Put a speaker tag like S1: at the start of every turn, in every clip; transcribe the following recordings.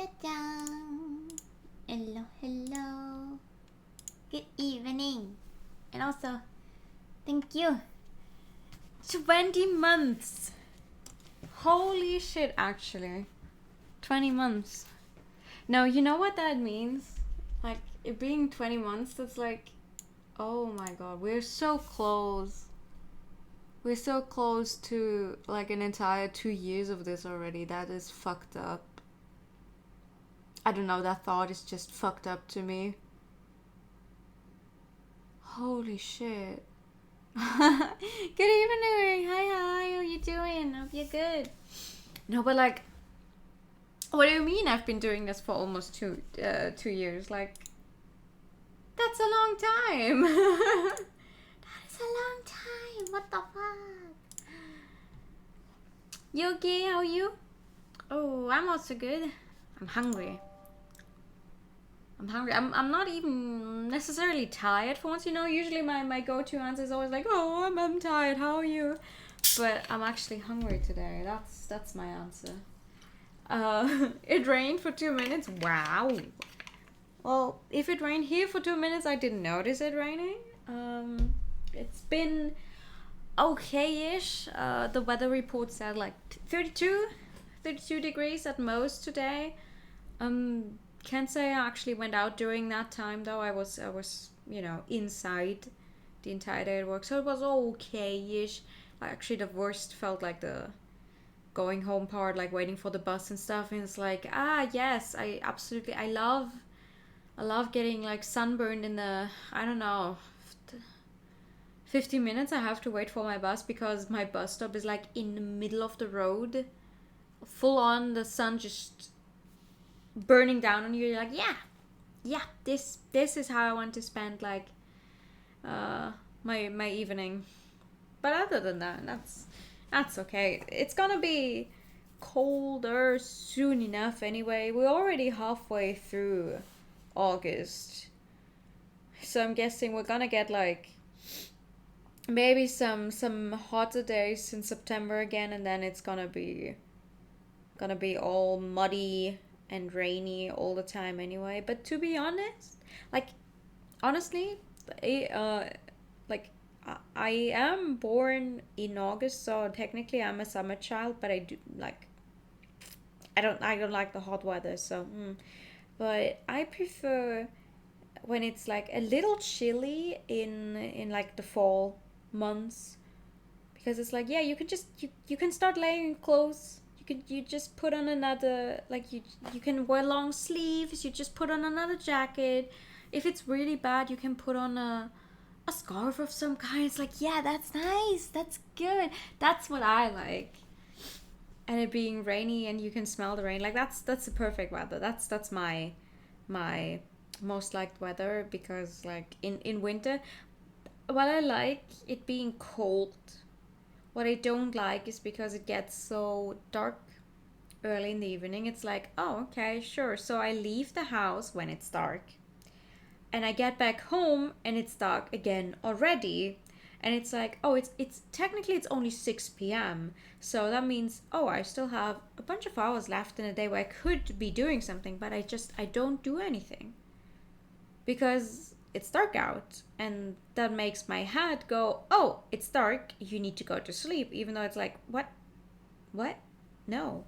S1: Da-da-da. Hello, hello. Good evening. And also, thank you. 20 months. Holy shit, actually. 20 months. No, you know what that means? Like, it being 20 months, that's like, oh my god, we're so close. We're so close to like an entire 2 years of this already. That is fucked up. I don't know, that thought is just fucked up to me. Holy shit. Good evening. Hi, how you doing? Hope you're good. No, but like, what do you mean I've been doing this for almost 2 years? Like, that's a long time. That is a long time. What the fuck? You okay? How are you? Oh, I'm also good. I'm hungry. I'm not even necessarily tired for once, you know. Usually my go-to answer is always like, oh, I'm tired, how are you? But I'm actually hungry today. That's my answer. It rained for 2 minutes. Wow. Well, if it rained here for 2 minutes, I didn't notice it raining. It's been okay-ish. The weather report said like 32 degrees at most today. Can't say I actually went out during that time though. I was you know, inside the entire day at work, so it was okay-ish. Actually, the worst felt like the going home part, like waiting for the bus and stuff. And it's like, yes, I love getting like sunburned in the, I don't know, 15 minutes I have to wait for my bus because my bus stop is like in the middle of the road, full on, the sun just burning down on you. You're like, yeah, this is how I want to spend like my evening. But other than that, that's okay. It's gonna be colder soon enough anyway. We're already halfway through August, so I'm guessing we're gonna get like maybe some hotter days in September again, and then it's gonna be all muddy and rainy all the time anyway. But to be honest, like, honestly, like, I am born in August, so technically I'm a summer child, but I do like, I don't like the hot weather, so but I prefer when it's like a little chilly in like the fall months, because it's like, yeah, you can just you can start layering clothes. You just put on another, like, you can wear long sleeves. You just put on another jacket. If it's really bad, you can put on a scarf of some kind. It's like, yeah, that's nice, that's good, that's what I like. And it being rainy and you can smell the rain, like, that's the perfect weather. That's my most liked weather, because like in winter, while I like it being cold, what I don't like is because it gets so dark early in the evening. It's like, oh, okay, sure. So I leave the house when it's dark, and I get back home and it's dark again already. And it's like, oh, it's technically it's only 6 p.m. So that means, oh, I still have a bunch of hours left in a day where I could be doing something, but I don't do anything because it's dark out, and that makes my head go, oh, it's dark, you need to go to sleep, even though it's like, what no.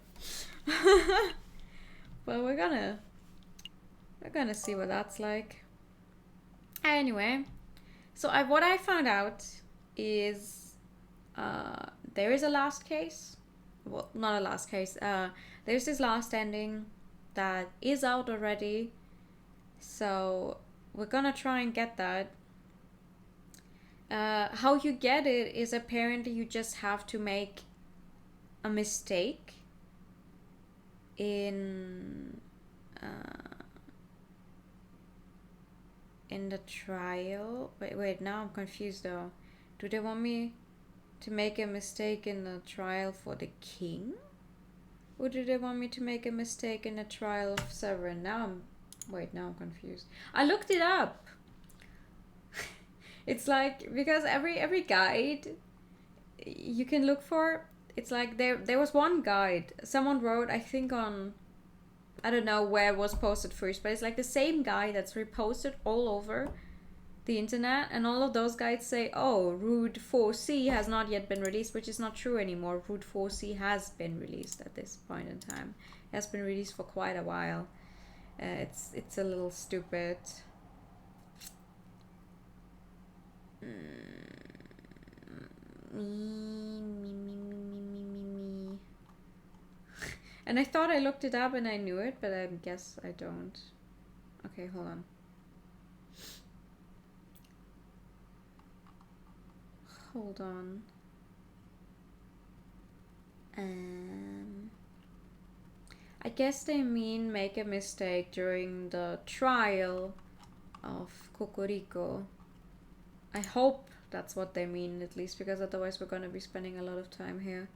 S1: Well, we're gonna see what that's like. Anyway, so what I found out is there is a last case. Well, not a last case. There's this last ending that is out already, so we're gonna try and get that. How you get it is apparently you just have to make a mistake in the trial. Wait, now I'm confused though. Do they want me to make a mistake in the trial for the king? Or do they want me to make a mistake in the trial of Severin? Now I'm confused. I looked it up. It's like, because every guide you can look for, it's like there was one guide someone wrote, I think on I don't know where it was posted first, but it's like the same guy that's reposted all over the internet, and all of those guys say, oh, Route 4C has not yet been released, which is not true anymore. Route 4C has been released at this point in time. It has been released for quite a while. It's a little stupid. And I thought I looked it up and I knew it, but I guess I don't. Okay, hold on. Hold on. I guess they mean make a mistake during the trial of Kokoriko. I hope that's what they mean, at least, because otherwise we're gonna be spending a lot of time here.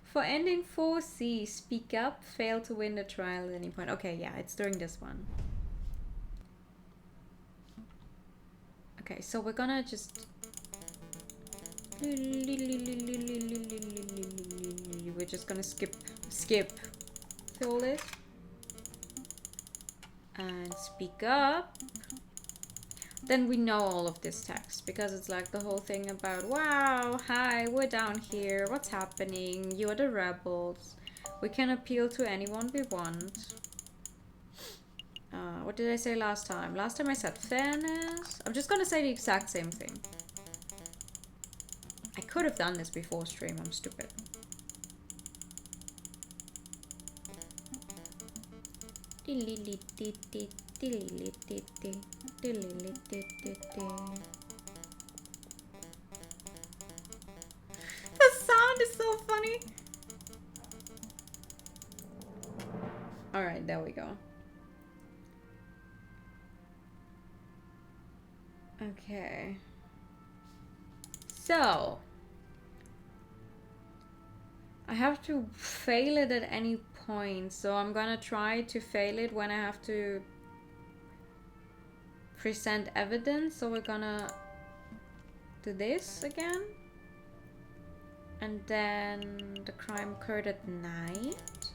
S1: For ending 4C, speak up, fail to win the trial at any point. Okay, yeah, it's during this one. Okay, so we're gonna just... We're just gonna skip through all this. And speak up. Then we know all of this text, because it's like the whole thing about, wow, hi, we're down here, what's happening, you are the rebels, we can appeal to anyone we want. What did I say last time? Last time I said fairness. I'm just gonna say the exact same thing. I could have done this before stream, I'm stupid. The sound is so funny. Alright, there we go. Okay. So I have to fail it at any point, so I'm gonna try to fail it when I have to present evidence. So we're gonna do this again, and then the crime occurred at night.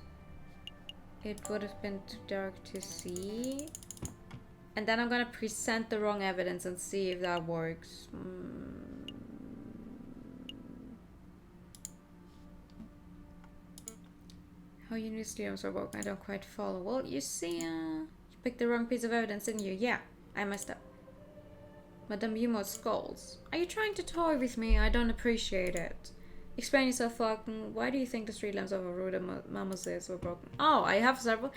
S1: It would have been too dark to see, and then I'm gonna present the wrong evidence and see if that works. How uniously I'm so broken, I don't quite follow. Well, you see, you picked the wrong piece of evidence, didn't you? Yeah, I messed up. Madame Yumo scolds. Are you trying to toy with me? I don't appreciate it. Explain yourself, Falcon. Why do you think the street lamps over Rue de Mademoiselle were broken? Oh, I have several.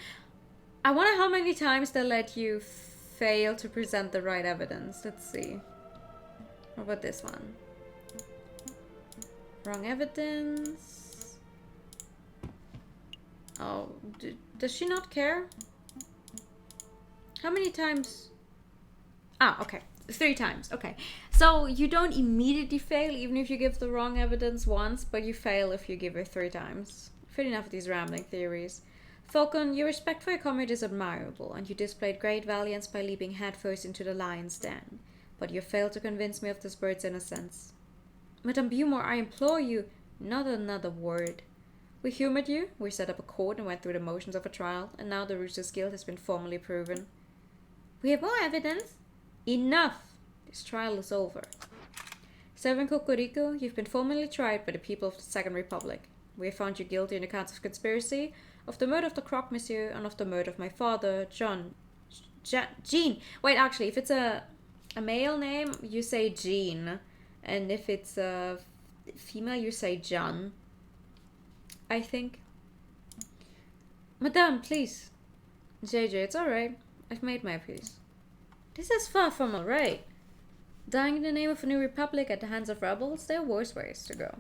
S1: I wonder how many times they let you fail to present the right evidence. Let's see. What about this one? Wrong evidence. Oh, does she not care? How many times? Ah, okay. 3 times. Okay. So you don't immediately fail even if you give the wrong evidence once, but you fail if you give it 3 times. Fair enough of these rambling theories. Falcon, your respect for your comrade is admirable, and you displayed great valiance by leaping headfirst into the lion's den. But you failed to convince me of this bird's innocence. Madame Beaumont, I implore you, not another word. We humored you, we set up a court and went through the motions of a trial, and now the Rooster's guilt has been formally proven. We have more evidence. Enough! This trial is over. Seven Kokoriko, you've been formally tried by the people of the Second Republic. We have found you guilty on the counts of conspiracy, of the murder of the Croc Monsieur, and of the murder of my father, Jean. Wait, actually, if it's a male name, you say Jean. And if it's a female, you say John. I think. Madame, please. JJ, it's alright. I've made my peace. This is far from alright. Dying in the name of a new republic at the hands of rebels, there are worse ways to go.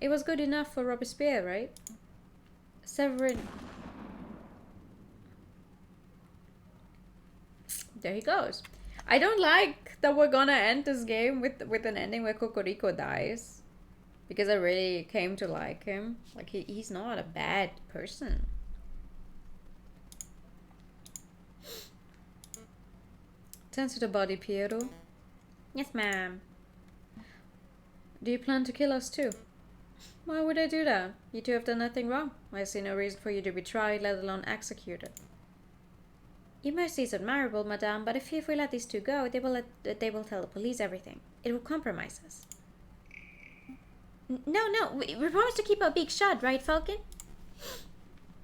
S1: It was good enough for Robespierre, right? Severin. There he goes. I don't like that we're gonna end this game with an ending where Kokoriko dies. Because I really came to like him. Like, he's not a bad person. Tend to the body, Piero. Yes, ma'am. Do you plan to kill us too? Why would I do that? You two have done nothing wrong. I see no reason for you to be tried, let alone executed. Your mercy is admirable, madame, but if we let these two go, they will tell the police everything. It will compromise us. No, we promised to keep our beaks shut, right, Falcon?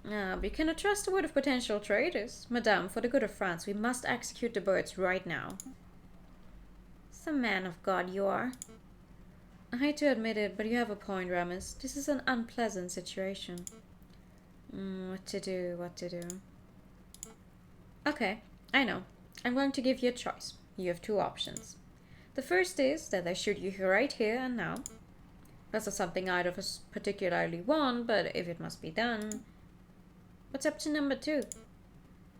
S1: But you cannot trust the word of potential traitors. Madame, for the good of France, we must execute the birds right now. Some man of God you are. I hate to admit it, but you have a point, Ramis. This is an unpleasant situation. What to do? Okay, I know. I'm going to give you a choice. You have two options. The first is that I shoot you right here and now. That's not something either of us particularly want, but if it must be done... What's up to number two?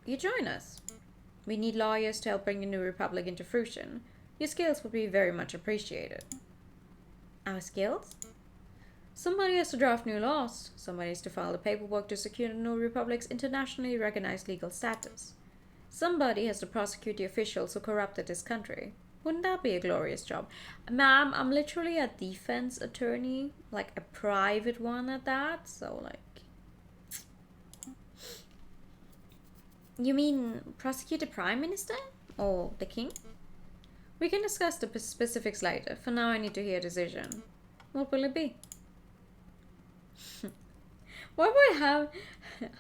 S1: You join us. We need lawyers to help bring the New Republic into fruition. Your skills would be very much appreciated. Our skills? Somebody has to draft new laws. Somebody has to file the paperwork to secure the New Republic's internationally recognized legal status. Somebody has to prosecute the officials who corrupted this country. Wouldn't that be a glorious job? Ma'am, I'm literally a defense attorney. Like a private one at that. So like... You mean prosecute the Prime Minister? Or the King? We can discuss the specifics later. For now I need to hear a decision. What will it be? What would I have?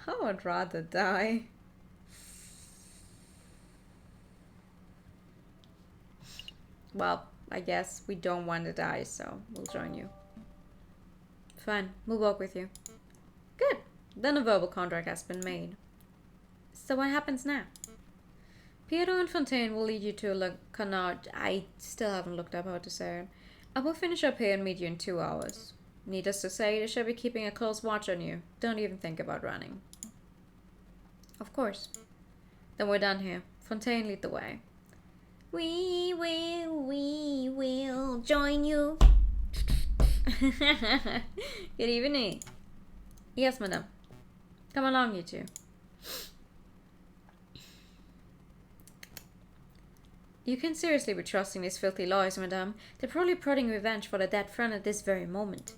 S1: I would rather die. Well, I guess we don't want to die, so we'll join you. Fine, we'll walk with you. Good. Then a verbal contract has been made. So what happens now? Piero and Fontaine will lead you to Le Canard. I still haven't looked up how to say it. I will finish up here and meet you in 2 hours. Needless to say, they shall be keeping a close watch on you. Don't even think about running. Of course. Then we're done here. Fontaine, lead the way. We will join you. Good evening. Yes, madame. Come along, you two. You can seriously be trusting these filthy lawyers, madame. They're probably plotting revenge for their dead friend at this very moment.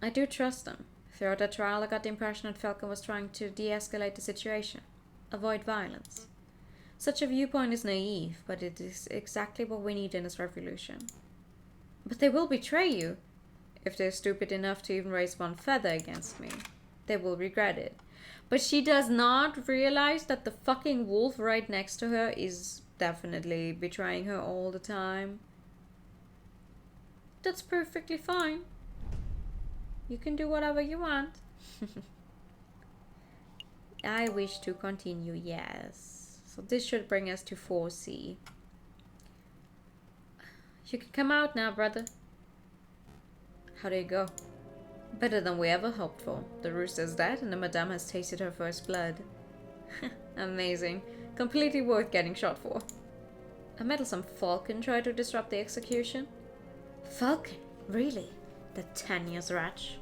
S1: I do trust them. Throughout the trial, I got the impression that Falcon was trying to de-escalate the situation. Avoid violence. Such a viewpoint is naive, but it is exactly what we need in this revolution. But they will betray you. If they're stupid enough to even raise one feather against me, they will regret it. But she does not realize that the fucking wolf right next to her is definitely betraying her all the time. That's perfectly fine. You can do whatever you want. I wish to continue, yes. So this should bring us to 4C. You can come out now, brother. How did it go? Better than we ever hoped for. The rooster's dead and the madame has tasted her first blood. Amazing. Completely worth getting shot for. A meddlesome falcon tried to disrupt the execution. Falcon? Really? The tenuous wretch.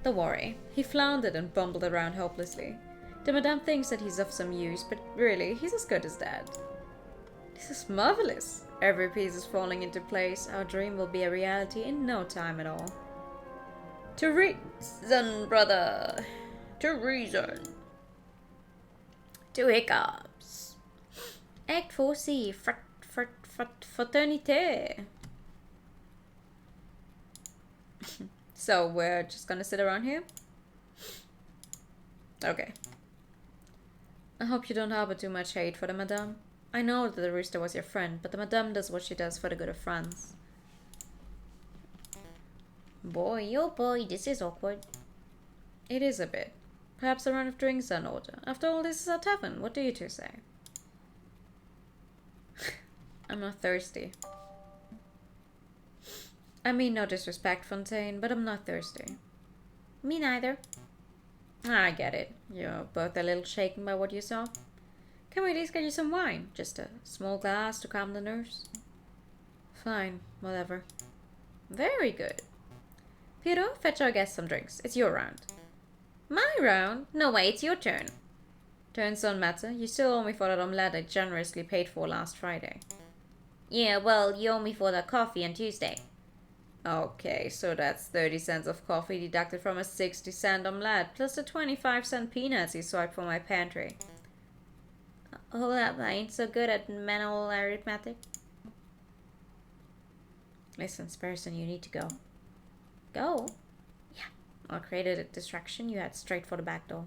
S1: Don't worry. He floundered and bumbled around hopelessly. The madame thinks that he's of some use, but really, he's as good as dead. This is marvelous. Every piece is falling into place. Our dream will be a reality in no time at all. To reason, brother. To reason. To hiccups. Act 4C. Fraternité. So, we're just gonna sit around here? Okay. I hope you don't harbor too much hate for the madame. I know that the rooster was your friend, but the madame does what she does for the good of France. Boy, oh boy, this is awkward. It is a bit. Perhaps a run of drinks are in order. After all, this is a tavern. What do you two say? I'm not thirsty. I mean no disrespect, Fontaine, but I'm not thirsty. Me neither. I get it. You're both a little shaken by what you saw. Can we at least get you some wine? Just a small glass to calm the nerves? Fine, whatever. Very good. Piero, fetch our guests some drinks. It's your round. My round? No way, it's your turn. Turns don't matter. You still owe me for that omelette I generously paid for last Friday. Yeah, well, you owe me for that coffee on Tuesday. Okay, so that's 30 cents of coffee deducted from a 60-cent omelette, plus the 25-cent peanuts you swiped from my pantry. Hold up, I ain't so good at mental arithmetic. Listen, Sparrowson, you need to go. Go? Yeah. I'll create a distraction. You head straight for the back door.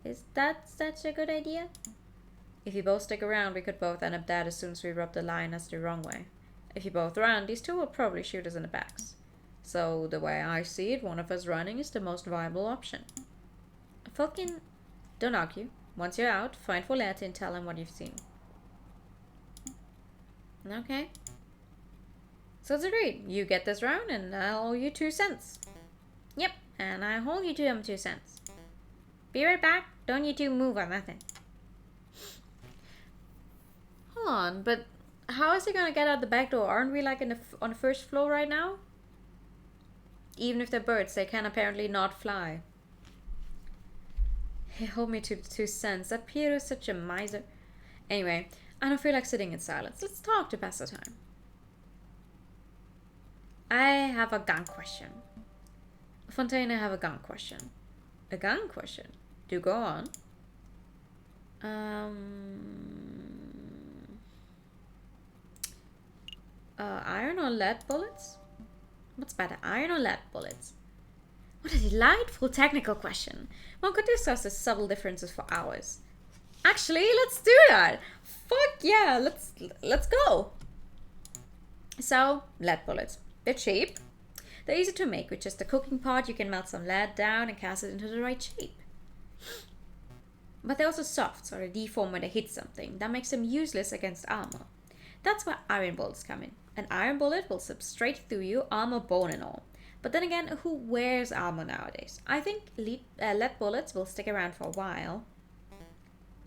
S1: Is that such a good idea? If you both stick around, we could both end up dead as soon as we rub the lioness the wrong way. If you both run, these two will probably shoot us in the backs. So, the way I see it, one of us running is the most viable option. Fucking don't argue. Once you're out, find Folletti and tell him what you've seen. Okay. So it's agreed. You get this round and I'll owe you 2 cents. Yep, and I hold you to them 2 cents. Be right back. Don't you two move or nothing. Hold on, but how is he gonna get out the back door? Aren't we like on the first floor right now? Even if they're birds, they can apparently not fly. He hold me to the 2 cents. That Piero is such a miser. Anyway, I don't feel like sitting in silence. Let's talk to pass the time. I have a gun question. Fontaine, I have a gun question. A gun question? Do go on. Iron or lead bullets? What's better, iron or lead bullets? What a delightful technical question. One could discuss the subtle differences for hours. Actually, let's do that. Fuck yeah, let's go. So, lead bullets. They're cheap. They're easy to make. With just a cooking pot, you can melt some lead down and cast it into the right shape. But they're also soft, so they deform when they hit something. That makes them useless against armor. That's where iron bullets come in. An iron bullet will slip straight through you, armor, bone and all. But then again, who wears armor nowadays? I think lead bullets will stick around for a while.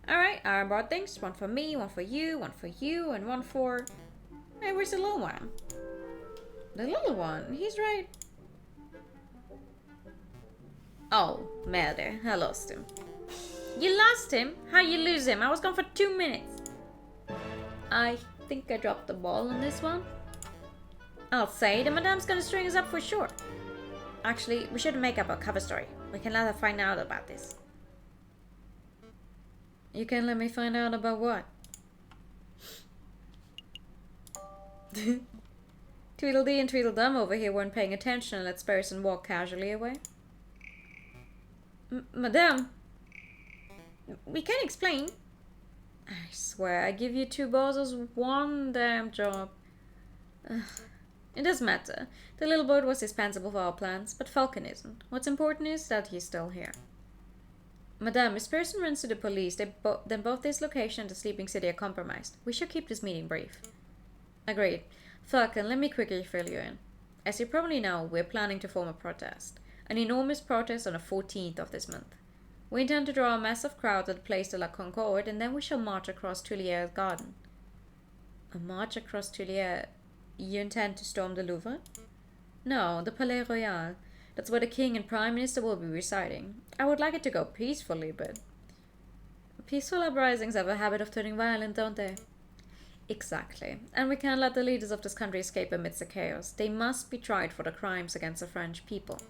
S1: Alright, iron bar things. One for me, one for you, and one for... Hey, where's the little one? The little one? He's right. Oh, murder. I lost him. You lost him? How you lose him? I was gone for 2 minutes. I think I dropped the ball on this one. I'll say the madame's gonna string us up for sure. Actually, we shouldn't make up a cover story. We can let her find out about this. You can let me find out about what? Tweedledee and Tweedledum over here weren't paying attention and let Sparrowson walk casually away. Madame, we can explain. I swear, I give you two bozos one damn job. It doesn't matter. The little bird was dispensable for our plans, but Falcon isn't. What's important is that he's still here. Madame, if Sparrowson runs to the police, then both this location and the sleeping city are compromised. We should keep this meeting brief. Agreed. Falcon, let me quickly fill you in. As you probably know, we're planning to form a protest. An enormous protest on the 14th of this month. We intend to draw a massive crowd at the Place de la Concorde, and then we shall march across Tuileries Garden. A march across Tuileries? You intend to storm the Louvre? No, the Palais Royal. That's where the King and Prime Minister will be residing. I would like it to go peacefully, but... Peaceful uprisings have a habit of turning violent, don't they? Exactly. And we can't let the leaders of this country escape amidst the chaos. They must be tried for the crimes against the French people.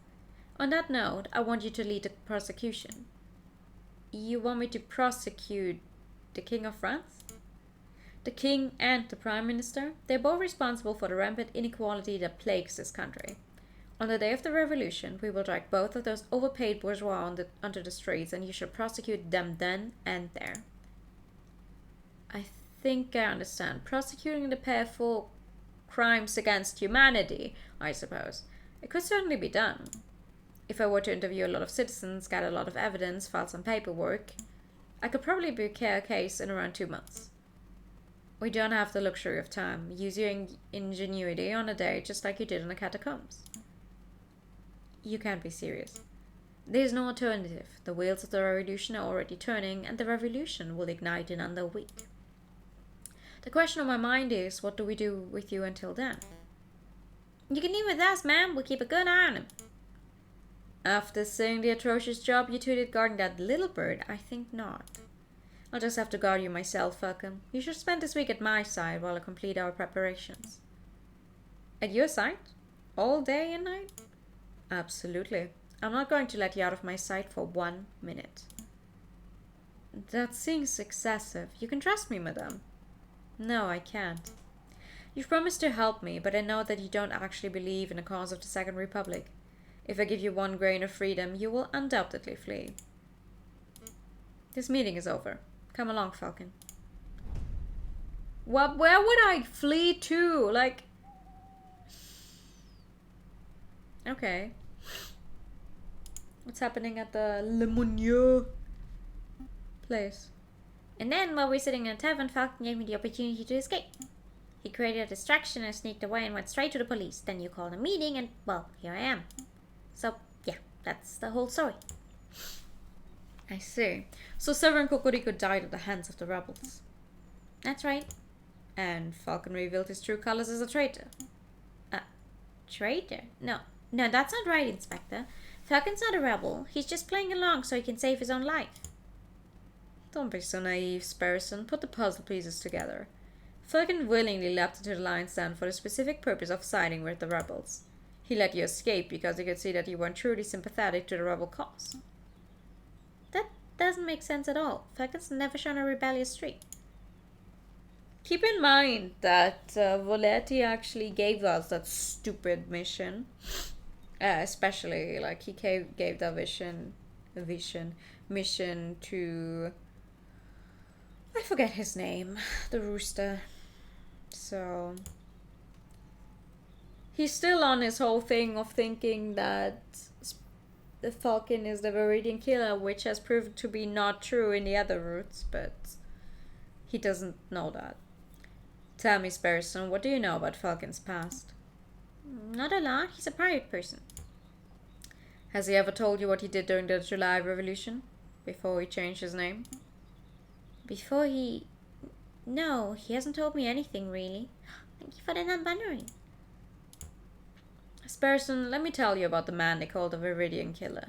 S1: On that note, I want you to lead the prosecution. You want me to prosecute the King of France? The King and the Prime Minister? They're both responsible for the rampant inequality that plagues this country. On the day of the revolution, we will drag both of those overpaid bourgeois onto the streets, and you shall prosecute them then and there. I think I understand. Prosecuting the pair for crimes against humanity, I suppose. It could certainly be done. If I were to interview a lot of citizens, gather a lot of evidence, file some paperwork, I could probably prepare a case in around 2 months. We don't have the luxury of time. Use your ingenuity on a day just like you did in the catacombs. You can't be serious. There's no alternative. The wheels of the revolution are already turning, and the revolution will ignite in under a week. The question on my mind is, what do we do with you until then? You can leave with us, ma'am. We'll keep a good eye on him. After seeing the atrocious job you two did guarding that little bird, I think not. I'll just have to guard you myself, Falcon. You should spend this week at my side while I complete our preparations. At your side? All day and night? Absolutely. I'm not going to let you out of my sight for 1 minute. That seems excessive. You can trust me, madame. No, I can't. You've promised to help me, but I know that you don't actually believe in the cause of the Second Republic. If I give you 1 grain of freedom, you will undoubtedly flee. This meeting is over. Come along, Falcon. What? Where would I flee to? Like... Okay. What's happening at the Le Monnier place? And then, while we're sitting in a tavern, Falcon gave me the opportunity to escape. He created a distraction and sneaked away and went straight to the police. Then you called a meeting and, well, here I am. So, yeah, that's the whole story. I see. So Severin Cocorico died at the hands of the rebels. That's right. And Falcon revealed his true colors as a traitor. Traitor? No, that's not right, Inspector. Falcon's not a rebel. He's just playing along so he can save his own life. Don't be so naive, Sparrowson. Put the puzzle pieces together. Falcon willingly leapt into the lion's den for the specific purpose of siding with the rebels. He let you escape because he could see that you weren't truly sympathetic to the rebel cause. That doesn't make sense at all. Falcon's never shown a rebellious streak. Keep in mind that Voletti actually gave us that stupid mission. Especially, like, he gave that mission to... I forget his name. The rooster. So... He's still on his whole thing of thinking that the Falcon is the Viridian killer, which has proved to be not true in the other routes, but he doesn't know that. Tell me, Sparrowson, what do you know about Falcon's past? Not a lot. He's a private person. Has he ever told you what he did during the July Revolution? Before he changed his name? No, he hasn't told me anything, really. Thank you for the non-binary. Sparrowson, let me tell you about the man they call the Viridian Killer.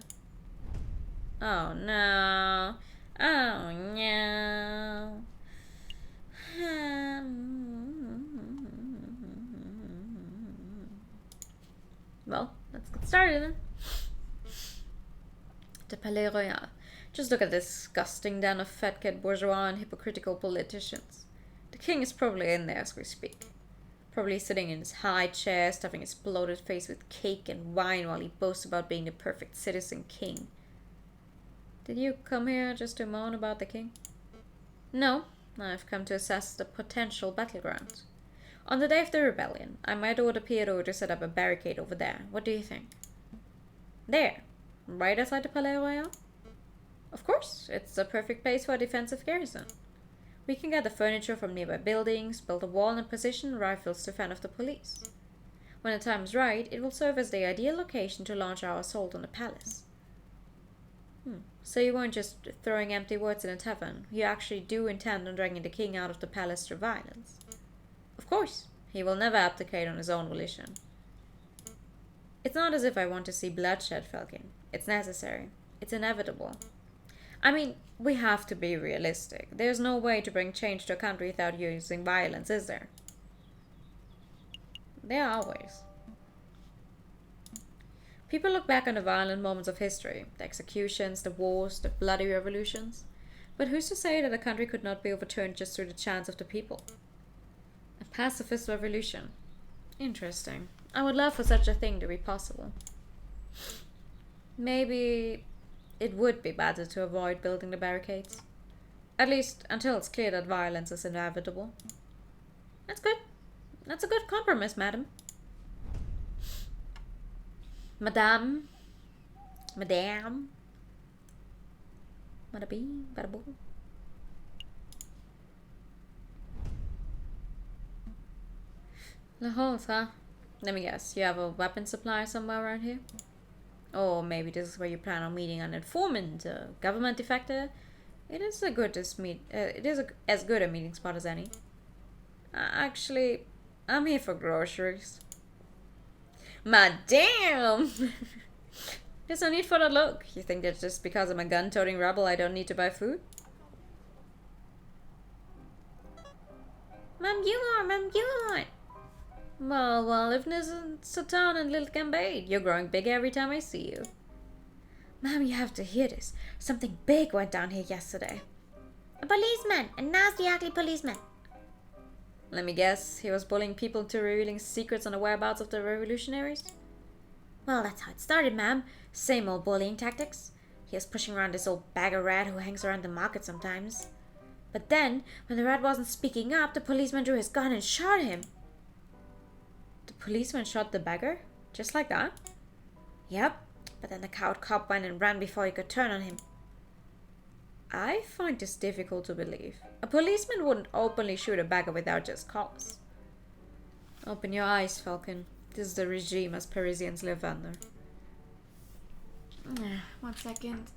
S1: Oh, no. Oh, no. Well, let's get started then. The Palais Royal. Just look at this disgusting den of fat-cat bourgeois and hypocritical politicians. The king is probably in there as we speak. Probably sitting in his high chair, stuffing his bloated face with cake and wine while he boasts about being the perfect citizen king. Did you come here just to moan about the king? No, I've come to assess the potential battleground. On the day of the rebellion, I might order Piero to set up a barricade over there. What do you think? There, right outside the Palais Royal? Of course, it's the perfect place for a defensive garrison. We can get the furniture from nearby buildings, build a wall and position rifles to fend off the police. When the time is right, it will serve as the ideal location to launch our assault on the palace. So you weren't just throwing empty words in a tavern. You actually do intend on dragging the king out of the palace through violence. Of course, he will never abdicate on his own volition. It's not as if I want to see bloodshed, Falcon. It's necessary. It's inevitable. I mean, we have to be realistic. There's no way to bring change to a country without using violence, is there? There are ways. People look back on the violent moments of history, the executions, the wars, the bloody revolutions. But who's to say that a country could not be overturned just through the chance of the people? A pacifist revolution. Interesting. I would love for such a thing to be possible. Maybe it would be better to avoid building the barricades. At least until it's clear that violence is inevitable. That's good. That's a good compromise, madam. Madame. Madame. Bada bing, bada boom. La Hose, huh? Let me guess, you have a weapon supply somewhere around here? Or maybe this is where you plan on meeting an informant, a government defector? It is as good a meeting spot as any. Actually, I'm here for groceries. Madame! There's no need for that look. You think that just because I'm a gun-toting rebel I don't need to buy food? Ma'am, you are! Well, if isn't Satan and Little Gambade, you're growing big every time I see you. Ma'am, you have to hear this. Something big went down here yesterday.
S2: A policeman! A nasty, ugly policeman!
S1: Let me guess, he was bullying people into revealing secrets on the whereabouts of the revolutionaries?
S2: Well, that's how it started, ma'am. Same old bullying tactics. He was pushing around this old beggar rat who hangs around the market sometimes. But then, when the rat wasn't speaking up, the policeman drew his gun and shot him.
S1: The policeman shot the beggar? Just like that?
S2: Yep, but then the coward cop went and ran before he could turn on him.
S1: I find this difficult to believe. A policeman wouldn't openly shoot a beggar without just cause. Open your eyes, Falcon. This is the regime us Parisians live under. 1 second.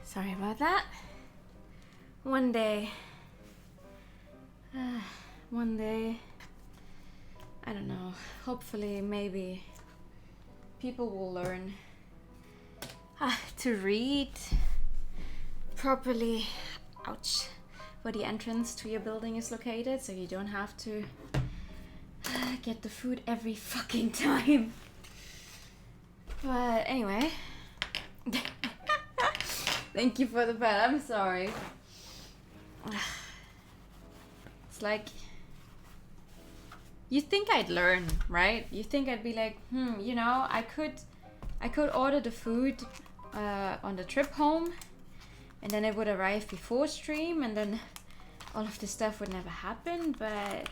S1: Sorry about that. One day, I don't know, hopefully, maybe, people will learn to read properly, ouch, where the entrance to your building is located, so you don't have to get the food every fucking time. But anyway, thank you for the pet, I'm sorry. It's like, you think I'd learn, right? You think I'd be like, you know, I could order the food on the trip home, and then it would arrive before stream, and then all of this stuff would never happen, but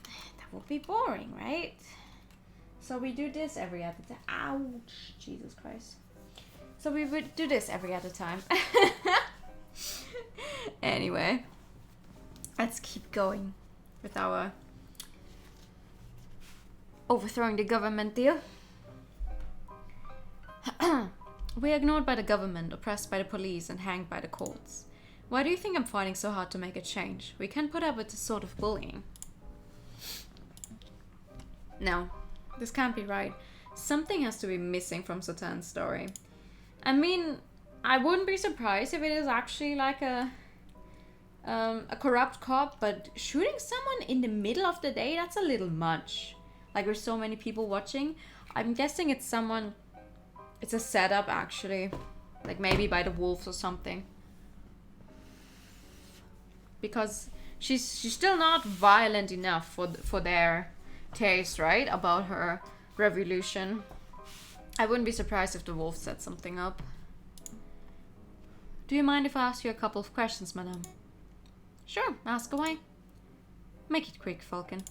S1: that would be boring, right? So we do this every other time. Ouch, Jesus Christ. So we would do this every other time. Anyway, let's keep going with our overthrowing the government deal. We're ignored by the government, oppressed by the police, and hanged by the courts. Why do you think I'm fighting so hard to make a change? We can't put up with this sort of bullying. No, this can't be right. Something has to be missing from Satan's story. I mean, I wouldn't be surprised if it is actually like a corrupt cop, but shooting someone in the middle of the day, that's a little much. Like, with so many people watching, I'm guessing it's someone It's a setup, actually. Like, maybe by the wolves or something. Because she's still not violent enough for their taste, right? About her revolution. I wouldn't be surprised if the wolf set something up. Do you mind if I ask you a couple of questions, madame? Sure, ask away. Make it quick, Falcon.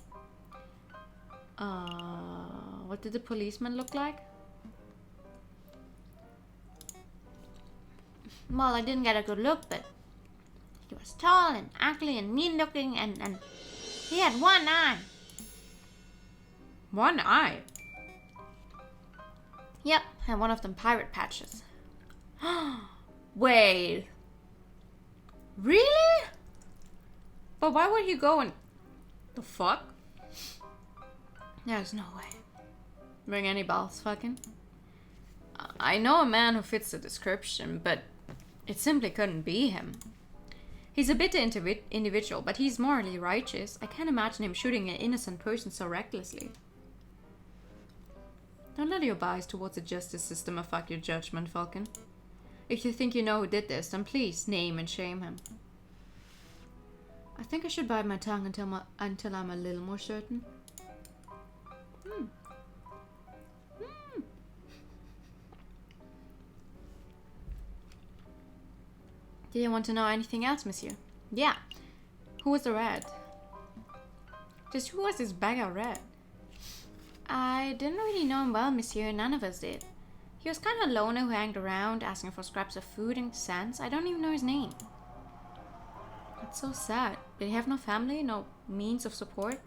S1: What did the policeman look like?
S2: Well, I didn't get a good look, but he was tall and ugly and mean-looking, and he had one eye.
S1: One eye?
S2: Yep, and one of them pirate patches.
S1: Wait. Really? But why would you go and... The fuck? There's no way. Ring any bells, fucking? I know a man who fits the description, but it simply couldn't be him. He's a bitter individual, but he's morally righteous. I can't imagine him shooting an innocent person so recklessly. Don't let your bias towards the justice system affect your judgment, Falcon. If you think you know who did this, then please name and shame him. I think I should bite my tongue until I'm a little more certain. Do you want to know anything else, monsieur? Yeah. Who was the rat? Just who was this beggar rat?
S2: I didn't really know him well, monsieur. None of us did. He was kind of a loner who hanged around, asking for scraps of food and cents. I don't even know his name.
S1: That's so sad. Did he have no family? No means of support?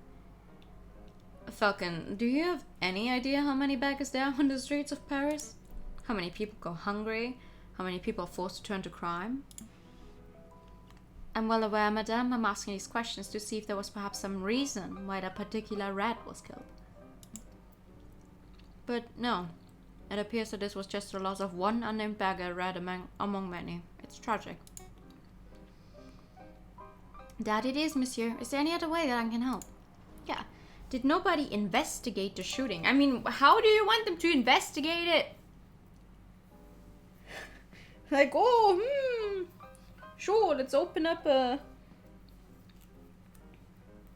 S1: Falcon, do you have any idea how many beggars there are on the streets of Paris? How many people go hungry? How many people are forced to turn to crime?
S2: I'm well aware, madame. I'm asking these questions to see if there was perhaps some reason why that particular rat was killed.
S1: But no. It appears that this was just the loss of one unnamed beggar rat among many. It's tragic.
S2: That it is, monsieur. Is there any other way that I can help?
S1: Yeah. Did nobody investigate the shooting? I mean, how do you want them to investigate it? Like, sure, let's open up an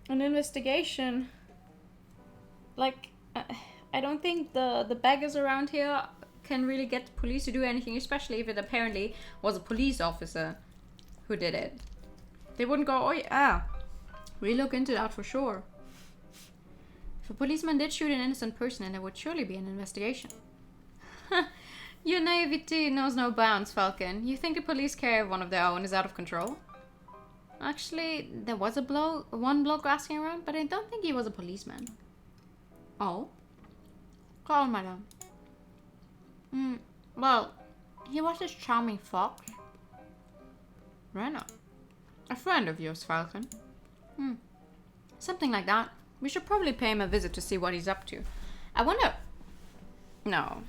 S1: investigation. Like, I don't think the beggars around here can really get the police to do anything, especially if it apparently was a police officer who did it. They wouldn't go, oh yeah, we look into that for sure. If a policeman did shoot an innocent person, then there would surely be an investigation. Your naivety knows no bounds, Falcon. You think the police care if one of their own is out of control? Actually, there was one bloke asking around, but I don't think he was a policeman. Oh? Call on, madame.
S2: Well, he was this charming fox.
S1: Renner. A friend of yours, Falcon. Something like that. We should probably pay him a visit to see what he's up to. I wonder... No.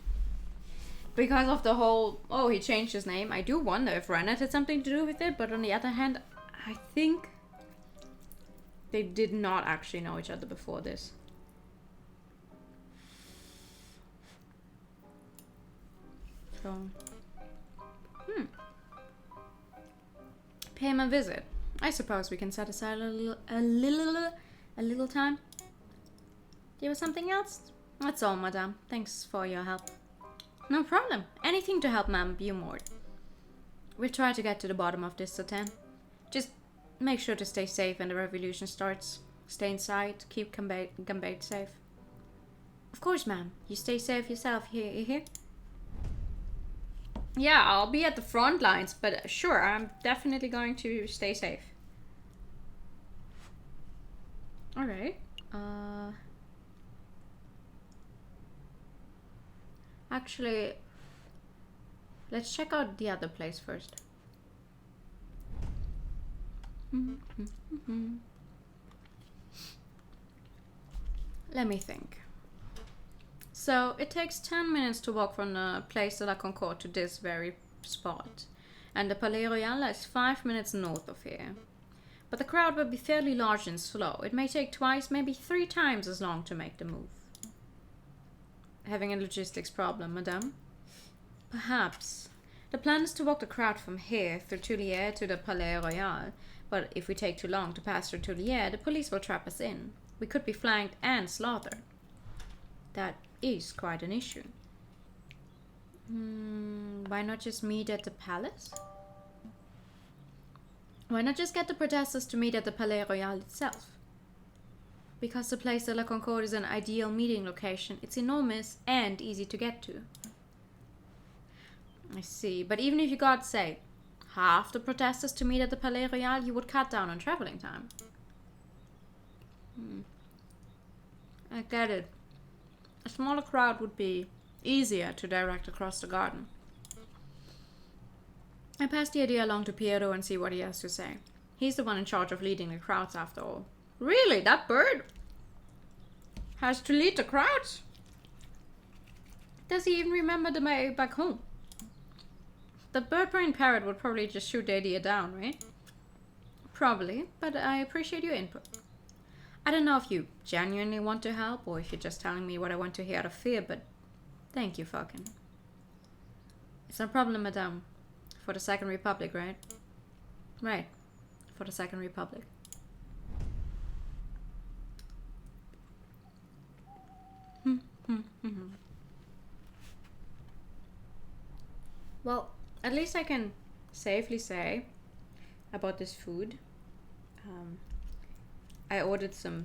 S1: Because of the whole, he changed his name. I do wonder if Renner had something to do with it. But on the other hand, I think they did not actually know each other before this. So, pay him a visit. I suppose we can set aside a little time. Do you have something else? That's all, madame. Thanks for your help. No problem. Anything to help, ma'am. Be more. We'll try to get to the bottom of this, Satan. Just make sure to stay safe when the revolution starts. Stay inside. Keep Gambate safe. Of course, ma'am. You stay safe yourself. You hear? Yeah, I'll be at the front lines, but sure, I'm definitely going to stay safe. Alright. Actually, let's check out the other place first. Let me think. So, it takes 10 minutes to walk from the Place de la Concorde to this very spot. And the Palais Royal is 5 minutes north of here. But the crowd will be fairly large and slow. It may take twice, maybe 3 times as long to make the move. Having a logistics problem, madame? Perhaps. The plan is to walk the crowd from here through Tulier to the Palais Royal, but if we take too long to pass through Tulier, the police will trap us in. We could be flanked and slaughtered. That is quite an issue. Why not just meet at the palace? Why not just get the protesters to meet at the Palais Royal itself? Because the Place de la Concorde is an ideal meeting location. It's enormous and easy to get to. I see, but even if you got, say, half the protesters to meet at the Palais Royal, you would cut down on traveling time. I get it. A smaller crowd would be easier to direct across the garden. I pass the idea along to Piero and see what he has to say. He's the one in charge of leading the crowds after all. Really? That bird has to lead the crowds? Does he even remember the way back home? The bird-brained parrot would probably just shoot the idea down, right? Probably, but I appreciate your input. I don't know if you genuinely want to help or if you're just telling me what I want to hear out of fear, but thank you, Falcon. It's no problem, madame. For the Second Republic, right? Right. For the Second Republic. Well, at least I can safely say about this food. I ordered some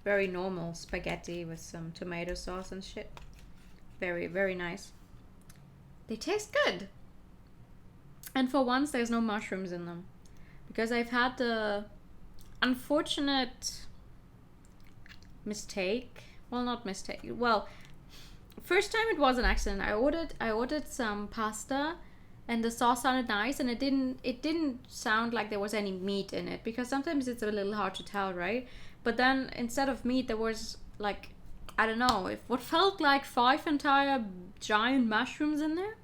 S1: very normal spaghetti with some tomato sauce and shit. Very, very nice. They taste good. And for once, there's no mushrooms in them. Because I've had the unfortunate mistake. Well, not mistake. Well, first time it was an accident. I ordered some pasta and the sauce sounded nice and it didn't sound like there was any meat in it, because sometimes it's a little hard to tell, right? But then instead of meat there was like, I don't know, what felt like 5 entire giant mushrooms in there.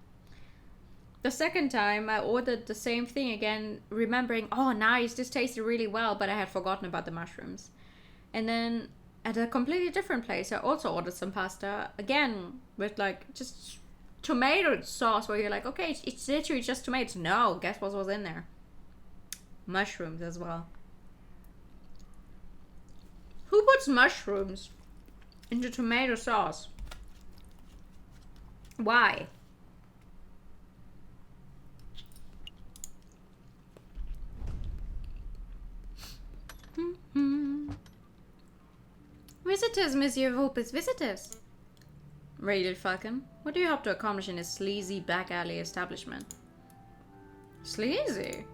S1: The second time I ordered the same thing again, remembering, oh nice, this tasted really well, but I had forgotten about the mushrooms. And then at a completely different place I also ordered some pasta, again with like just tomato sauce, where you're like, okay, it's literally just tomatoes. No, guess what was in there? Mushrooms as well. Who puts mushrooms into tomato sauce? Why? Visitors, Monsieur Vulpes, visitors. Radiant Falcon, what do you hope to accomplish in this sleazy back alley establishment? Sleazy?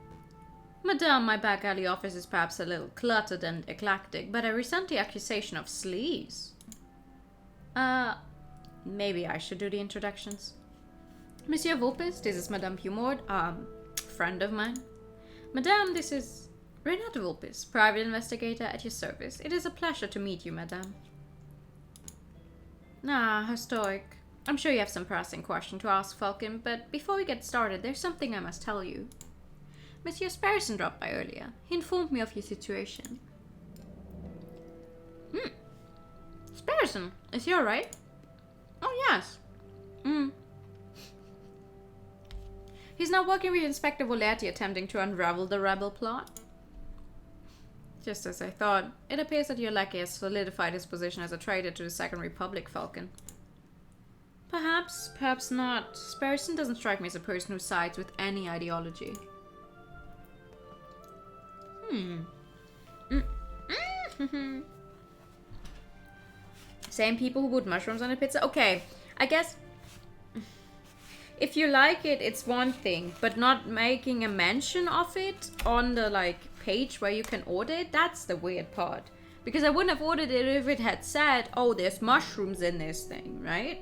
S1: Madame, my back alley office is perhaps a little cluttered and eclectic, but I resent the accusation of sleaze. Maybe I should do the introductions. Monsieur Vulpes, this is Madame Pumord, friend of mine. Madame, this is Renate Vulpes, private investigator at your service. It is a pleasure to meet you, Madame. Ah, how stoic. I'm sure you have some pressing question to ask, Falcon, but before we get started, there's something I must tell you. Monsieur Sparrison dropped by earlier. He informed me of your situation. Sparrison, is he alright? Oh, yes. He's now working with Inspector Voletti, attempting to unravel the rebel plot. Just as I thought, it appears that your lackey has solidified his position as a traitor to the Second Republic, Falcon. Perhaps, perhaps not. Sparrison doesn't strike me as a person who sides with any ideology. Same people who put mushrooms on a pizza? Okay, I guess if you like it, it's one thing, but not making a mention of it on the page where you can order it, that's the weird part. Because I wouldn't have ordered it if it had said, oh, there's mushrooms in this thing, right?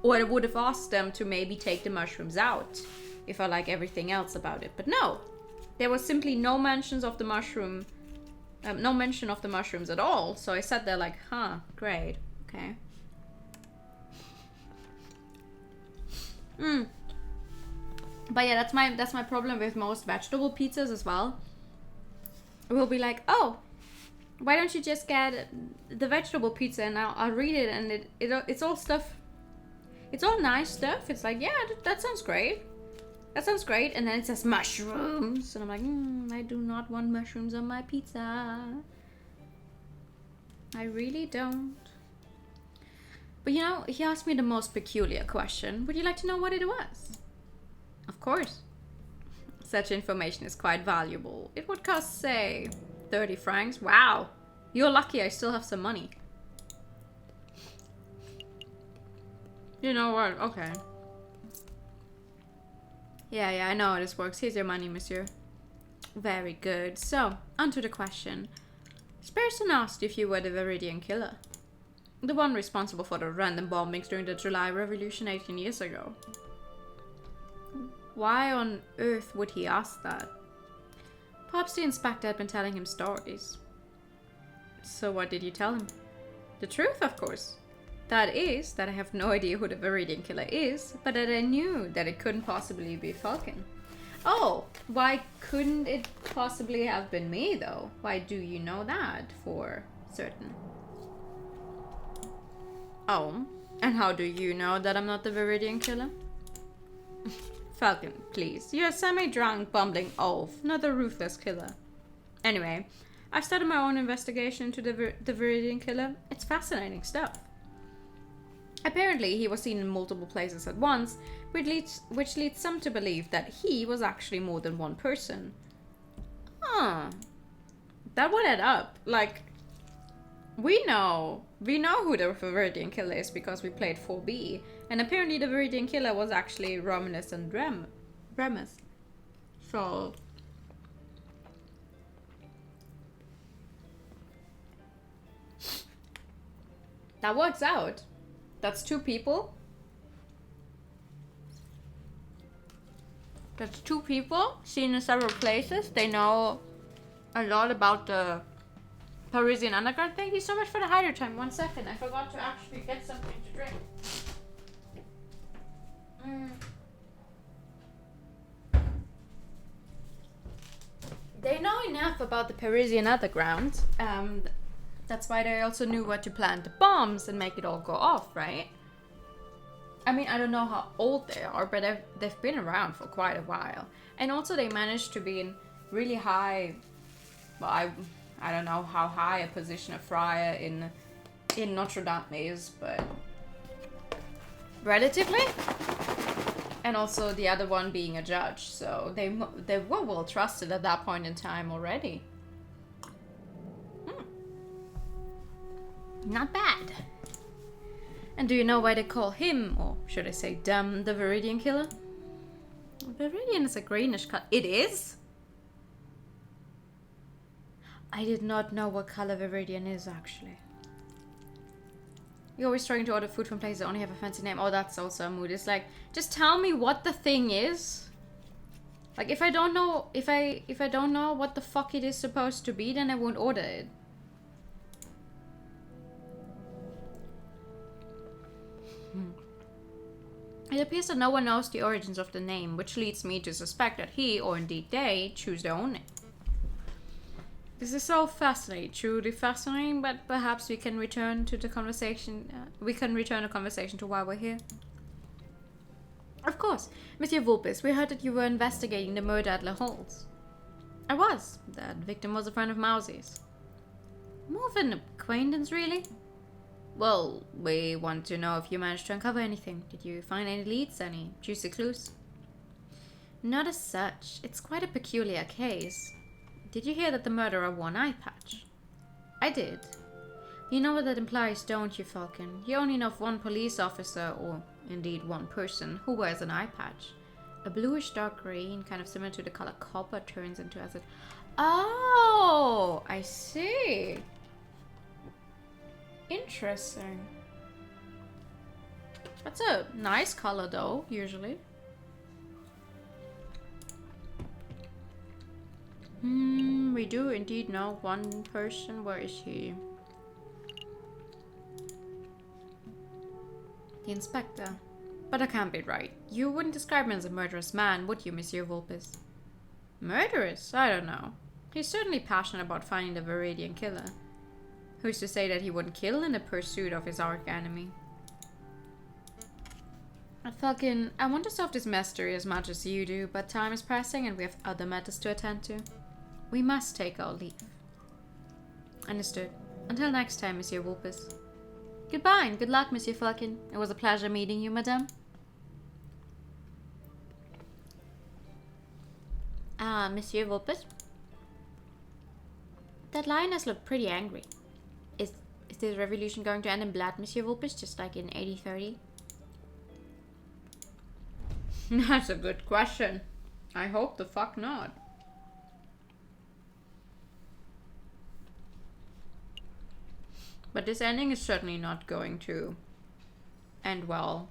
S1: Or I would have asked them to maybe take the mushrooms out if I like everything else about it. But no, there was simply no mentions of the mushroom, no mention of the mushrooms at all. So I sat there like, huh, great, okay. But yeah, that's my problem with most vegetable pizzas as well. We'll be like, oh, why don't you just get the vegetable pizza, and I'll read it, and it's all stuff. It's all nice stuff. It's like, yeah, that sounds great. That sounds great. And then it says mushrooms. And I'm like, I do not want mushrooms on my pizza. I really don't. But you know, he asked me the most peculiar question. Would you like to know what it was? Of course. Such information is quite valuable. It would cost, say, 30 francs. Wow. You're lucky I still have some money. You know what? Okay. Yeah, I know how this works. Here's your money, monsieur. Very good. So, onto the question. This person asked if you were the Viridian killer. The one responsible for the random bombings during the July Revolution 18 years ago. Why on earth would he ask that? Perhaps the inspector had been telling him stories. So what did you tell him? The truth, of course. That is, that I have no idea who the Viridian killer is, but that I knew that it couldn't possibly be Falcon. Oh, why couldn't it possibly have been me, though? Why do you know that for certain? Oh, and how do you know that I'm not the Viridian killer? Falcon, please. You're a semi-drunk, bumbling oaf, not a ruthless killer. Anyway, I started my own investigation into the Viridian killer. It's fascinating stuff. Apparently, he was seen in multiple places at once, which leads some to believe that he was actually more than one person. Huh. That would add up. Like, we know who the Viridian killer is because we played 4B, and apparently the Viridian killer was actually Romulus and Remus. So that works out. That's two people. That's two people seen in several places. They know a lot about the Parisian underground. Thank you so much for the hider time. 1 second. I forgot to actually get something to drink. They know enough about the Parisian underground. That's why they also knew what to plant the bombs and make it all go off, right? I mean, I don't know how old they are, but they've been around for quite a while. And also they managed to be in really high, well, I don't know how high a position a friar in Notre Dame is, but relatively. And also the other one being a judge, so they were well trusted at that point in time already. Not bad. And do you know why they call him, or should I say them, the Viridian killer? Viridian is a greenish color. It is? I did not know what color Viridian is, actually. You're always trying to order food from places that only have a fancy name. Oh, that's also a mood. It's like, just tell me what the thing is. Like, if I don't know, if I don't know what the fuck it is supposed to be, then I won't order it. It appears that no one knows the origins of the name, which leads me to suspect that he, or indeed they, choose their own name. This is so fascinating, truly fascinating, but perhaps we can return to the conversation. The conversation to why we're here. Of course, Monsieur Vulpes, we heard that you were investigating the murder at Le Halls. I was. That victim was a friend of Mousie's. More of an acquaintance, really? Well, we want to know if you managed to uncover anything. Did you find any leads, any juicy clues? Not as such. It's quite a peculiar case. Did you hear that the murderer wore an eye patch? I did. You know what that implies, don't you, Falcon? You only know of one police officer, or indeed one person, who wears an eye patch. A bluish dark green, kind of similar to the color copper turns into as it... Oh, I see. Interesting. That's a nice color though, usually. We do indeed know one person. Where is he? The inspector. But that can't be right. You wouldn't describe him as a murderous man, would you, Monsieur Vulpes? Murderous? I don't know. He's certainly passionate about finding the Viridian killer. Who's to say that he wouldn't kill in the pursuit of his arch enemy? I want to solve this mystery as much as you do, but time is pressing and we have other matters to attend to. We must take our leave. Understood. Until next time, Monsieur Vulpes. Goodbye and good luck, Monsieur Falcon. It was a pleasure meeting you, madame.
S2: Monsieur Vulpes? That lioness looked pretty angry. Is this revolution going to end in blood, Monsieur Vulpes, just like in 80-30?
S1: That's a good question. I hope the fuck not. But this ending is certainly not going to end well.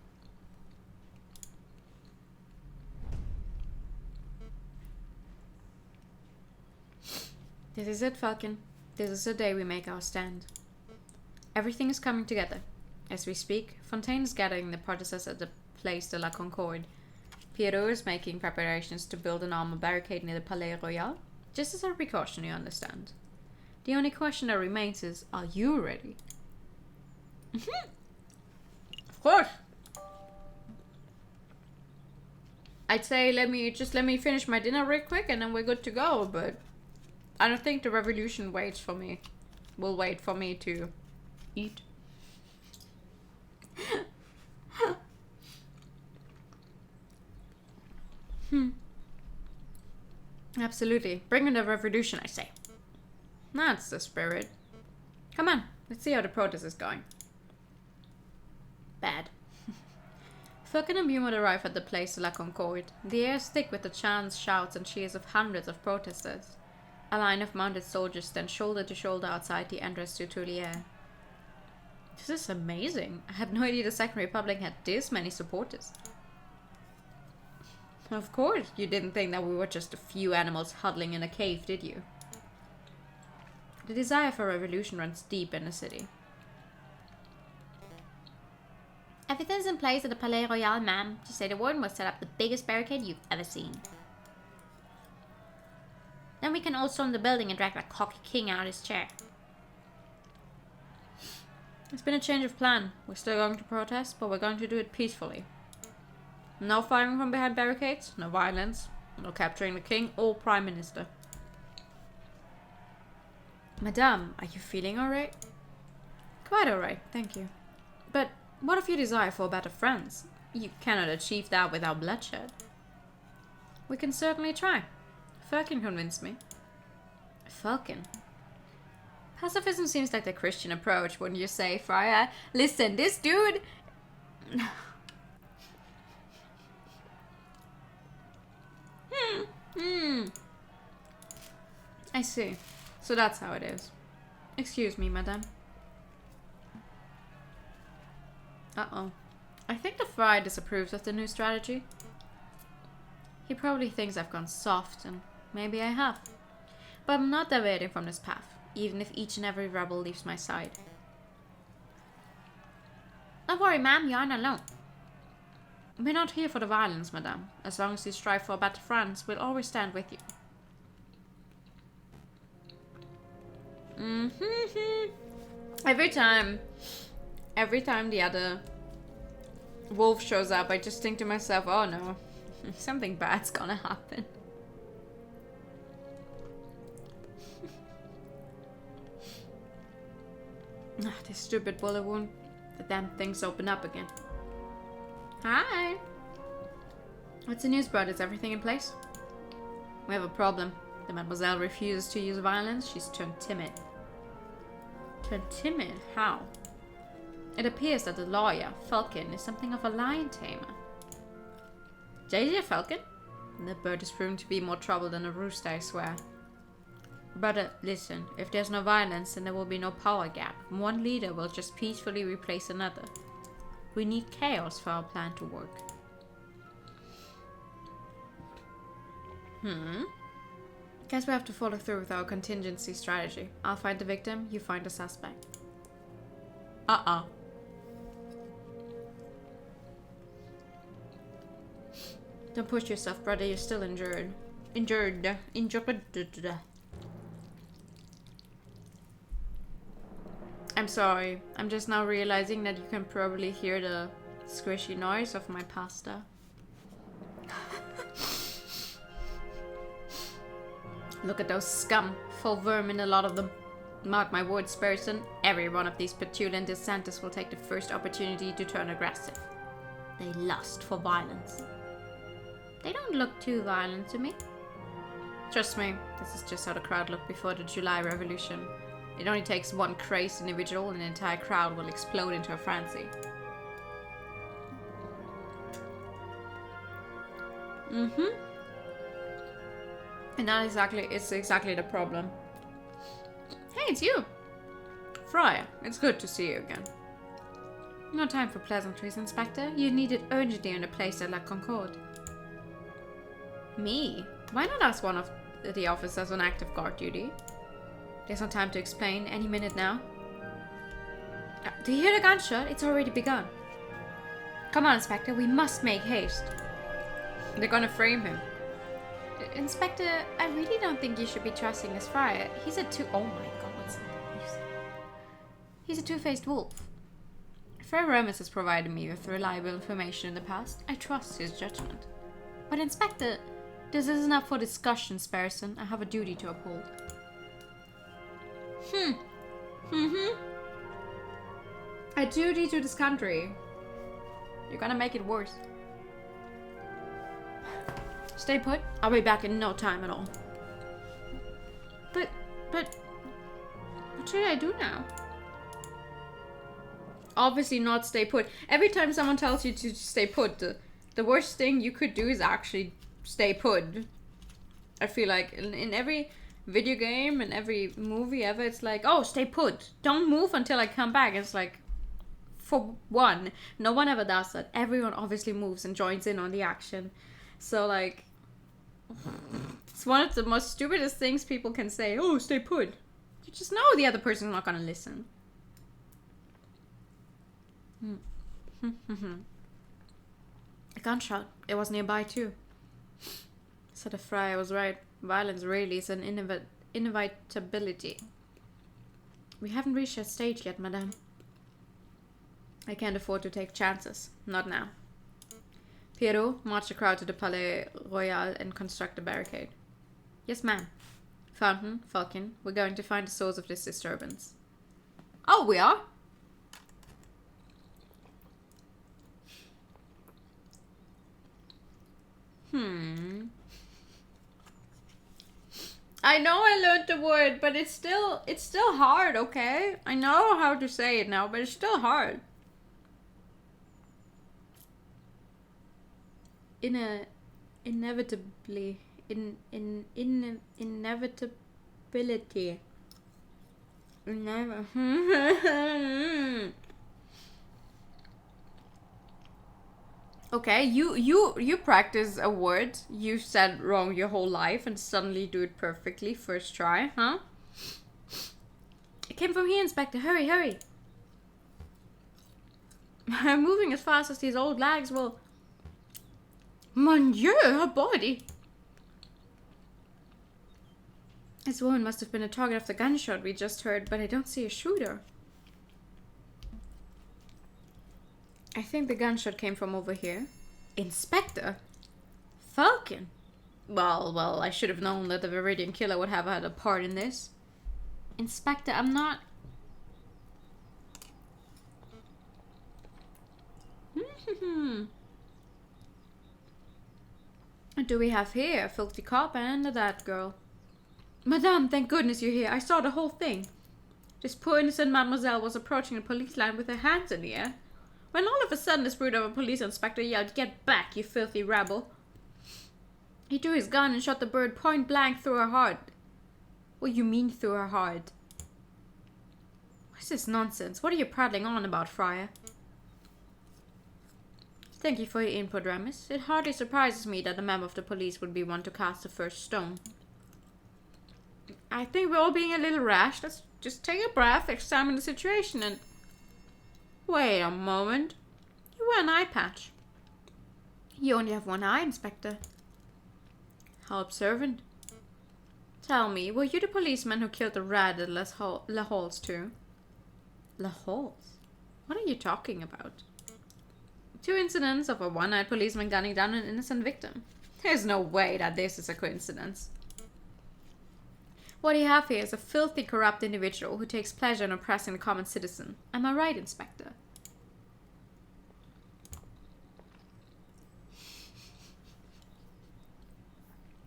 S1: This is it, Falcon. This is the day we make our stand. Everything is coming together. As we speak, Fontaine is gathering the protesters at the Place de la Concorde. Pierrot is making preparations to build an armor barricade near the Palais Royal, just as a precaution, you understand. The only question that remains is, are you ready? Of course. I'd say let me finish my dinner real quick and then we're good to go, but I don't think the revolution waits for me. Will wait for me to eat. Absolutely. Bring in the revolution, I say. That's the spirit. Come on, let's see how the protest is going. Bad. Falcon and Beaumont arrive at the Place de la Concorde. The air is thick with the chants, shouts, and cheers of hundreds of protesters. A line of mounted soldiers stand shoulder to shoulder outside the entrance to Tuileries. This is amazing. I had no idea the Second Republic had this many supporters. Of course, you didn't think that we were just a few animals huddling in a cave, did you? The desire for revolution runs deep in the city.
S2: Everything's in place at the Palais Royal, ma'am. Just say the word and we'll set up the biggest barricade you've ever seen. Then we can all storm the building and drag that cocky king out of his chair.
S1: It's been a change of plan. We're still going to protest, but we're going to do it peacefully. No firing from behind barricades, no violence, no capturing the king or prime minister. Madame, are you feeling alright? Quite alright, thank you. But what of your desire for better friends? You cannot achieve that without bloodshed. We can certainly try. Falcon convinced me. Falcon? Pacifism seems like the Christian approach, wouldn't you say, Friar? Listen, this dude... I see. So that's how it is. Excuse me, madame. Uh-oh. I think the friar disapproves of the new strategy. He probably thinks I've gone soft, and maybe I have. But I'm not deviating from this path, even if each and every rebel leaves my side.
S2: Don't worry, ma'am, you aren't alone.
S1: We're not here for the violence, madame. As long as you strive for better friends, we'll always stand with you. Every time the other wolf shows up, I just think to myself, oh no, something bad's gonna happen. This stupid bullet wound. The damn things open up again. Hi! What's the news, bud? Is everything in place? We have a problem. The mademoiselle refuses to use violence. She's turned timid. Turned timid? How? It appears that the lawyer, Falcon, is something of a lion tamer. J.J. Falcon? The bird is proven to be more trouble than a rooster, I swear. Brother, listen. If there's no violence, then there will be no power gap. One leader will just peacefully replace another. We need chaos for our plan to work. Guess we have to follow through with our contingency strategy. I'll find the victim, you find the suspect. Don't push yourself, brother. You're still injured. Injured. I'm sorry. I'm just now realizing that you can probably hear the Squishy noise of my pasta. Look at those scum. Full vermin, a lot of them. Mark my words, person. Every one of these petulant dissenters will take the first opportunity to turn aggressive. They lust for violence. They don't look too violent to me. Trust me, this is just how the crowd looked before the July Revolution. It only takes one crazed individual and the entire crowd will explode into a frenzy. And that is exactly the problem. Hey, it's you! Friar, it's good to see you again. No time for pleasantries, Inspector. You needed urgently in a place at La Concorde. Me? Why not ask one of the officers on active guard duty? There's no time to explain. Any minute now. Do you hear the gunshot? It's already begun. Come on, Inspector. We must make haste. They're gonna frame him. Inspector, I really don't think you should be trusting this friar. He's a oh my god, what's that? He's a two-faced wolf. Friar Remus has provided me with reliable information in the past. I trust his judgment. But Inspector, this isn't up for discussion, Sparrison. I have a duty to uphold. A duty to this country. You're gonna make it worse. Stay put. I'll be back in no time at all. But, what should I do now? Obviously not stay put. Every time someone tells you to stay put, the worst thing you could do is actually stay put. I feel like in every video game and every movie ever, it's like, oh, stay put. Don't move until I come back. It's like, for one, no one ever does that. Everyone obviously moves and joins in on the action. So, like, it's one of the most stupidest things people can say. Oh, stay put. You just know the other person's not gonna listen. A gunshot. It was nearby too. So the friar was right. Violence really is an inevitability. We haven't reached that stage yet, madame. I can't afford to take chances. Not now. Pierrot, march the crowd to the Palais Royal and construct a barricade. Yes, ma'am. Fountain, Falcon, we're going to find the source of this disturbance. Oh, we are? I know I learned the word, but it's still hard, okay? I know how to say it now, but it's still hard. Inevitability. Okay, you practice a word you said wrong your whole life and suddenly do it perfectly first try, huh? It came from here, Inspector. Hurry, hurry. I'm moving as fast as these old lags will. Mon Dieu, her body. This woman must have been a target of the gunshot we just heard, but I don't see a shooter. I think the gunshot came from over here. Inspector? Falcon? Well, I should have known that the Viridian killer would have had a part in this. Inspector, I'm not... What do we have here? A filthy cop and a dead girl. Madame, thank goodness you're here. I saw the whole thing. This poor innocent mademoiselle was approaching the police line with her hands in the air. When all of a sudden this brute of a police inspector yelled, "Get back, you filthy rabble." He drew his gun and shot the bird point blank through her heart. What do you mean through her heart? What's this nonsense? What are you prattling on about, Friar? Thank you for your input, Remus. It hardly surprises me that the member of the police would be one to cast the first stone. I think we're all being a little rash. Let's just take a breath, examine the situation, and... Wait a moment. You wear an eye patch. You only have one eye, Inspector. How observant. Tell me, were you the policeman who killed the rat at La Halls too? La Halls? What are you talking about? 2 incidents of a one-eyed policeman gunning down an innocent victim. There's no way that this is a coincidence. What you have here is a filthy, corrupt individual who takes pleasure in oppressing the common citizen. Am I right, Inspector?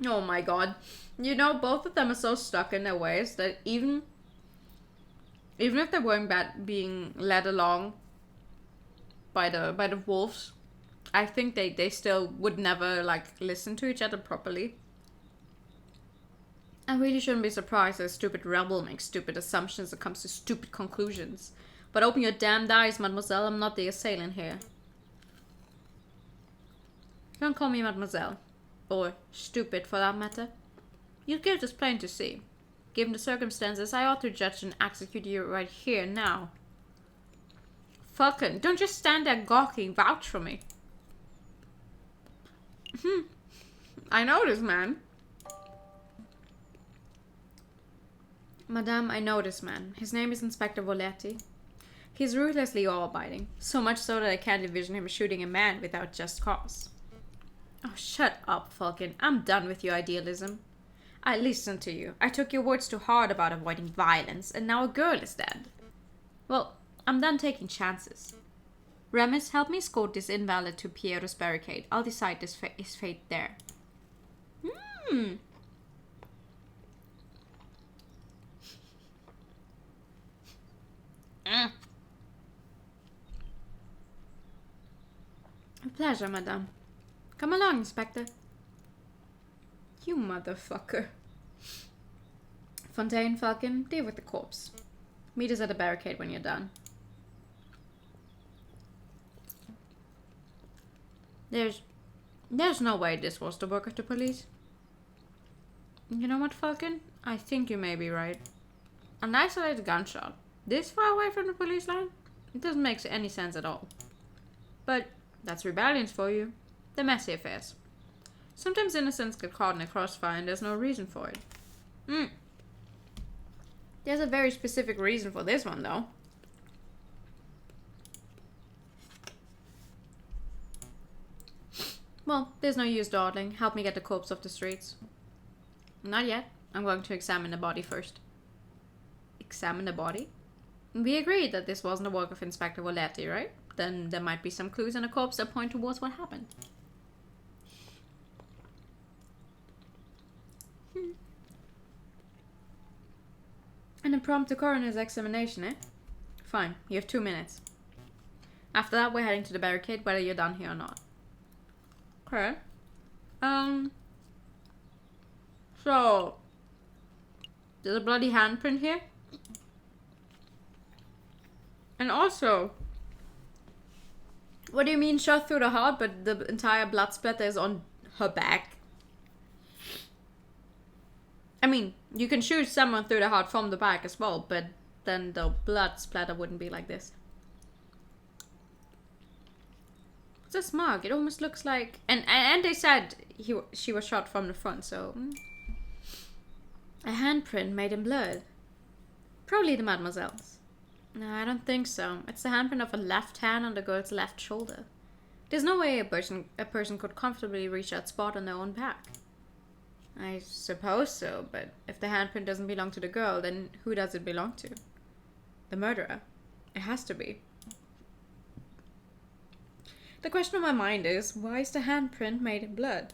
S1: Oh my god. You know, both of them are so stuck in their ways that even if they weren't being led along by the wolves, I think they still would never, like, listen to each other properly. I really shouldn't be surprised that a stupid rebel makes stupid assumptions and comes to stupid conclusions. But open your damned eyes, mademoiselle. I'm not the assailant here. Don't call me mademoiselle. Or stupid, for that matter. Your guilt is plain to see. Given the circumstances, I ought to judge and execute you right here, now. Fucking, don't just stand there gawking. Vouch for me. I know this man. Madame, I know this man. His name is Inspector Voletti. He's ruthlessly law-abiding, so much so that I can't envision him shooting a man without just cause. Oh, shut up, Falcon. I'm done with your idealism. I listened to you. I took your words to heart about avoiding violence, and now a girl is dead. Well, I'm done taking chances. Remus, help me escort this invalid to Piero's barricade. I'll decide his fate there. A pleasure, madame. Come along, Inspector. You motherfucker. Fontaine, Falcon, deal with the corpse. Meet us at the barricade when you're done. There's no way this was the work of the police. You know what, Falcon? I think you may be right. An isolated gunshot. This far away from the police line? It doesn't make any sense at all. But that's rebellions for you. The messy affairs. Sometimes innocents get caught in a crossfire and there's no reason for it. There's a very specific reason for this one, though. Well, there's no use dawdling. Help me get the corpse off the streets. Not yet. I'm going to examine the body first. Examine the body? We agreed that this wasn't the work of Inspector Voletti, right? Then there might be some clues in the corpse that point towards what happened. An impromptu coroner's examination, eh? Fine, you have 2 minutes. After that, we're heading to the barricade, whether you're done here or not. Okay. So, there's a bloody handprint here. And also, what do you mean shot through the heart, but the entire blood splatter is on her back? I mean, you can shoot someone through the heart from the back as well, but then the blood splatter wouldn't be like this. It's a smug. It almost looks like... And they said she was shot from the front, so... A handprint made in blood. Probably the mademoiselle's. No, I don't think so. It's the handprint of a left hand on the girl's left shoulder. There's no way a person could comfortably reach that spot on their own back. I suppose so, but if the handprint doesn't belong to the girl, then who does it belong to? The murderer. It has to be. The question on my mind is, why is the handprint made in blood?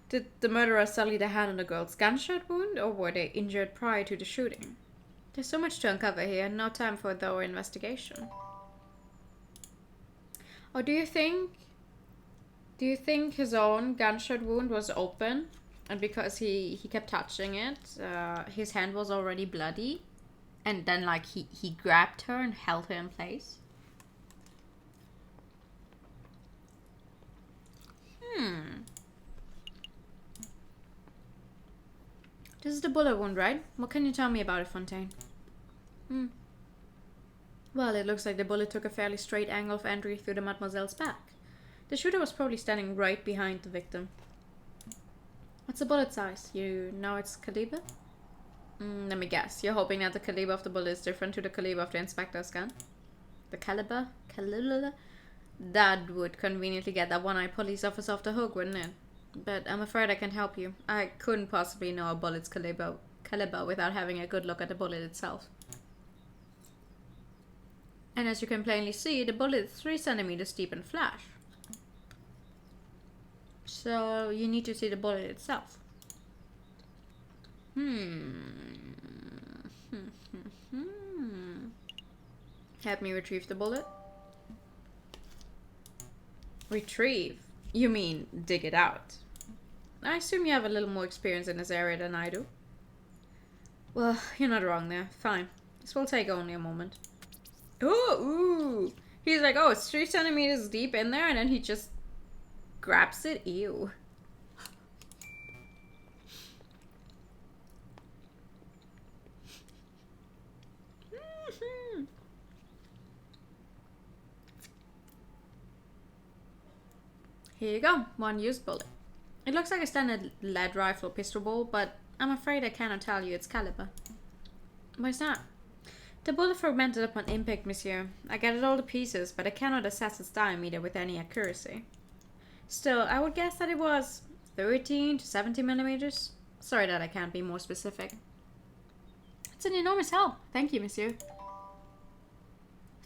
S1: Did the murderer sully the hand on the girl's gunshot wound, or were they injured prior to the shooting? There's so much to uncover here, and no time for a thorough investigation. Or do you think his own gunshot wound was open, and because he kept touching it, his hand was already bloody, and then like he grabbed her and held her in place? This is the bullet wound, right? What can you tell me about it, Fontaine? Well, it looks like the bullet took a fairly straight angle of entry through the mademoiselle's back. The shooter was probably standing right behind the victim. What's the bullet size? You know its caliber? Let me guess. You're hoping that the caliber of the bullet is different to the caliber of the inspector's gun? The caliber? That would conveniently get that one-eyed police officer off the hook, wouldn't it? But I'm afraid I can't help you. I couldn't possibly know a bullet's caliber without having a good look at the bullet itself. And as you can plainly see, the bullet is 3 centimeters deep and flash. So you need to see the bullet itself. Help me retrieve the bullet. Retrieve? You mean dig it out? I assume you have a little more experience in this area than I do. Well, you're not wrong there. Fine. This will take only a moment. Ooh! He's like, oh, it's 3 centimeters deep in there, and then he just grabs it. Ew. Here you go, 1 used bullet. It looks like a standard lead rifle pistol ball, but I'm afraid I cannot tell you its caliber. Why's that? The bullet fragmented upon impact, monsieur. I gathered all the pieces, but I cannot assess its diameter with any accuracy. Still, I would guess that it was 13 to 17 millimeters. Sorry that I can't be more specific. It's an enormous help. Thank you, monsieur.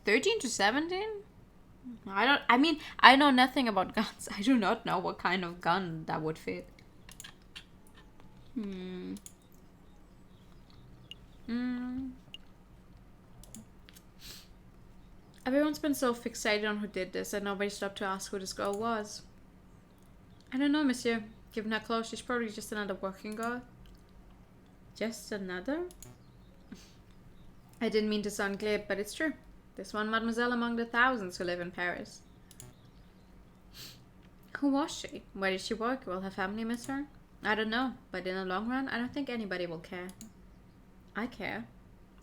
S1: 13 to 17? I know nothing about guns. I do not know what kind of gun that would fit. Everyone's been so fixated on who did this that nobody stopped to ask who this girl was. I don't know, monsieur. Given her clothes, she's probably just another working girl. Just another? I didn't mean to sound glib, but it's true. This one mademoiselle among the thousands who live in Paris. Who was she? Where did she work? Will her family miss her? I don't know, but in the long run, I don't think anybody will care. I care.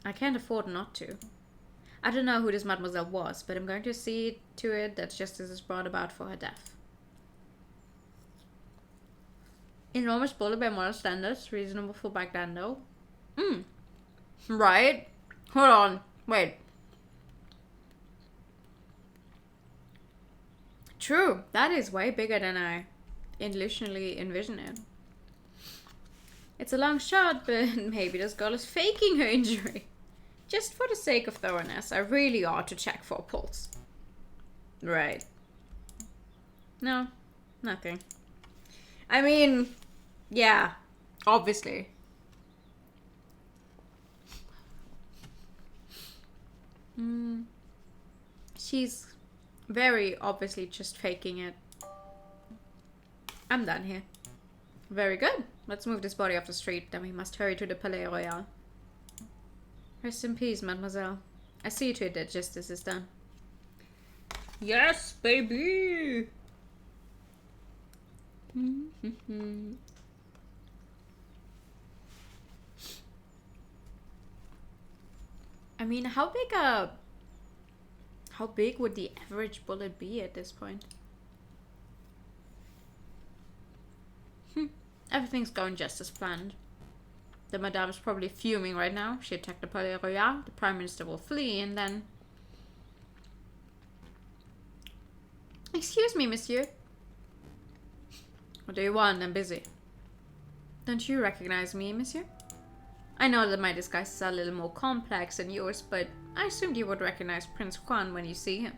S1: I can't afford not to. I don't know who this mademoiselle was, but I'm going to see to it that justice is brought about for her death. Enormous bullet by modern standards, reasonable for back then though. Right? Hold on. Wait. True, that is way bigger than I illusionally envisioned it. It's a long shot, but maybe this girl is faking her injury. Just for the sake of thoroughness, I really ought to check for a pulse. Right. No, nothing. I mean, yeah, obviously. She's very obviously just faking it. I'm done here. Very good. Let's move this body off the street, then we must hurry to the Palais Royal. Rest in peace, mademoiselle. I see to it that justice is done. Yes, baby! I mean, how big would the average bullet be at this point? Everything's going just as planned. The madame is probably fuming right now. She attacked the Palais Royal. The prime minister will flee and then... Excuse me, monsieur. What do you want? I'm busy. Don't you recognize me, monsieur? I know that my disguise is a little more complex than yours, but I assumed you would recognize Prince Juan when you see him.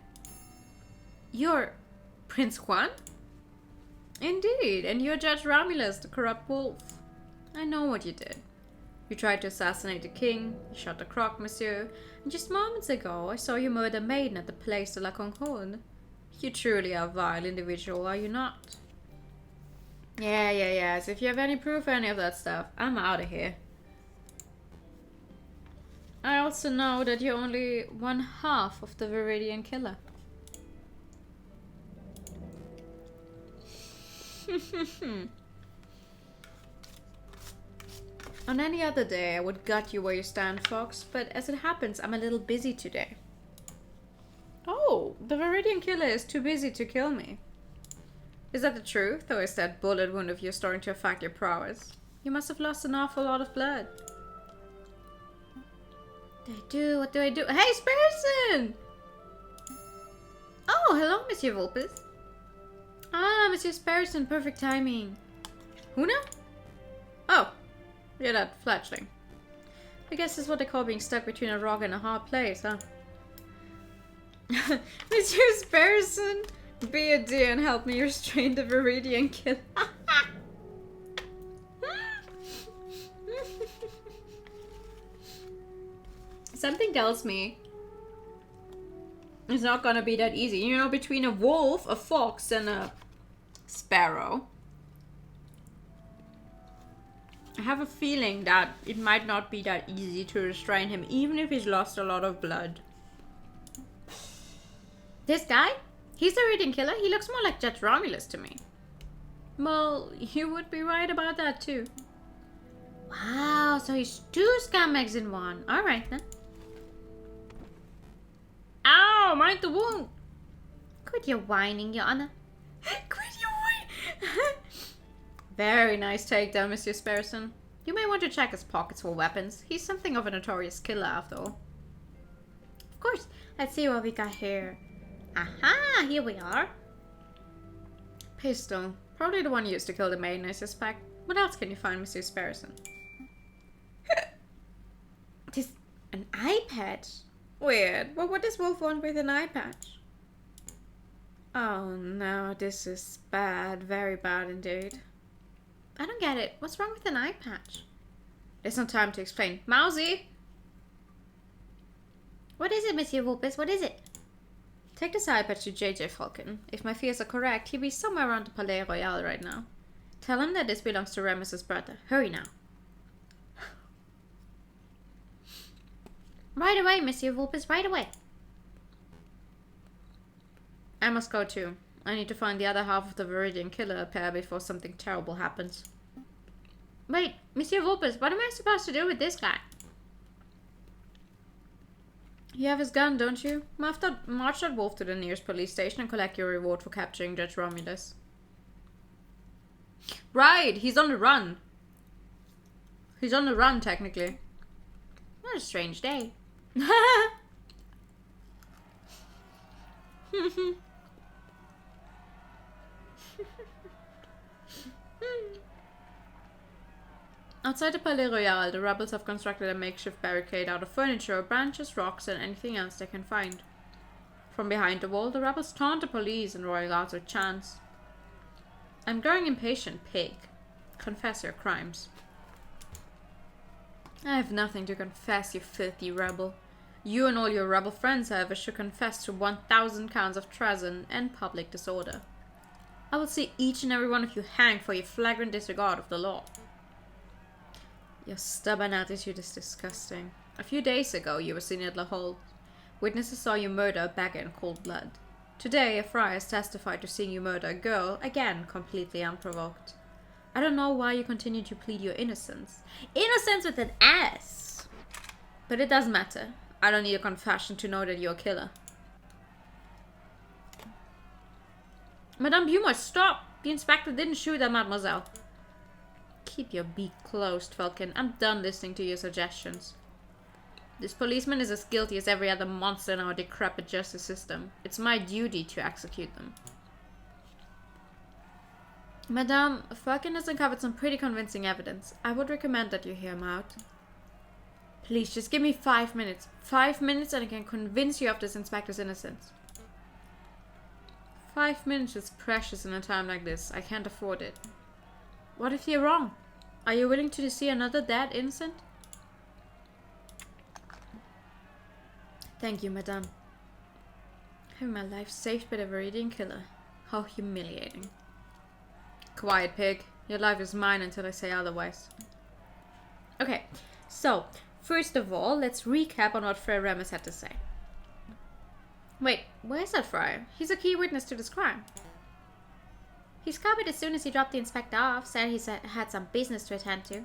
S1: You're Prince Juan? Indeed, and you're Judge Romulus, the corrupt wolf. I know what you did. You tried to assassinate the king, you shot the croc, monsieur, and just moments ago I saw you murder a maiden at the Place de la Concorde. You truly are a vile individual, are you not? Yes. If you have any proof of any of that stuff, I'm out of here. I also know that you're only 1/2 of the Viridian killer. On any other day, I would gut you where you stand, Fox, but as it happens, I'm a little busy today. Oh, the Viridian killer is too busy to kill me. Is that the truth, or is that bullet wound of yours starting to affect your prowess? You must have lost an awful lot of blood. What do I do? Hey, Sparrison! Oh, Oh, hello, Monsieur Vulpes. Ah, Monsieur Sparrowson, perfect timing. Who now? Oh, you're that fledgling. I guess that's what they call being stuck between a rock and a hard place, huh? Monsieur Sparrowson, be a dear and help me restrain the Viridian killer. Something tells me it's not gonna be that easy. You know, between a wolf, a fox, and a sparrow. I have a feeling that it might not be that easy to restrain him, even if he's lost a lot of blood. This guy? He's the Viridian killer? He looks more like Judge Romulus to me. Well, you would be right about that too. Wow, so he's two scumbags in one. Alright then. Ow, mind the wound.
S2: Quit your whining, Your Honor.
S1: Quit your whining. Very nice takedown, Monsieur Sparrowson. You may want to check his pockets for weapons. He's something of a notorious killer after all.
S2: Of course. Let's see what we got here. Aha, here we are.
S1: Pistol. Probably the one used to kill the maiden, I suspect. What else can you find, Monsieur Sparrowson?
S2: This an eye patch.
S1: Weird. Well, what does Wolf want with an eye patch? Oh no, this is bad. Very bad indeed.
S2: I don't get it. What's wrong with an eye patch?
S1: There's no time to explain. Mousy!
S2: What is it, Monsieur Vulpes? What is it?
S1: Take this eye patch to JJ Falcon. If my fears are correct, he'll be somewhere around the Palais Royal right now. Tell him that this belongs to Remus's brother. Hurry now.
S2: Right away, Monsieur Vulpes, right away.
S1: I must go too. I need to find the other half of the Viridian killer pair before something terrible happens.
S2: Wait, Monsieur Vulpes, what am I supposed to do with this guy?
S1: You have his gun, don't you? March that wolf to the nearest police station and collect your reward for capturing Judge Romulus. Right, he's on the run. He's on the run, technically.
S2: What a strange day.
S1: Outside the Palais Royal, the rebels have constructed a makeshift barricade out of furniture, branches, rocks, and anything else they can find. From behind the wall, the rebels taunt the police and royal guards with chants. I'm growing impatient, pig. Confess your crimes. I have nothing to confess, you filthy rebel. You and all your rebel friends, however, should confess to 1,000 counts of treason and public disorder. I will see each and every one of you hanged for your flagrant disregard of the law. Your stubborn attitude is disgusting. A few days ago, you were seen at La Hold. Witnesses saw you murder a beggar in cold blood. Today, a friar has testified to seeing you murder a girl, again completely unprovoked. I don't know why you continue to plead your innocence.
S2: Innocence with an S!
S1: But it doesn't matter. I don't need a confession to know that you're a killer. Madame Beaumont, stop! The inspector didn't shoot at mademoiselle. Keep your beak closed, Falcon. I'm done listening to your suggestions. This policeman is as guilty as every other monster in our decrepit justice system. It's my duty to execute them. Madame, Falcon has uncovered some pretty convincing evidence. I would recommend that you hear him out. Please, just give me 5 minutes. 5 minutes and I can convince you of this inspector's innocence. 5 minutes is precious in a time like this. I can't afford it. What if you're wrong? Are you willing to see another dead innocent? Thank you, madame. Having my life saved by the Viridian killer. How humiliating. Quiet, pig. Your life is mine until I say otherwise. Okay, so, first of all, let's recap on what Friar Remus had to say. Wait, where's that friar? He's a key witness to this crime.
S2: He scuppered as soon as he dropped the inspector off, said he had some business to attend to.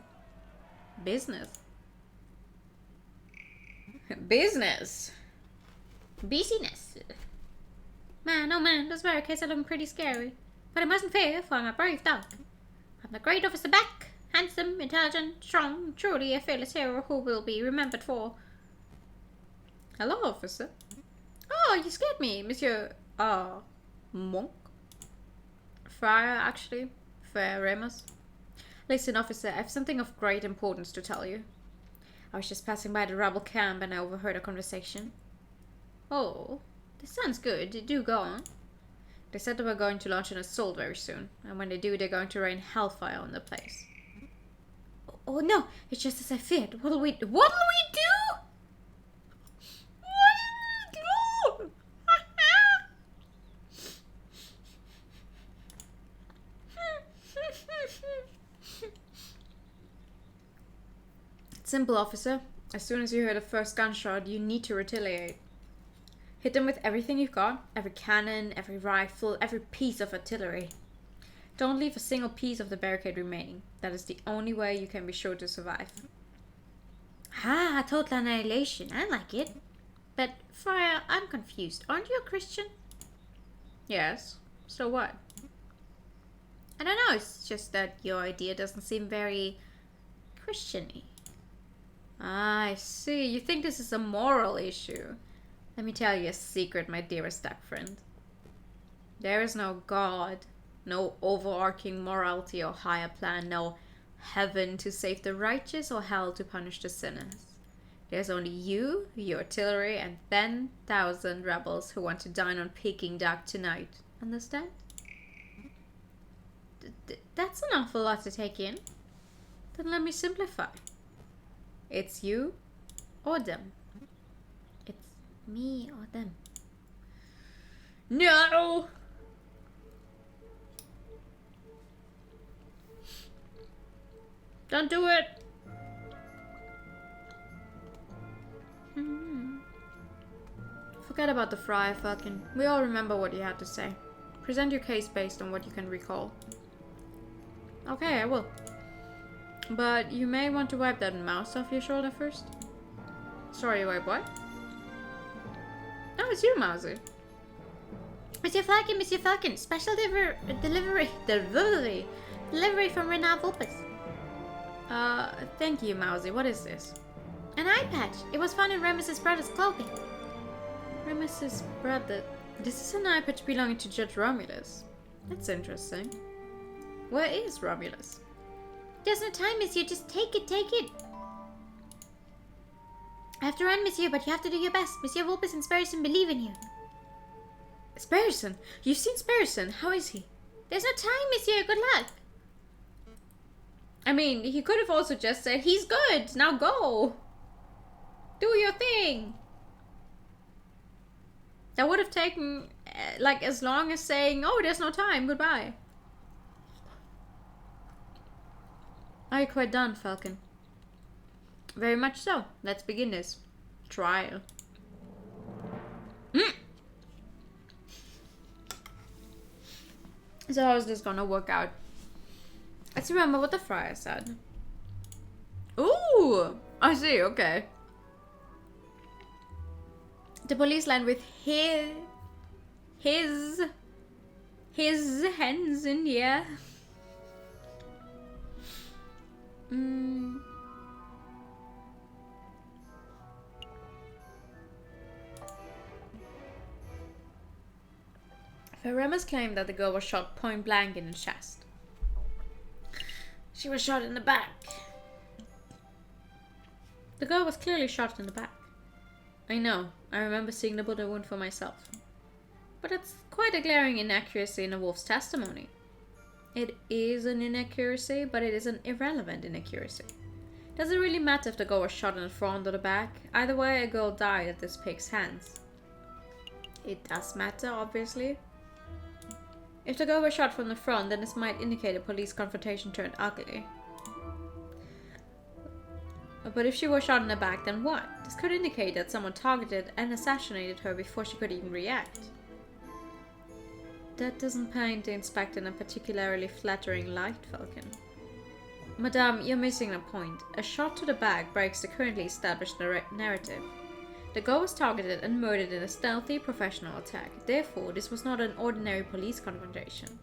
S1: Business? Business?
S2: Busyness. Man, oh man, those barricades are looking pretty scary. But I mustn't fear, for I'm a brave dog. I'm the great Officer Beck, handsome, intelligent, strong, truly a fearless hero who will be remembered for...
S1: Hello, officer. Oh, you scared me, Monsieur monk? Friar, actually. Friar Remus. Listen, officer, I have something of great importance to tell you. I was just passing by the rebel camp and I overheard a conversation. Oh, this sounds good. Do go on. They said they were going to launch an assault very soon, and when they do, they're going to rain hellfire on the place.
S2: Oh no, it's just as I feared. What'll we do?
S1: It's simple, officer. As soon as you hear the first gunshot, you need to retaliate. Hit them with everything you've got. Every cannon, every rifle, every piece of artillery. Don't leave a single piece of the barricade remaining. That is the only way you can be sure to survive.
S2: Total annihilation. I like it. But, Friar, I'm confused. Aren't you a Christian?
S1: Yes. So what?
S2: I don't know. It's just that your idea doesn't seem very Christian-y.
S1: I see. You think this is a moral issue. Let me tell you a secret, my dearest duck friend. There is no God, no overarching morality or higher plan, no heaven to save the righteous or hell to punish the sinners. There's only you, your artillery, and 10,000 rebels who want to dine on Peking duck tonight. Understand?
S2: That's an awful lot to take in.
S1: Then let me simplify. It's you or them.
S2: It's me or them.
S1: No! Don't do it! Forget about the friar, Falcon. We all remember what you had to say. Present your case based on what you can recall. Okay, I will. But you may want to wipe that mouse off your shoulder first. Sorry, wipe what? Oh, it's you, Mousy.
S2: Monsieur Falcon, special delivery from Renard Vulpes.
S1: Thank you, Mousy. What is this?
S2: An eye patch. It was found in Remus's brother's clothing.
S1: Remus's brother. This is an eye patch belonging to Judge Romulus. That's interesting. Where is Romulus?
S2: There's no time, monsieur. Just take it. I have to run, monsieur, but you have to do your best. Monsieur Vulpes and Sparrison believe in you.
S1: Sparrison? You've seen Sparrison. How is he?
S2: There's no time, monsieur. Good luck.
S1: I mean, he could have also just said, he's good. Now go. Do your thing. That would have taken, like, as long as saying, oh, there's no time. Goodbye. Are you quite done, Falcon? Very much so. Let's begin this trial. So how is this gonna work out? Let's remember what the friar said. Ooh! I see, okay. The police land with his hands in the air. Remus claimed that the girl was shot point blank in the chest. She was shot in the back. The girl was clearly shot in the back. I know, I remember seeing the bullet wound for myself. But it's quite a glaring inaccuracy in the wolf's testimony. It is an inaccuracy, but it is an irrelevant inaccuracy. Does it really matter if the girl was shot in the front or the back? Either way, a girl died at this pig's hands. It does matter, obviously. If the girl was shot from the front, then this might indicate a police confrontation turned ugly. But if she was shot in the back, then what? This could indicate that someone targeted and assassinated her before she could even react. That doesn't paint the inspector in a particularly flattering light, Falcon. Madame, you're missing a point. A shot to the back breaks the currently established narrative. The girl was targeted and murdered in a stealthy, professional attack. Therefore, this was not an ordinary police confrontation.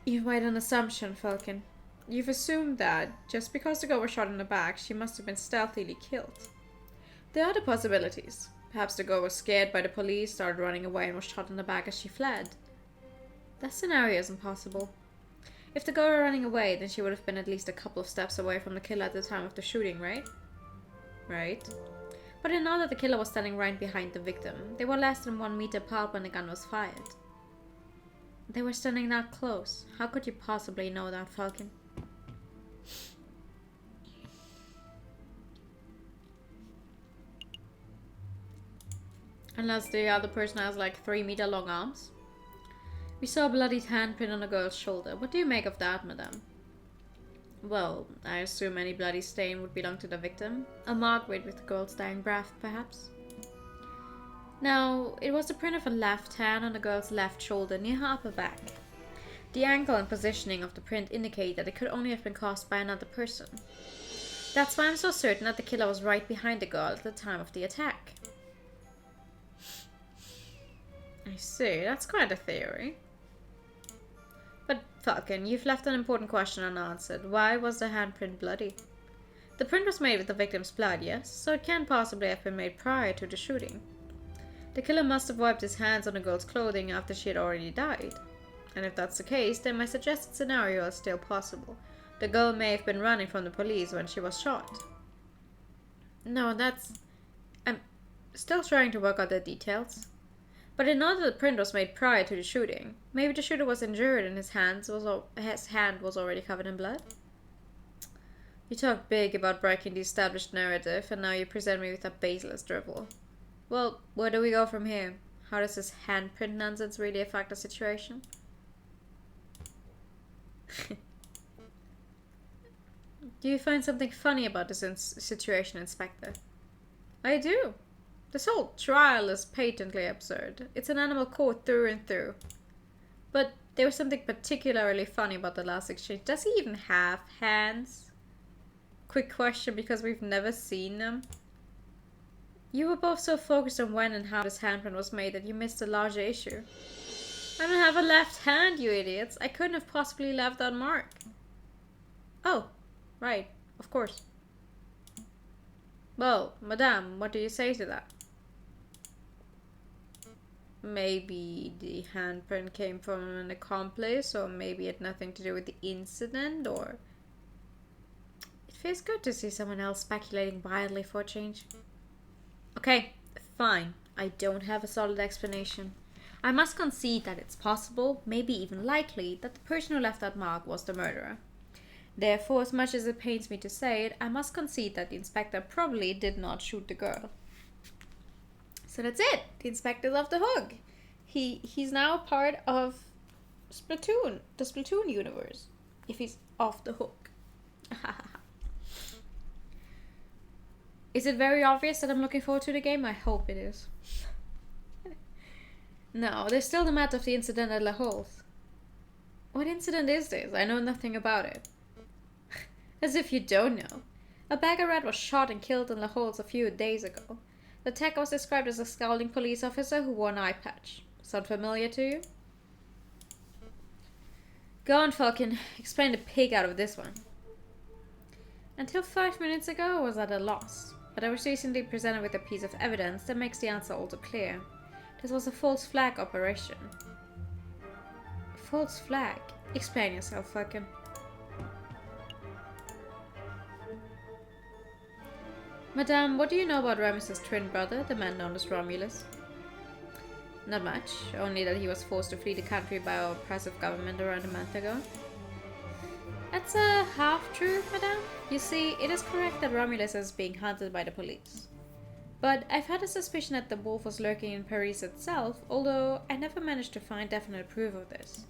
S1: You've made an assumption, Falcon. You've assumed that, just because the girl was shot in the back, she must have been stealthily killed. There are other possibilities. Perhaps the girl was scared by the police, started running away, and was shot in the back as she fled. That scenario isn't possible. If the girl were running away, then she would have been at least a couple of steps away from the killer at the time of the shooting, right? Right. But I know that the killer was standing right behind the victim. They were less than 1 meter apart when the gun was fired. They were standing that close. How could you possibly know that, Falcon? Unless the other person has like 3-meter long arms. We saw a bloodied handprint on a girl's shoulder. What do you make of that, madame? Well, I assume any bloody stain would belong to the victim. A mark made with the girl's dying breath, perhaps. Now, it was the print of a left hand on the girl's left shoulder near her upper back. The angle and positioning of the print indicate that it could only have been caused by another person. That's why I'm so certain that the killer was right behind the girl at the time of the attack. I see, that's quite a theory. But Falcon, you've left an important question unanswered. Why was the handprint bloody? The print was made with the victim's blood, yes, so it can't possibly have been made prior to the shooting. The killer must have wiped his hands on the girl's clothing after she had already died. And if that's the case, then my suggested scenario is still possible. The girl may have been running from the police when she was shot. No, I'm still trying to work out the details. But I know that the print was made prior to the shooting. Maybe the shooter was injured and his hand was already covered in blood? You talk big about breaking the established narrative, and now you present me with that baseless drivel. Well, where do we go from here? How does this handprint nonsense really affect the situation? Do you find something funny about this situation, Inspector? I do. This whole trial is patently absurd. It's an animal court through and through. But there was something particularly funny about the last exchange. Does he even have hands? Quick question, because we've never seen them. You were both so focused on when and how this handprint was made that you missed the larger issue. I don't have a left hand, you idiots. I couldn't have possibly left that mark. Oh, right. Of course. Well, madame, what do you say to that? Maybe the handprint came from an accomplice, or maybe it had nothing to do with the incident, or... It feels good to see someone else speculating wildly for a change. Okay, fine. I don't have a solid explanation. I must concede that it's possible, maybe even likely, that the person who left that mark was the murderer. Therefore, as much as it pains me to say it, I must concede that the inspector probably did not shoot the girl. So that's it. The inspector's off the hook. He's now part of Splatoon, the Splatoon universe. If he's off the hook. Is it very obvious that I'm looking forward to the game? I hope it is. No, there's still the matter of the incident at La Halls. What incident is this? I know nothing about it. As if you don't know. A beggar rat was shot and killed in La Halls a few days ago. The attacker was described as a scowling police officer who wore an eye patch. Sound familiar to you? Go on, Falcon. Explain the pig out of this one. Until 5 minutes ago, I was at a loss. But I was recently presented with a piece of evidence that makes the answer also clear. This was a false flag operation. False flag? Explain yourself, Falcon. Madame, what do you know about Ramesses' twin brother, the man known as Romulus? Not much, only that he was forced to flee the country by our oppressive government around a month ago. That's a half-truth, madame. You see, it is correct that Romulus is being hunted by the police. But I've had a suspicion that the wolf was lurking in Paris itself, although I never managed to find definite proof of this.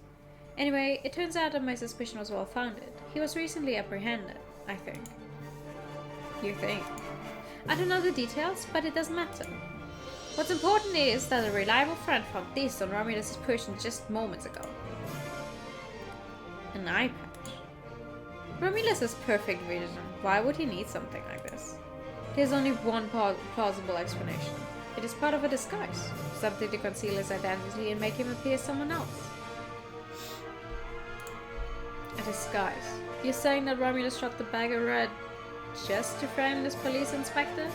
S1: Anyway, it turns out that my suspicion was well founded. He was recently apprehended, I think. You think? I don't know the details, but it doesn't matter. What's important is that a reliable friend found this on Romulus' person just moments ago. An eye patch. Romulus has perfect vision. Why would he need something like this? There's only one plausible explanation. It is part of a disguise. Something to conceal his identity and make him appear someone else. A disguise. You're saying that Romulus shot the beggar rat just to frame this police inspector?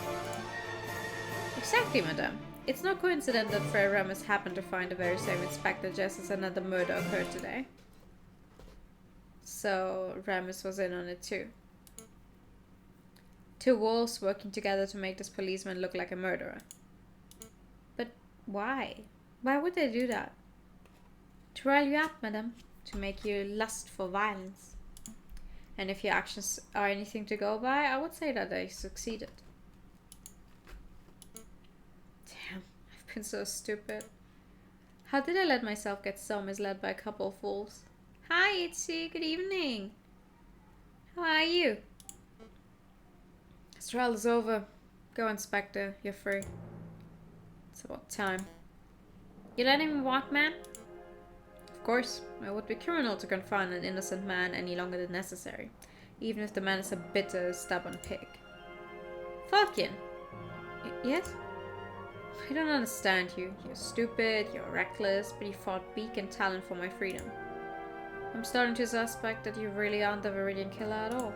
S1: Exactly, madame. It's no coincidence that Frey Ramus happened to find the very same inspector just as another murder occurred today. So, Ramus was in on it too. Two wolves working together to make this policeman look like a murderer. But why? Why would they do that? To rile you up, madame. To make you lust for violence. And if your actions are anything to go by, I would say that they succeeded. Damn, I've been so stupid. How did I let myself get so misled by a couple of wolves? Hi, Itzy, good evening. How are you? This trial is over. Go, Inspector, you're free. It's about time. You letting me walk, man? Of course, it would be criminal to confine an innocent man any longer than necessary, even if the man is a bitter, stubborn pig. Falcon! Yes? I don't understand you. You're stupid, you're reckless, but you fought beak and talent for my freedom. I'm starting to suspect that you really aren't the Viridian killer at all.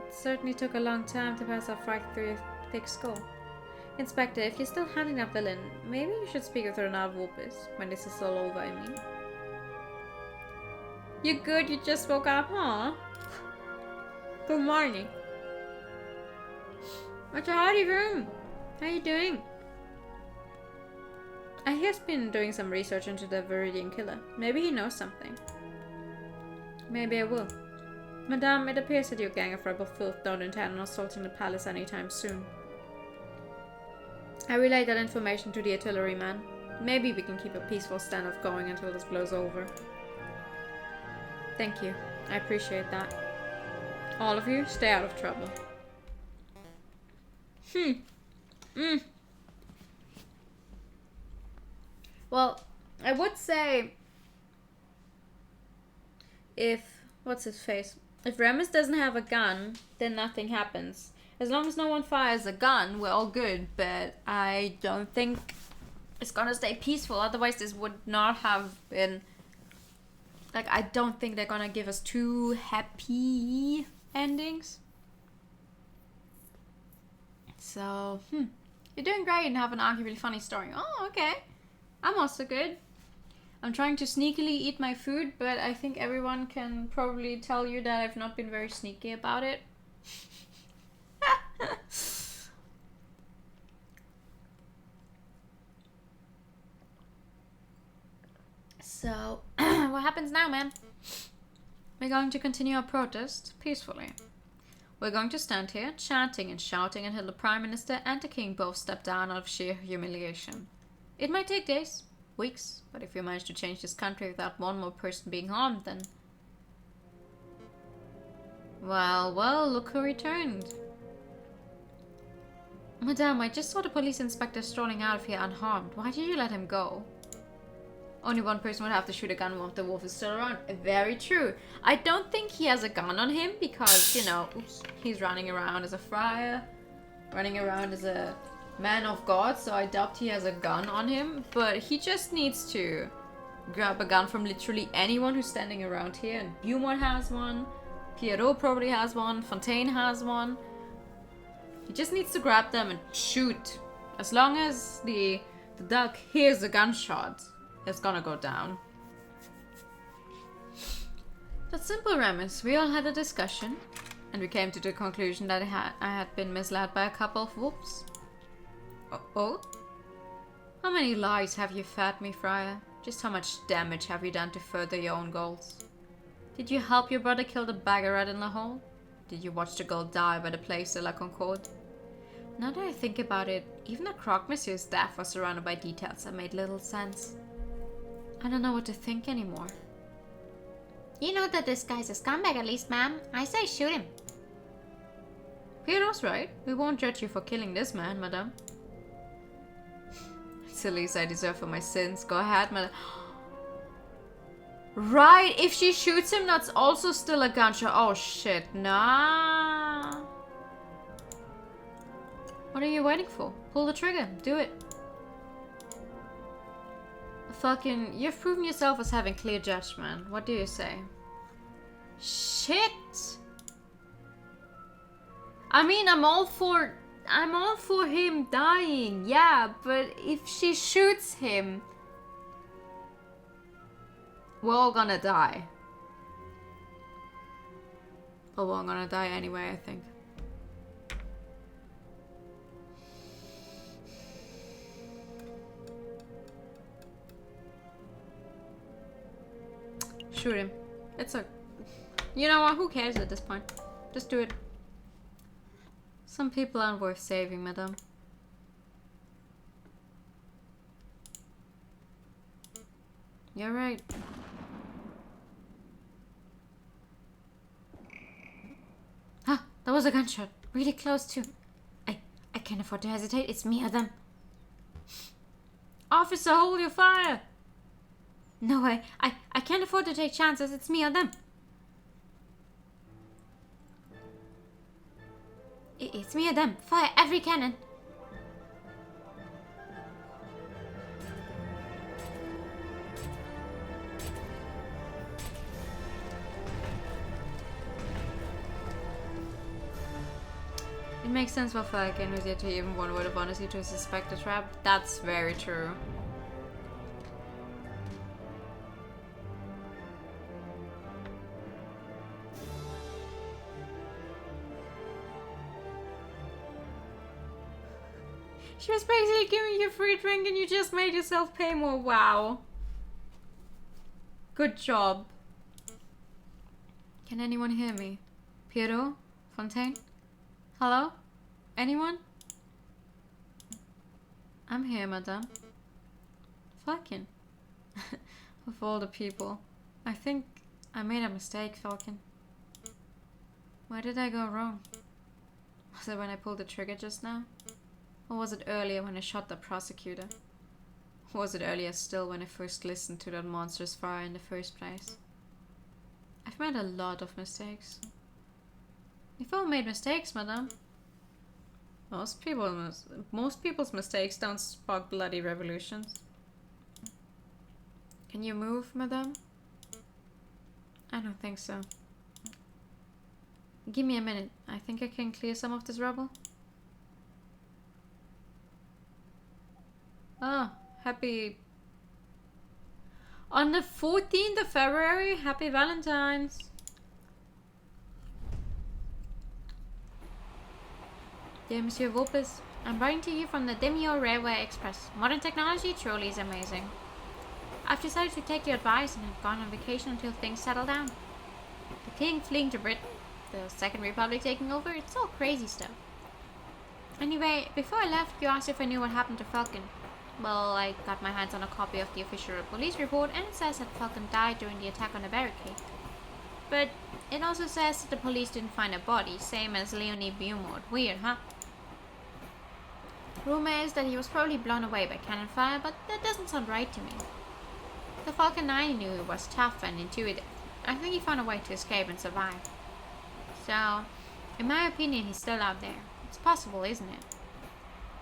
S1: It certainly took a long time to pass that fight through your thick skull. Inspector, if you're still hunting that villain, maybe you should speak with Renard Vulpes when this is all over, I mean. You good? You just woke up, huh? Good morning. What's your howdy room? How you doing? I hear he's been doing some research into the Viridian killer. Maybe he knows something. Maybe I will. Madame, it appears that your gang of rebel filth don't intend on assaulting the palace anytime soon. I relayed that information to the artilleryman. Maybe we can keep a peaceful standoff going until this blows over. Thank you. I appreciate that. All of you, stay out of trouble. Well, I would say what's his face? If Remus doesn't have a gun, then nothing happens. As long as no one fires a gun, we're all good, but I don't think it's gonna stay peaceful. Otherwise, this would not have been... Like, I don't think they're gonna give us two happy endings. So, You're doing great and have an arguably funny story. Oh, okay. I'm also good. I'm trying to sneakily eat my food, but I think everyone can probably tell you that I've not been very sneaky about it. So, what happens now, man? We're going to continue our protest peacefully. We're going to stand here, chanting and shouting until the Prime Minister and the King both step down out of sheer humiliation. It might take days, weeks, but if we manage to change this country without one more person being harmed, then... Well, look who returned. Madame, I just saw the police inspector strolling out of here unharmed. Why did you let him go? Only one person would have to shoot a gun while the wolf is still around. Very true. I don't think he has a gun on him because, you know, he's running around as a friar, running around as a man of God, so I doubt he has a gun on him. But he just needs to grab a gun from literally anyone who's standing around here. And Beaumont has one, Pierrot probably has one, Fontaine has one. He just needs to grab them and shoot. As long as the duck hears a gunshot, it's gonna go down. That's simple, Remus. We all had a discussion, and we came to the conclusion that I had been misled by a couple of wolves. Oh? How many lies have you fed me, Friar? Just how much damage have you done to further your own goals? Did you help your brother kill the bagger rat in the hole? Did you watch the girl die by the Place de la Concorde? Now that I think about it, even the Croque Monsieur's death was surrounded by details that made little sense. I don't know what to think anymore.
S2: You know that this guy's a scumbag at least, ma'am. I say shoot him.
S1: Pierrot's right. We won't judge you for killing this man, madame. It's the least I deserve for my sins. Go ahead, madame. Right, if she shoots him, that's also still a gunshot. Oh shit, nah. What are you waiting for? Pull the trigger. Do it. Fucking, you've proven yourself as having clear judgment. What do you say? Shit! I mean, I'm all for I'm all for him dying, yeah, but if she shoots him, we're all gonna die. But we're all gonna die anyway, I think. Shoot him. It's a... You know what? Who cares at this point? Just do it. Some people aren't worth saving, madam. You're right. Ah, that was a gunshot. Really close too. I can't afford to hesitate. It's me or them. Officer, hold your fire! No way. I can't afford to take chances. It's me or them. It's me or them. Fire every cannon. It makes sense for Falcon who's yet to even one word of honesty to suspect a trap. That's very true. She was basically giving you a free drink and you just made yourself pay more. Wow. Good job. Can anyone hear me? Piero? Fontaine? Hello? Anyone? I'm here, madame. Falcon. Of all the people. I think I made a mistake, Falcon. Where did I go wrong? Was it when I pulled the trigger just now? Or was it earlier when I shot the prosecutor? Or was it earlier still when I first listened to that monstrous fire in the first place? I've made a lot of mistakes. We've all made mistakes, madame. Most people's mistakes don't spark bloody revolutions. Can you move, madame? I don't think so. Give me a minute. I think I can clear some of this rubble. Oh, happy... On the 14th of February, happy Valentine's. Dear Monsieur Vopis, I'm writing to you from the Demio Railway Express. Modern technology truly is amazing. I've decided to take your advice and have gone on vacation until things settle down. The king fleeing to Britain, the Second Republic taking over, it's all crazy stuff. Anyway, before I left, you asked if I knew what happened to Falcon. Well, I got my hands on a copy of the official police report and it says that Falcon died during the attack on the barricade. But it also says that the police didn't find a body, same as Leonie Beaumont. Weird, huh? Rumor is that he was probably blown away by cannon fire, but that doesn't sound right to me. The Falcon I knew was tough and intuitive. I think he found a way to escape and survive. So, in my opinion, he's still out there. It's possible, isn't it?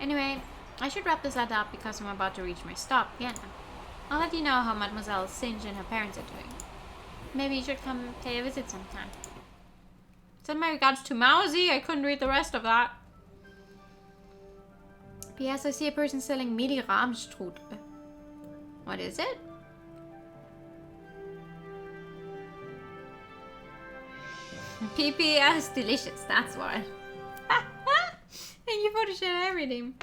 S1: Anyway, I should wrap this letter up because I'm about to reach my stop, Vienna. I'll let you know how Mademoiselle Singe and her parents are doing. Maybe you should come pay a visit sometime. Send my regards to Mousy. I couldn't read the rest of that. P.S. I see a person selling Midi Rahmstrudel. What is it? PPS delicious, that's why. Thank you for the share everything.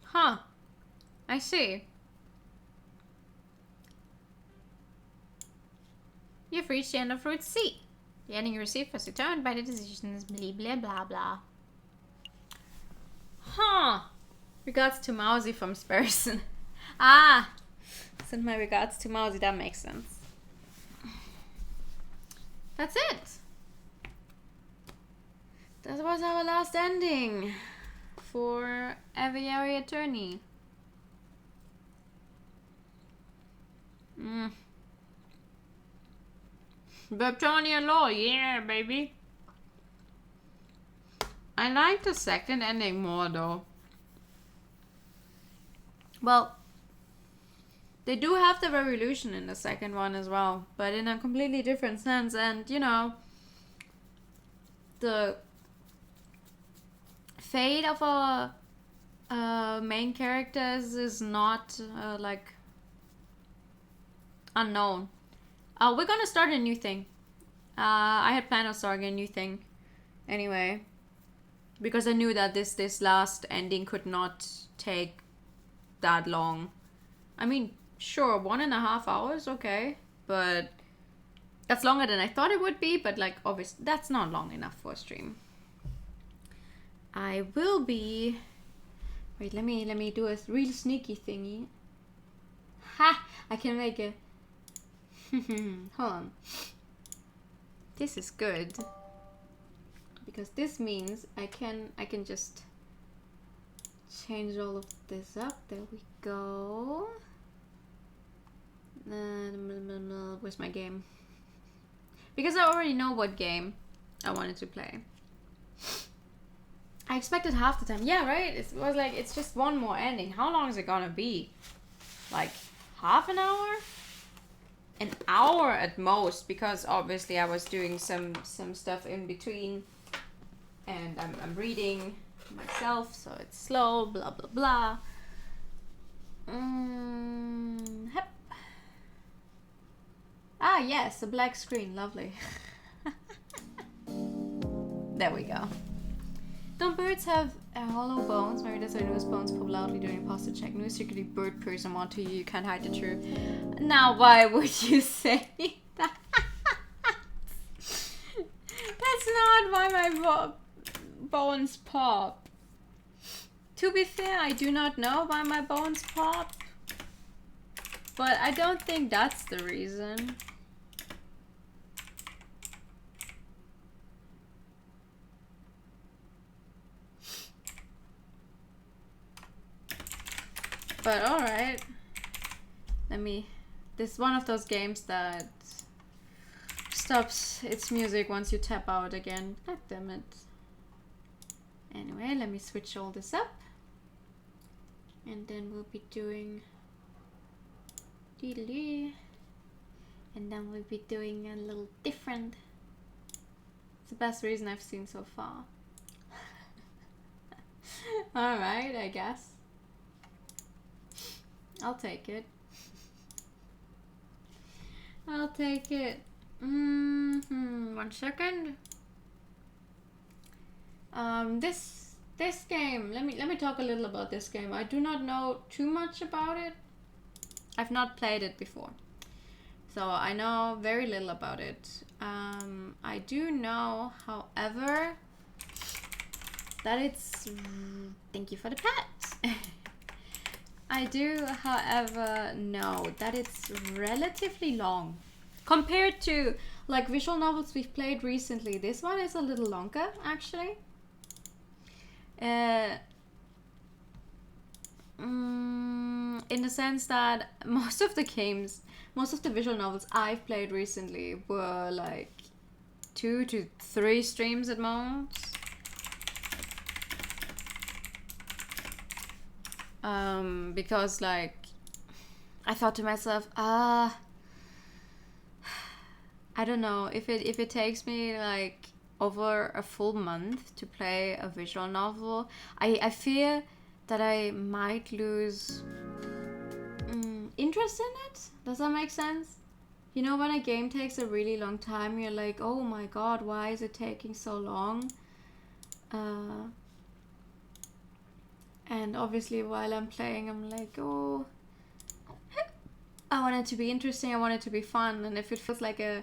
S1: Huh. I see. You've reached the end of Route C. The ending you received was determined by the decisions blah blah blah blah. Huh. Regards to Mousy from Sparson. Ah! Send my regards to Mousy, that makes sense. That's it. That was our last ending for Aviary Attorney. Beptonian Law, yeah, baby. I like the second ending more, though. Well, They do have the revolution in the second one as well, but in a completely different sense. And, you know, the fate of our main characters is not, like, unknown. We're gonna start a new thing. I had planned on starting a new thing anyway, because I knew that this last ending could not take that long. I mean, sure, 1.5 hours, okay, but that's longer than I thought it would be. But like, obviously, that's not long enough for a stream. I will be. Wait, let me do a real sneaky thingy. Ha! I can make a. Hold on. This is good, because this means I can just change all of this up. There we go. Where's my game? Because I already know what game I wanted to play. I expected half the time. Yeah, right? It was like, it's just one more ending. How long is it gonna be? Like, half an hour? An hour at most, because obviously I was doing some stuff in between. And I'm reading myself, so it's slow, blah, blah, blah. Hep. Ah, yes, a black screen, lovely. There we go. Don't birds have hollow bones? Maybe that's why those bones pop loudly during imposter check. No secretly bird person want to you can't hide the truth. Now, why would you say that? That's not why my bones pop. To be fair, I do not know why my bones pop, but I don't think that's the reason. But alright. This is one of those games that stops its music once you tap out again. God damn it. Anyway, let me switch all this up. And then we'll be doing diddly. And then we'll be doing a little different. It's the best reason I've seen so far. Alright, I guess. I'll take it. I'll take it. 1 second. This game. Let me talk a little about this game. I do not know too much about it. I've not played it before, so I know very little about it. I do know, however, that it's. Thank you for the pet. I do, however, know that it's relatively long. Compared to, like, visual novels we've played recently, this one is a little longer, actually. In the sense that most of the visual novels I've played recently were, like, 2 to 3 streams at most. Because, like, I thought to myself, I don't know, if it takes me, like, over a full month to play a visual novel, I fear that I might lose interest in it. Does that make sense? You know, when a game takes a really long time, you're like, oh my god, why is it taking so long? And obviously while I'm playing, I'm like, oh, I want it to be interesting, I want it to be fun, and if it feels like a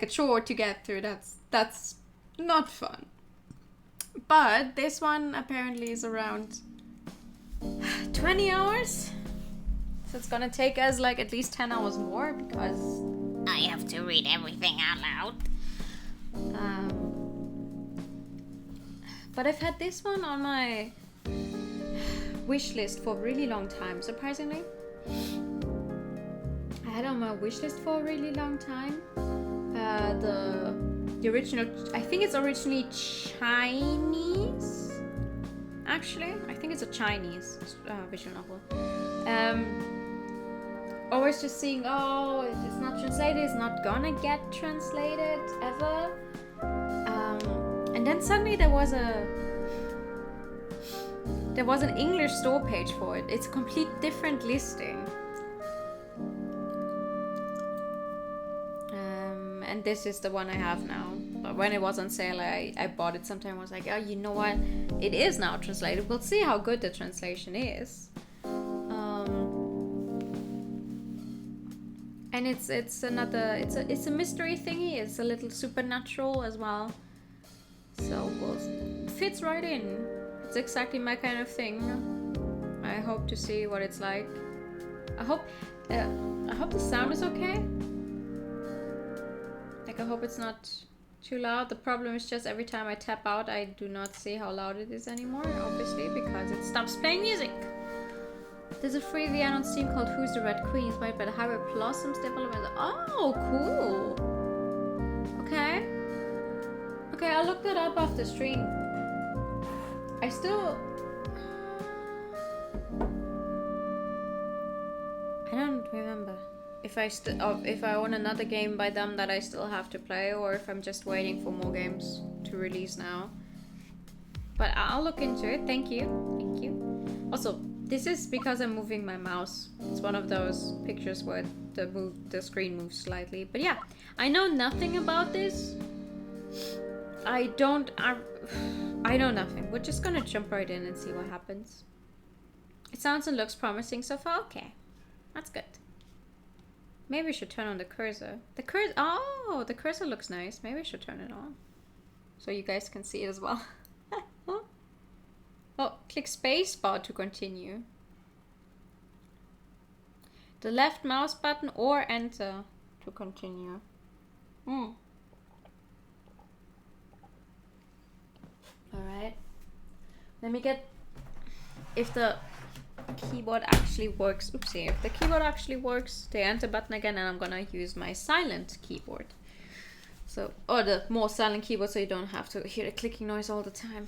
S1: chore to get through, that's not fun. But this one apparently is around 20 hours. So it's gonna take us like at least 10 hours more, because
S2: I have to read everything out loud.
S1: But I've had this one on my wish list for a really long time, surprisingly. I had it on my wish list for a really long time. The original, I think it's originally Chinese. Actually, I think it's a Chinese visual novel. always just seeing, oh, it's not translated, it's not gonna get translated ever. And then suddenly there was an English store page for it. It's a complete different listing. And this is the one I have now. But when it was on sale, I bought it sometime. I was like, oh, you know what? It is now translated. We'll see how good the translation is. And it's a mystery thingy. It's a little supernatural as well. So it fits right in. It's exactly my kind of thing. I hope to see what it's like. I hope the sound is okay. Like, I hope it's not too loud. The problem is just every time I tap out, I do not see how loud it is anymore, obviously, because it stops playing music. There's a free VN on Steam called Who's the Red Queen, inspired by the Hyrule Blossoms development. Oh, cool. Okay. Okay, I'll look that up after stream. I don't remember if I own another game by them that I still have to play, or if I'm just waiting for more games to release now. But I'll look into it. Thank you. Thank you. Also, this is because I'm moving my mouse. It's one of those pictures where the screen moves slightly. But yeah, I know nothing about this. I know nothing. We're just gonna jump right in and see what happens. It sounds and looks promising so far. Okay, that's good. Maybe we should turn on the cursor. The cursor looks nice. Maybe we should turn it on so you guys can see it as well. Oh, click spacebar to continue. The left mouse button or enter to continue. Alright. Let me get... If the keyboard actually works... Oopsie. If the keyboard actually works, the enter button again, and I'm gonna use my silent keyboard. So, or the more silent keyboard, so you don't have to hear the clicking noise all the time.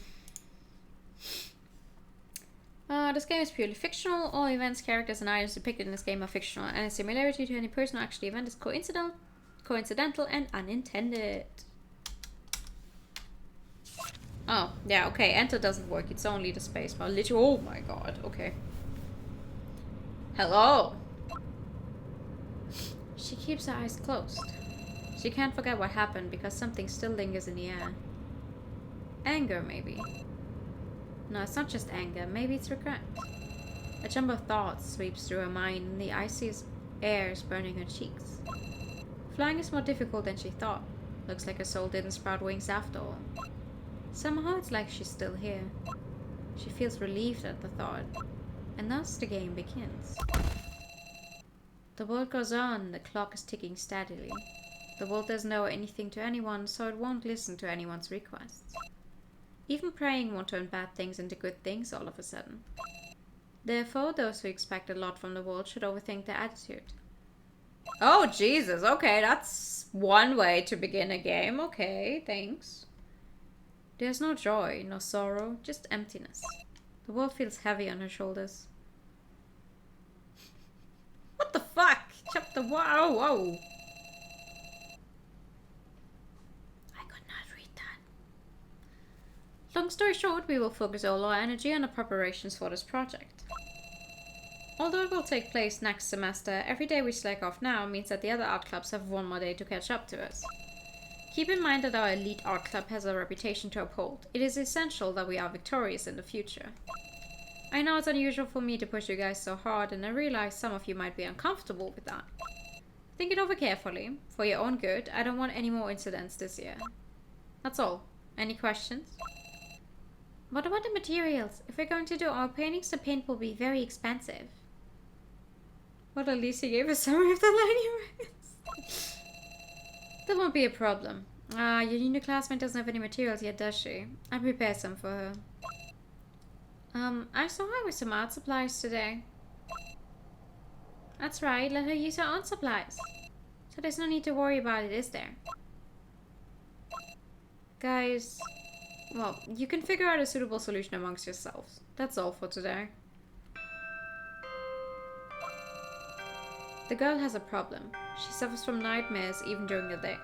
S1: This game is purely fictional. All events, characters, and items depicted in this game are fictional, and a similarity to any person or actual event is coincidental and unintended. Oh, yeah, okay, enter doesn't work. It's only the spacebar. Literally, oh my god, okay. Hello! She keeps her eyes closed. She can't forget what happened because something still lingers in the air. Anger, maybe. No, it's not just anger. Maybe it's regret. A jump of thoughts sweeps through her mind, and the icy air is burning her cheeks. Flying is more difficult than she thought. Looks like her soul didn't sprout wings after all. Somehow it's like she's still here. She feels relieved at the thought. And thus the game begins. The world goes on, the clock is ticking steadily. The world doesn't owe anything to anyone, so it won't listen to anyone's requests. Even praying won't turn bad things into good things all of a sudden. Therefore, those who expect a lot from the world should overthink their attitude. Oh, Jesus, okay, that's one way to begin a game. Okay, thanks. There's no joy, no sorrow, just emptiness. The world feels heavy on her shoulders. What the fuck? Chapter whoa. Long story short, we will focus all our energy on the preparations for this project. Although it will take place next semester, every day we slack off now means that the other art clubs have one more day to catch up to us. Keep in mind that our elite art club has a reputation to uphold. It is essential that we are victorious in the future. I know it's unusual for me to push you guys so hard, and I realize some of you might be uncomfortable with that. Think it over carefully. For your own good, I don't want any more incidents this year. That's all. Any questions? What about the materials? If we're going to do our paintings, the paint will be very expensive. Well, at least he gave a summary of the line you read. That won't be a problem. Your new classmate doesn't have any materials yet, does she? I prepared some for her. I saw her with some art supplies today. That's right, let her use her own supplies. So there's no need to worry about it, is there? Guys, well, you can figure out a suitable solution amongst yourselves. That's all for today. The girl has a problem. She suffers from nightmares even during the day.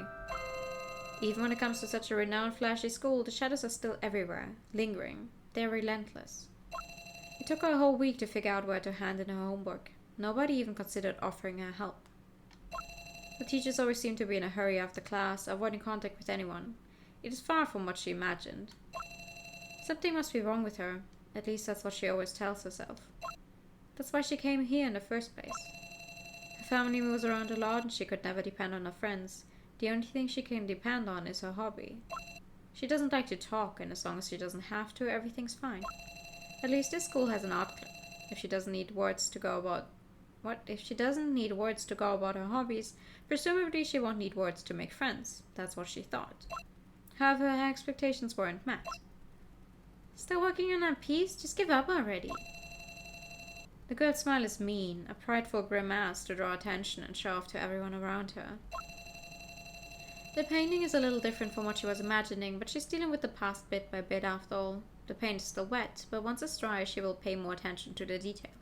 S1: Even when it comes to such a renowned, flashy school, the shadows are still everywhere, lingering. They're relentless. It took her a whole week to figure out where to hand in her homework. Nobody even considered offering her help. The teachers always seem to be in a hurry after class, avoiding contact with anyone. It is far from what she imagined. Something must be wrong with her. At least that's what she always tells herself. That's why she came here in the first place. Her family moves around a lot and she could never depend on her friends. The only thing she can depend on is her hobby. She doesn't like to talk, and as long as she doesn't have to, everything's fine. At least this school has an art club. If she doesn't need words to go about her hobbies, presumably she won't need words to make friends. That's what she thought. However, her expectations weren't met. Still working on that piece? Just give up already. The girl's smile is mean, a prideful grimace to draw attention and show off to everyone around her. The painting is a little different from what she was imagining, but she's dealing with the past bit by bit after all. The paint is still wet, but once it's dry, she will pay more attention to the details.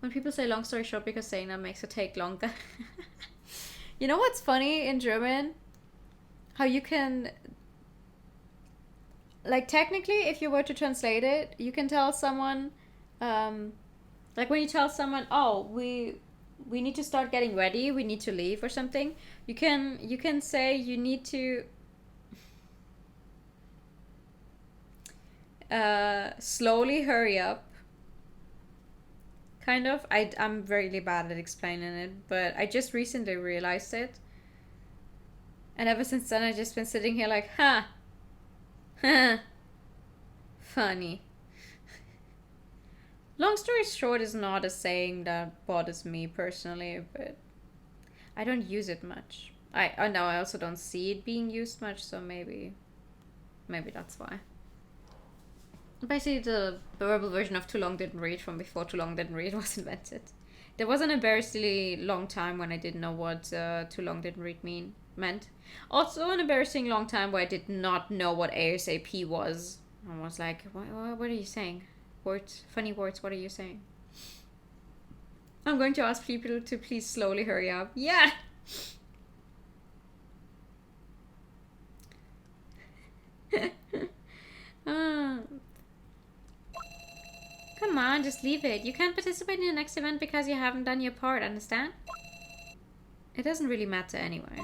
S1: When people say long story short because saying that makes it take longer. You know what's funny in German? How you can... Like, technically, if you were to translate it, you can tell someone... like, when you tell someone, oh, we need to start getting ready, we need to leave or something, you can say you need to slowly hurry up, kind of. I'm really bad at explaining it, but I just recently realized it, and ever since then I've just been sitting here like, funny. Long story short is not a saying that bothers me personally, but I don't use it much. I know I also don't see it being used much, so maybe that's why. Basically the verbal version of too long didn't read from before too long didn't read was invented. There was an embarrassingly long time when I didn't know what too long didn't read meant. Also an embarrassing long time where I did not know what ASAP was. I was like, what are you saying? Funny words, what are you saying? I'm going to ask people to please slowly hurry up. Yeah! Come on, just leave it. You can't participate in the next event because you haven't done your part, understand? It doesn't really matter anyway.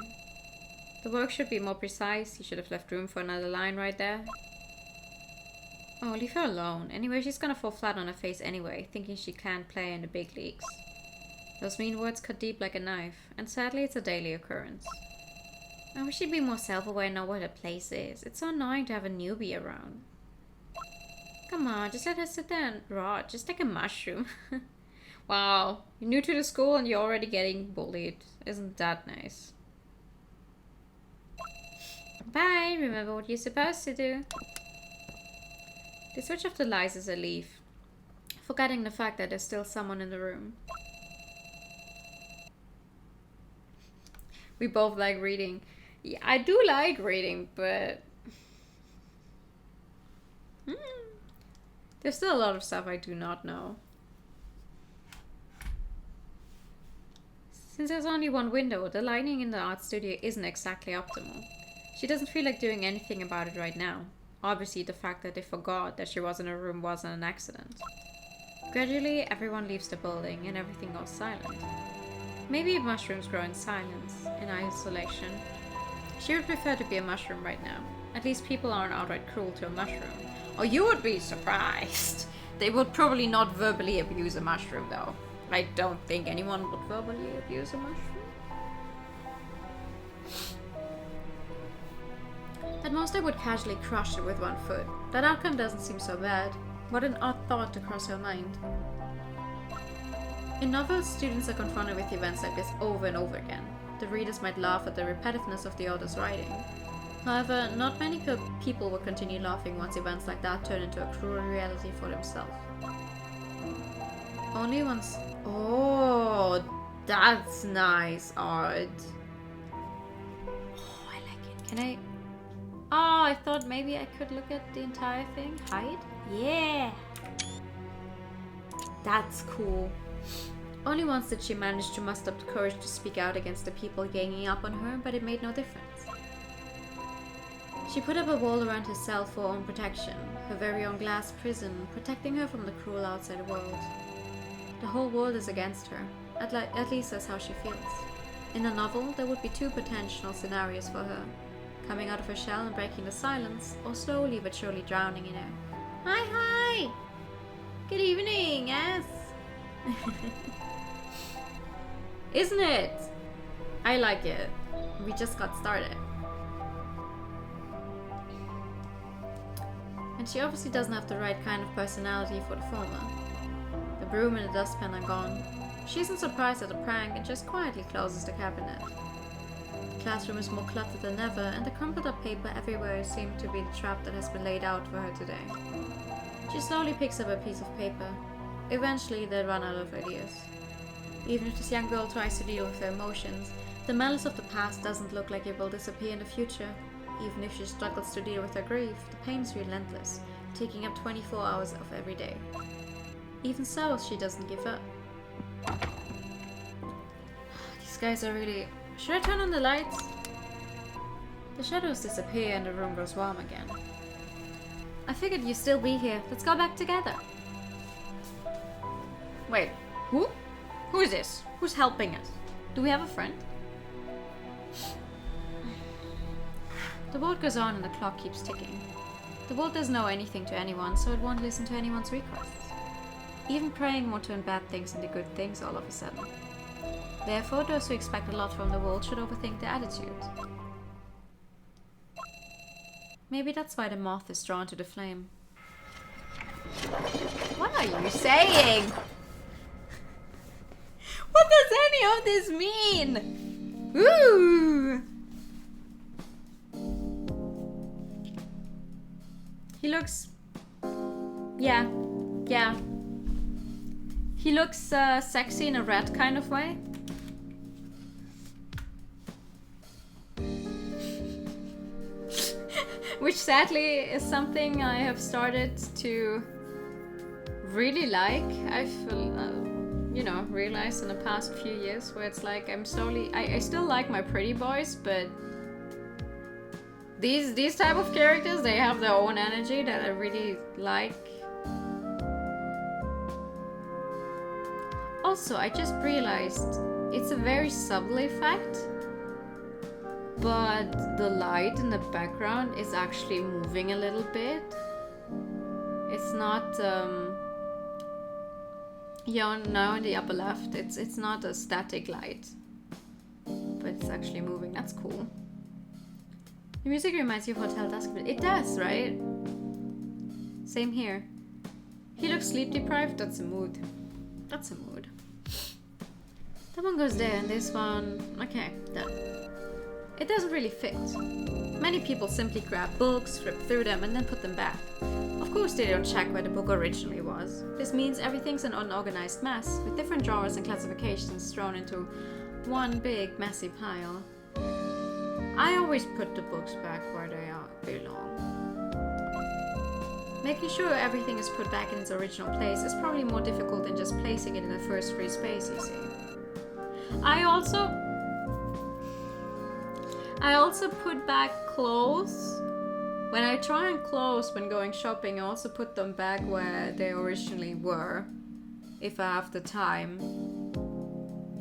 S1: The work should be more precise. You should have left room for another line right there. Oh, leave her alone. Anyway, she's gonna fall flat on her face anyway, thinking she can't play in the big leagues. Those mean words cut deep like a knife, and sadly it's a daily occurrence. I wish she'd be more self-aware and know what her place is. It's so annoying to have a newbie around. Come on, just let her sit there and rot. Just like a mushroom. Wow, you're new to the school and you're already getting bullied. Isn't that nice? Bye, remember what you're supposed to do. They switch off the lights as I leave, forgetting the fact that there's still someone in the room. We both like reading. Yeah, I do like reading, but... there's still a lot of stuff I do not know. Since there's only one window, the lighting in the art studio isn't exactly optimal. She doesn't feel like doing anything about it right now. Obviously, the fact that they forgot that she was in her room wasn't an accident. Gradually, everyone leaves the building and everything goes silent. Maybe mushrooms grow in silence, in isolation. She would prefer to be a mushroom right now. At least people aren't outright cruel to a mushroom. Oh, you would be surprised. They would probably not verbally abuse a mushroom, though. I don't think anyone would verbally abuse a mushroom. At most I would casually crush it with one foot. That outcome doesn't seem so bad. What an odd thought to cross her mind. In novels, students are confronted with events like this over and over again. The readers might laugh at the repetitiveness of the author's writing. However, not many people will continue laughing once events like that turn into a cruel reality for themselves. Only once... Oh, that's nice art. Oh, I like it. Can I... Oh, I thought maybe I could look at the entire thing. Hide? Yeah! That's cool. Only once did she manage to muster up the courage to speak out against the people ganging up on her, but it made no difference. She put up a wall around herself for her own protection, her very own glass prison, protecting her from the cruel outside world. The whole world is against her, at least that's how she feels. In the novel, there would be two potential scenarios for her: coming out of her shell and breaking the silence, or slowly but surely drowning in it. Hi! Good evening, yes! Isn't it? I like it. We just got started. And she obviously doesn't have the right kind of personality for the former. The broom and the dustpan are gone. She isn't surprised at the prank and just quietly closes the cabinet. The classroom is more cluttered than ever, and the crumpled up paper everywhere seems to be the trap that has been laid out for her today. She slowly picks up a piece of paper. Eventually, they run out of ideas. Even if this young girl tries to deal with her emotions, the malice of the past doesn't look like it will disappear in the future. Even if she struggles to deal with her grief, the pain is relentless, taking up 24 hours of every day. Even so, she doesn't give up. These guys are really... Should I turn on the lights? The shadows disappear and the room goes warm again. I figured you'd still be here. Let's go back together. Wait, who? Who is this? Who's helping us? Do we have a friend? The world goes on and the clock keeps ticking. The world doesn't know anything to anyone, so it won't listen to anyone's requests. Even praying won't turn bad things into good things all of a sudden. Therefore, those who expect a lot from the world should overthink their attitude. Maybe that's why the moth is drawn to the flame. What are you saying? What does any of this mean? Ooh! He looks... Yeah. He looks sexy in a rat kind of way. Which sadly is something I have started to really like. I've, realized in the past few years where it's like I'm slowly... I still like my pretty boys, but these type of characters, they have their own energy that I really like. Also, I just realized it's a very subtle effect, but the light in the background is actually moving a little bit. It's not, now in the upper left, it's not a static light, but it's actually moving. That's cool. The music reminds you of Hotel Dusk, but it does, right? Same here. He looks sleep deprived. That's a mood. That's a mood. That one goes there, and this one... Okay, done. It doesn't really fit. Many people simply grab books, flip through them, and then put them back. Of course they don't check where the book originally was. This means everything's an unorganized mess, with different drawers and classifications thrown into one big, messy pile. I always put the books back where they belong. Making sure everything is put back in its original place is probably more difficult than just placing it in the first free space, you see. I also put back clothes. When I try on clothes when going shopping, I also put them back where they originally were, if I have the time.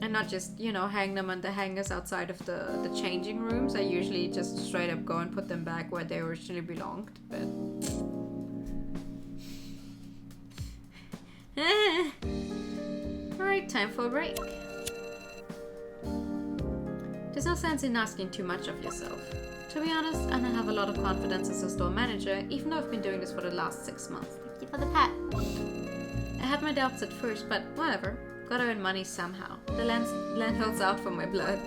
S1: And not just, hang them on the hangers outside of the changing rooms. I usually just straight up go and put them back where they originally belonged, but... Alright, time for a break. There's no sense in asking too much of yourself. To be honest, I don't have a lot of confidence as a store manager, even though I've been doing this for the last 6 months. Thank you for the pat. I had my doubts at first, but whatever. Gotta earn money somehow. The land holds out for my blood.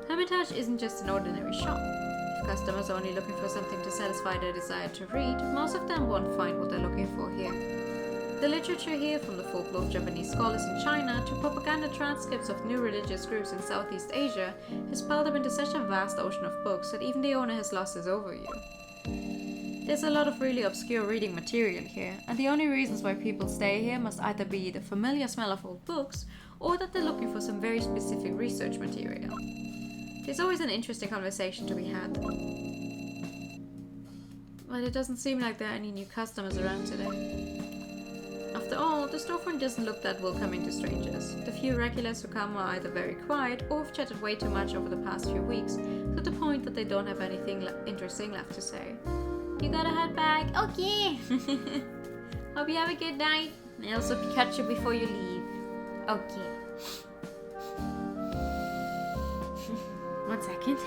S1: Hermitage isn't just an ordinary shop. If customers are only looking for something to satisfy their desire to read, most of them won't find what they're looking for here. The literature here, from the folklore of Japanese scholars in China to propaganda transcripts of new religious groups in Southeast Asia, has piled up into such a vast ocean of books that even the owner has lost his overview. There's a lot of really obscure reading material here, and the only reasons why people stay here must either be the familiar smell of old books, or that they're looking for some very specific research material. There's always an interesting conversation to be had. But it doesn't seem like there are any new customers around today. After all, the storefront doesn't look that welcoming to strangers. The few regulars who come are either very quiet or have chatted way too much over the past few weeks, to the point that they don't have anything interesting left to say. You gotta head back? Okay! Hope you have a good night. And also catch you before you leave. Okay. 1 second.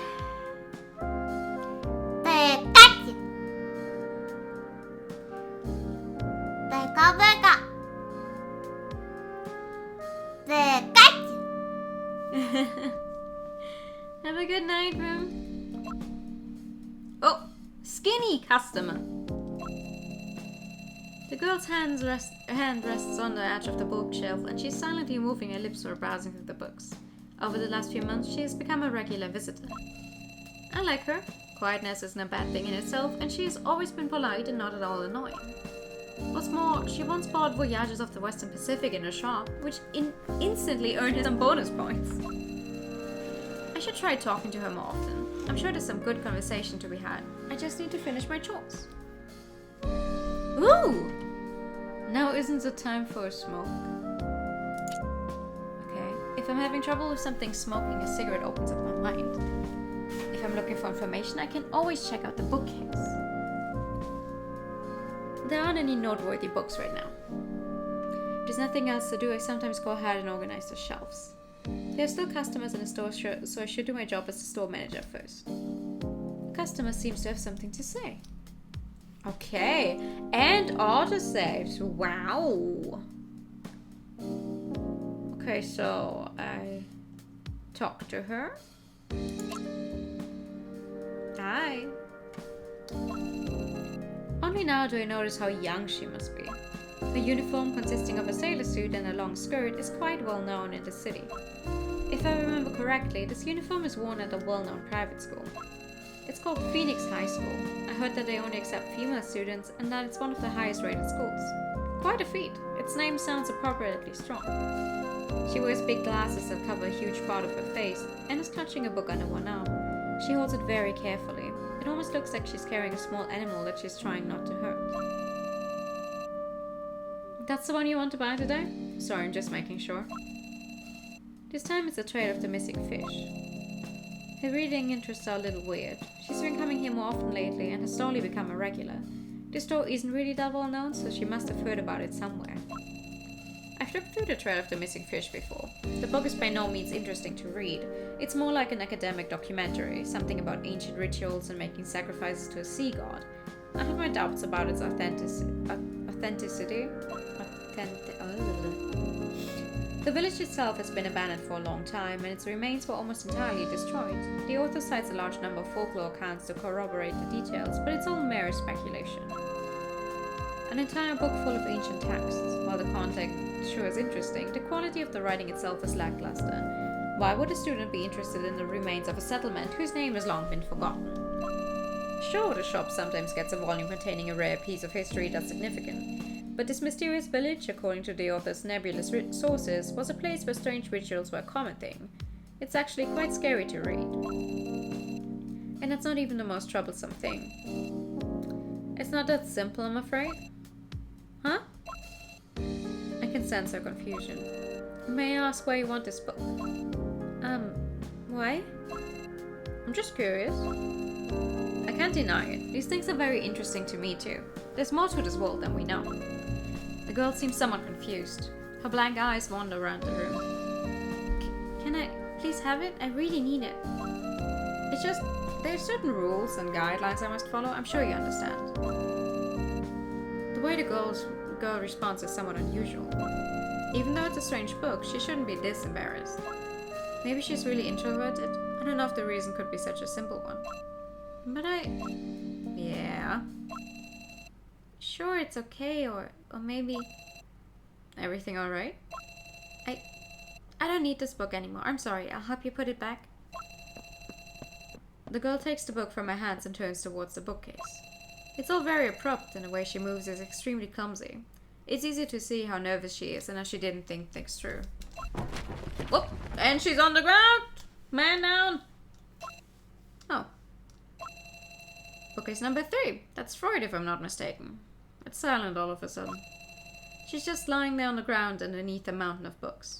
S1: Have a good night, room. Oh, skinny customer. The girl's hand rests on the edge of the bookshelf, and she's silently moving her lips while browsing through the books. Over the last few months, she has become a regular visitor. I like her. Quietness isn't a bad thing in itself, and she has always been polite and not at all annoying. What's more, she once bought Voyages of the Western Pacific in her shop, which instantly earned her some bonus points. I should try talking to her more often. I'm sure there's some good conversation to be had. I just need to finish my chores. Ooh! Now isn't the time for a smoke. Okay, if I'm having trouble with something, smoking a cigarette opens up my mind. If I'm looking for information, I can always check out the bookcase. There aren't any noteworthy books right now. If there's nothing else to do, I sometimes go ahead and organize the shelves. There are still customers in the store, so I should do my job as the store manager first. The customer seems to have something to say. Okay, and autosaves. Wow. Okay, so I talk to her. Hi. Only now do I notice how young she must be. Her uniform, consisting of a sailor suit and a long skirt, is quite well known in the city. If I remember correctly, this uniform is worn at a well-known private school. It's called Phoenix High School. I heard that they only accept female students and that it's one of the highest rated schools. Quite a feat. Its name sounds appropriately strong. She wears big glasses that cover a huge part of her face and is clutching a book under one arm. She holds it very carefully. It almost looks like she's carrying a small animal that she's trying not to hurt. That's the one you want to buy today? Sorry, I'm just making sure. This time it's the trail of the missing fish. Her reading interests are a little weird. She's been coming here more often lately and has slowly become a regular. This store isn't really that well known, so she must have heard about it somewhere. I've looked through the trail of the missing fish before. The book is by no means interesting to read. It's more like an academic documentary, something about ancient rituals and making sacrifices to a sea god. I have my doubts about its authenticity. The village itself has been abandoned for a long time, and its remains were almost entirely destroyed. The author cites a large number of folklore accounts to corroborate the details, but it's all mere speculation. An entire book full of ancient texts. While the content sure is interesting, the quality of the writing itself is lackluster. Why would a student be interested in the remains of a settlement whose name has long been forgotten? Sure, the shop sometimes gets a volume containing a rare piece of history that's significant, but this mysterious village, according to the author's nebulous sources, was a place where strange rituals were a common thing. It's actually quite scary to read. And that's not even the most troublesome thing. It's not that simple, I'm afraid. Huh? I can sense her confusion. May I ask why you want this book? Why? I'm just curious. I can't deny it. These things are very interesting to me too. There's more to this world than we know. The girl seems somewhat confused. Her blank eyes wander around the room. Can I please have it? I really need it. It's just, there's certain rules and guidelines I must follow. I'm sure you understand. The way the girl responds is somewhat unusual. Even though it's a strange book, she shouldn't be this embarrassed. Maybe she's really introverted? I don't know if the reason could be such a simple one. But yeah. Sure, it's okay, or maybe... Everything alright? I don't need this book anymore. I'm sorry, I'll help you put it back. The girl takes the book from my hands and turns towards the bookcase. It's all very abrupt, and the way she moves is extremely clumsy. It's easy to see how nervous she is and how she didn't think things through. Whoop! And she's on the ground! Man down! Oh. Bookcase number 3. That's Freud, if I'm not mistaken. It's silent all of a sudden. She's just lying there on the ground underneath a mountain of books.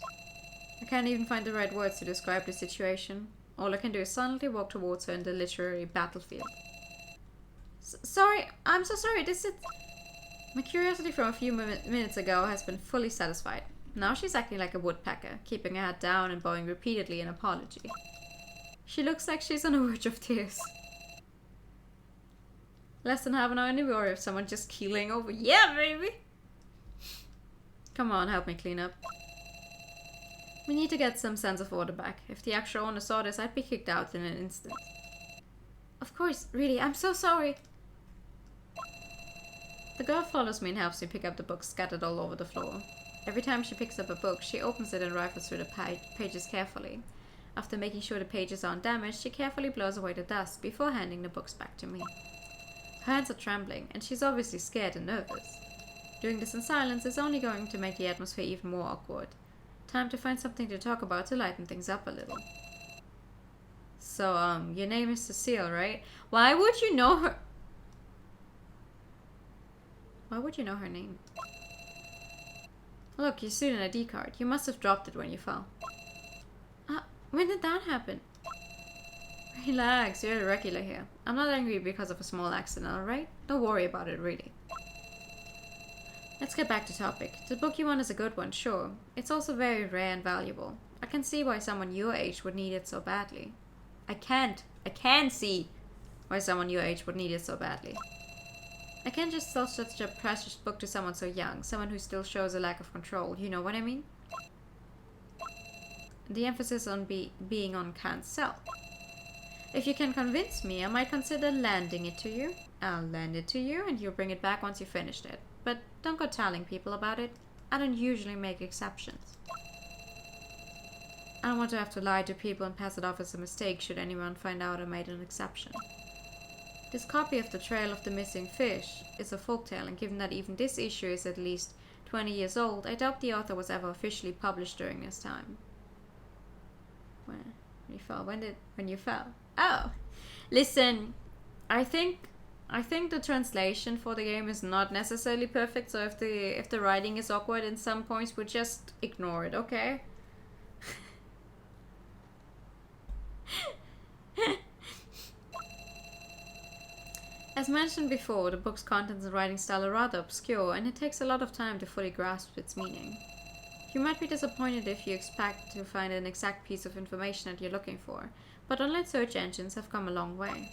S1: I can't even find the right words to describe the situation. All I can do is silently walk towards her in the literary battlefield. Sorry, I'm so sorry, My curiosity from a few minutes ago has been fully satisfied. Now she's acting like a woodpecker, keeping her head down and bowing repeatedly in apology. She looks like she's on the verge of tears. Less than half an hour, and we worry of someone just keeling over. Yeah, baby! Come on, help me clean up. We need to get some sense of order back. If the actual owner saw this, I'd be kicked out in an instant. Of course, really, I'm so sorry. The girl follows me and helps me pick up the books scattered all over the floor. Every time she picks up a book, she opens it and rifles through the pages carefully. After making sure the pages aren't damaged, she carefully blows away the dust before handing the books back to me. Her hands are trembling, and she's obviously scared and nervous. Doing this in silence is only going to make the atmosphere even more awkward. Time to find something to talk about to lighten things up a little. So, your name is Cecile, right? Why would you know her? Why would you know her name? Look, your student ID card. You must have dropped it when you fell. When did that happen? Relax, you're a regular here. I'm not angry because of a small accident, alright? Don't worry about it, really. Let's get back to topic. The book you want is a good one, sure. It's also very rare and valuable. I can see why someone your age would need it so badly. I can see why someone your age would need it so badly. I can't just sell such a precious book to someone so young, someone who still shows a lack of control, you know what I mean? The emphasis on being on can't sell. If you can convince me, I might consider lending it to you. I'll lend it to you and you'll bring it back once you finished it. But don't go telling people about it. I don't usually make exceptions. I don't want to have to lie to people and pass it off as a mistake should anyone find out I made an exception. This copy of The Trail of the Missing Fish is a folktale, and given that even this issue is at least 20 years old, I doubt the author was ever officially published during this time. When you fell? When you fell? Oh, listen, I think the translation for the game is not necessarily perfect, so if the writing is awkward in some points, we'll just ignore it, okay? As mentioned before, the book's contents and writing style are rather obscure, and it takes a lot of time to fully grasp its meaning. You might be disappointed if you expect to find an exact piece of information that you're looking for, but online search engines have come a long way.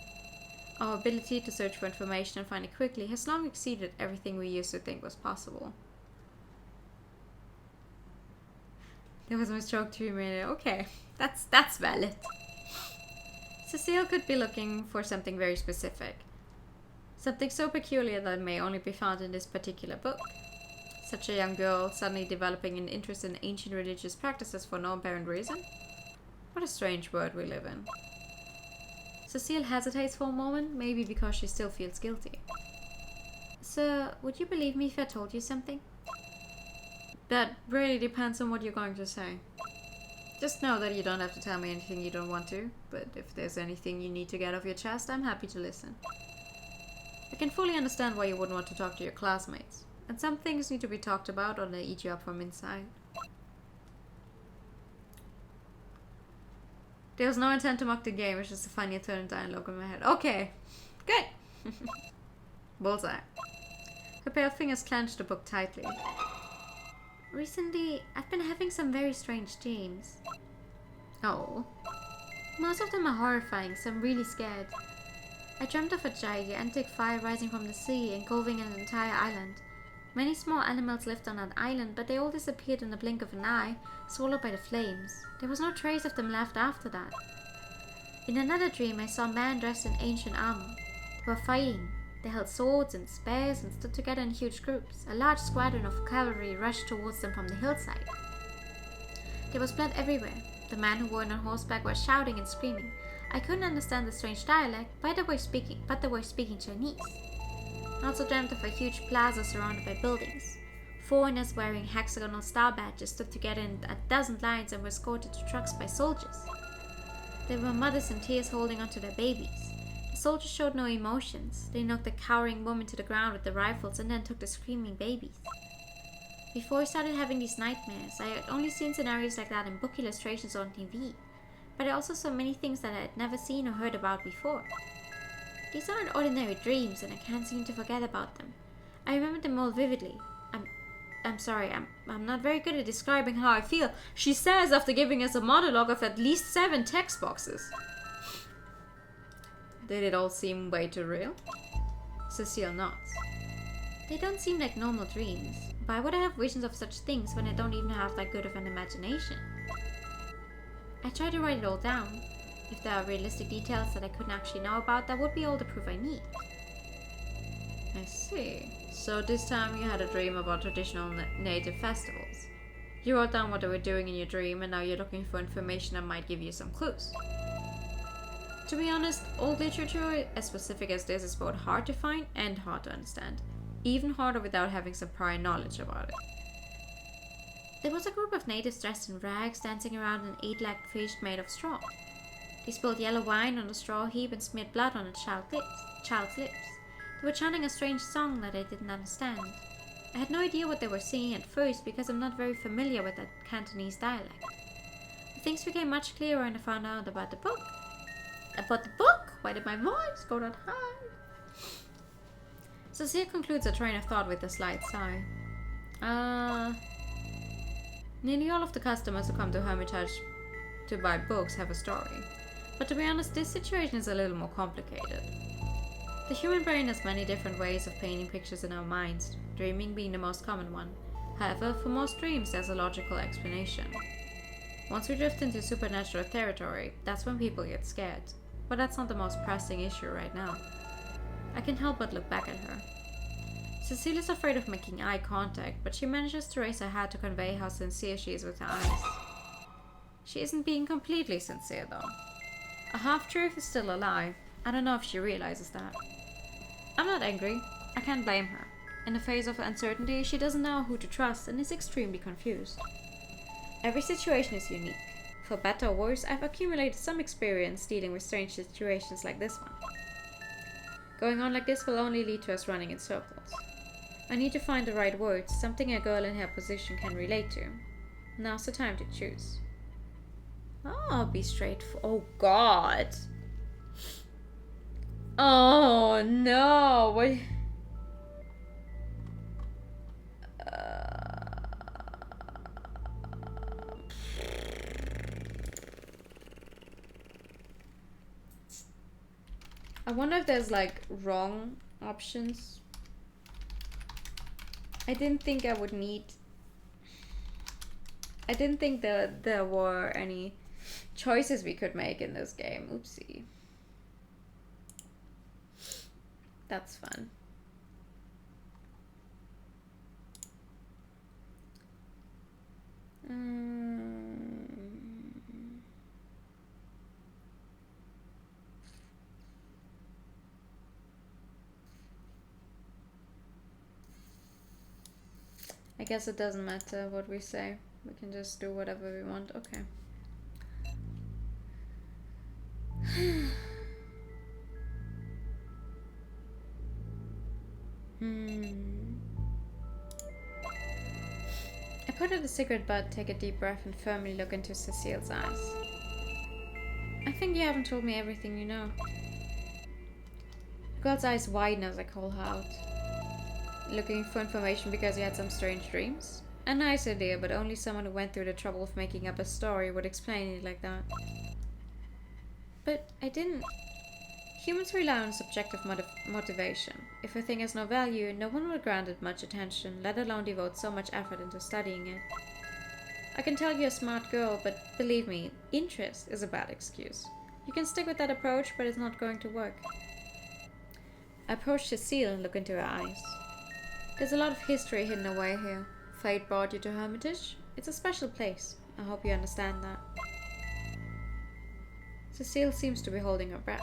S1: Our ability to search for information and find it quickly has long exceeded everything we used to think was possible. There was my stroke 2 minutes. Okay, that's valid. Cecile could be looking for something very specific. Something so peculiar that it may only be found in this particular book. Such a young girl suddenly developing an interest in ancient religious practices for no apparent reason? What a strange world we live in. Cecile hesitates for a moment, maybe because she still feels guilty. Sir, would you believe me if I told you something? That really depends on what you're going to say. Just know that you don't have to tell me anything you don't want to, but if there's anything you need to get off your chest, I'm happy to listen. I can fully understand why you wouldn't want to talk to your classmates, and some things need to be talked about or they eat you up from inside. There was no intent to mock the game, it's just a funny turn in dialogue in my head. Okay, good! Bullseye. Her pale fingers clenched the book tightly. Recently, I've been having some very strange dreams. Oh. Most of them are horrifying, so I'm really scared. I dreamt of a gigantic fire rising from the sea, engulfing an entire island. Many small animals lived on that island, but they all disappeared in the blink of an eye, swallowed by the flames. There was no trace of them left after that. In another dream, I saw men dressed in ancient armor. They were fighting. They held swords and spears and stood together in huge groups. A large squadron of cavalry rushed towards them from the hillside. There was blood everywhere. The men who were on horseback were shouting and screaming. I couldn't understand the strange dialect, but they were speaking Chinese. I also dreamt of a huge plaza surrounded by buildings.
S2: Foreigners wearing hexagonal star badges stood together in a dozen lines and were escorted to trucks by soldiers. There were mothers in tears holding onto their babies. The soldiers showed no emotions. They knocked the cowering women to the ground with the rifles and then took the screaming babies. Before I started having these nightmares, I had only seen scenarios like that in book illustrations or on TV, but I also saw many things that I had never seen or heard about before. These aren't ordinary dreams, and I can't seem to forget about them. I remember them all vividly. I'm sorry, I'm not very good at describing how I feel, she says after giving us a monologue of at least 7 text boxes. Did it all seem way too real? Cecile nods. They don't seem like normal dreams. Why would I have visions of such things when I don't even have that good of an imagination? I tried to write it all down. If there are realistic details that I couldn't actually know about, that would be all the proof I need. I see. So this time you had a dream about traditional native festivals. You wrote down what they were doing in your dream, and now you're looking for information that might give you some clues. To be honest, old literature as specific as this is both hard to find and hard to understand. Even harder without having some prior knowledge about it. There was a group of natives dressed in rags dancing around an 8-legged fish made of straw. They spilled yellow wine on a straw heap and smeared blood on a child's lips. They were chanting a strange song that I didn't understand. I had no idea what they were singing at first because I'm not very familiar with that Cantonese dialect. But things became much clearer when I found out about the book. About the book? Why did my voice go that high? Cecile concludes a train of thought with a slight sigh. Nearly all of the customers who come to Hermitage to buy books have a story. But to be honest, this situation is a little more complicated. The human brain has many different ways of painting pictures in our minds, dreaming being the most common one. However, for most dreams there's a logical explanation. Once we drift into supernatural territory, that's when people get scared. But that's not the most pressing issue right now. I can't help but look back at her. Cecile is afraid of making eye contact, but she manages to raise her hat to convey how sincere she is with her eyes. She isn't being completely sincere though. A half-truth is still a lie. I don't know if she realizes that. I'm not angry. I can't blame her. In the face of uncertainty, she doesn't know who to trust and is extremely confused. Every situation is unique. For better or worse, I've accumulated some experience dealing with strange situations like this one. Going on like this will only lead to us running in circles. I need to find the right words, something a girl in her position can relate to. Now's the time to choose. Oh, be straightforward. Oh God. Oh no. What? I wonder if there's like wrong options. I didn't think there were any choices we could make in this game. Oopsie. That's fun. I guess it doesn't matter what we say. We can just do whatever we want. Okay. I put out a cigarette butt, take a deep breath, and firmly look into Cecile's eyes. I think you haven't told me everything you know. The girl's eyes widen as I call her out. Looking for information because you had some strange dreams? A nice idea, but only someone who went through the trouble of making up a story would explain it like that. But I didn't. Humans rely on subjective motivation. If a thing has no value, no one will grant it much attention, let alone devote so much effort into studying it. I can tell you're a smart girl, but believe me, interest is a bad excuse. You can stick with that approach, but it's not going to work. I approached Cecile and looked into her eyes. There's a lot of history hidden away here. Fate brought you to Hermitage. It's a special place. I hope you understand that. Cecile seems to be holding her breath.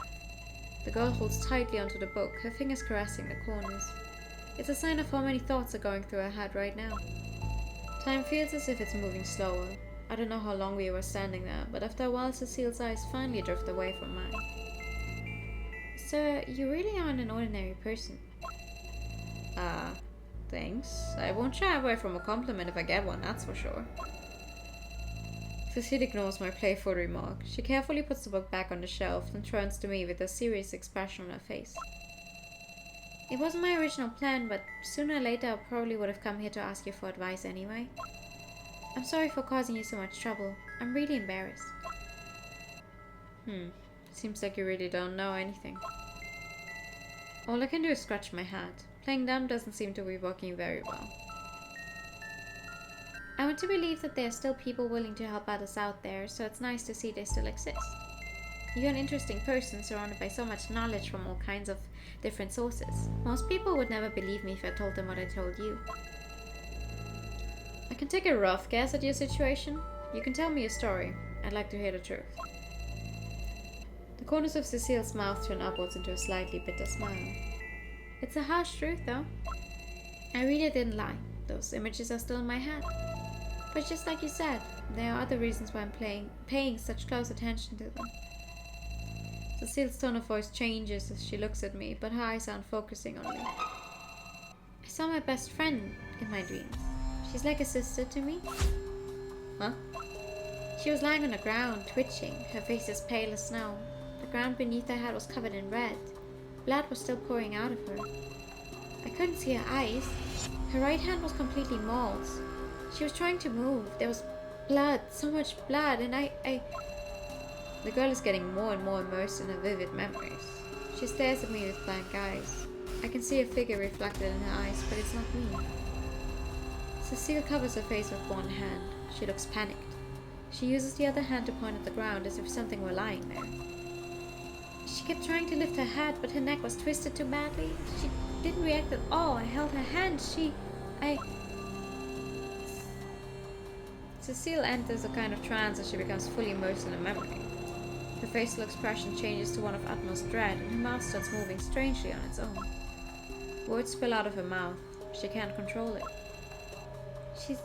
S2: The girl holds tightly onto the book, her fingers caressing the corners.
S1: It's a sign of how many thoughts are going through her head right now. Time feels as if it's moving slower. I don't know how long we were standing there, but after a while Cecile's eyes finally drift away from mine. Sir, you really aren't an ordinary person. Thanks. I won't shy away from a compliment if I get one, that's for sure. Cecile ignores my playful remark. She carefully puts the book back on the shelf, then turns to me with a serious expression on her face. It wasn't my original plan, but sooner or later I probably would have come here to ask you for advice anyway. I'm sorry for causing you so much trouble. I'm really embarrassed. Seems like you really don't know anything. All I can do is scratch my head. Playing dumb doesn't seem to be working very well. I want to believe that there are still people willing to help others out there, so it's nice to see they still exist. You're an interesting person, surrounded by so much knowledge from all kinds of different sources. Most people would never believe me if I told them what I told you. I can take a rough guess at your situation. You can tell me your story. I'd like to hear the truth. The corners of Cecile's mouth turn upwards into a slightly bitter smile. It's a harsh truth, though. I really didn't lie. Those images are still in my head. But just like you said, there are other reasons why I'm paying such close attention to them. Cecile's tone of voice changes as she looks at me, but her eyes aren't focusing on me. I saw my best friend in my dreams. She's like a sister to me. Huh? She was lying on the ground, twitching, her face as pale as snow. The ground beneath her head was covered in red. Blood was still pouring out of her. I couldn't see her eyes. Her right hand was completely mauled. She was trying to move. There was blood, so much blood, and I... The girl is getting more and more immersed in her vivid memories. She stares at me with blank eyes. I can see a figure reflected in her eyes, but it's not me. Cecile covers her face with one hand. She looks panicked. She uses the other hand to point at the ground as if something were lying there. She kept trying to lift her head, but her neck was twisted too badly. She didn't react at all. I held her hand. Cecile enters a kind of trance as she becomes fully immersed in a memory. Her facial expression changes to one of utmost dread, and her mouth starts moving strangely on its own. Words spill out of her mouth. She can't control it. She's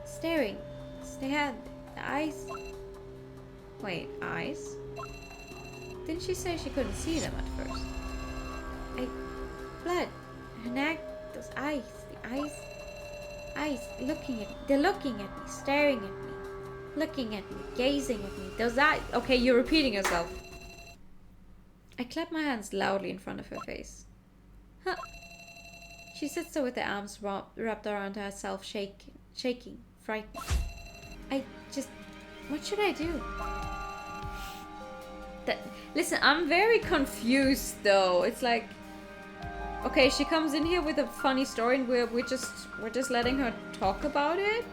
S1: staring. Stared. The eyes... Wait, eyes? Didn't she say she couldn't see them at first? Blood. Her neck. Those eyes. The eyes. Eyes. Looking at me. They're looking at me. Staring at me. Looking at me. Gazing at me. Those eyes. Okay, you're repeating yourself. I clap my hands loudly in front of her face. Huh. She sits there with her arms wrapped around herself, shaking, frightened. What should I do? Listen, I'm very confused though. It's like, okay, she comes in here with a funny story and we're just letting her talk about it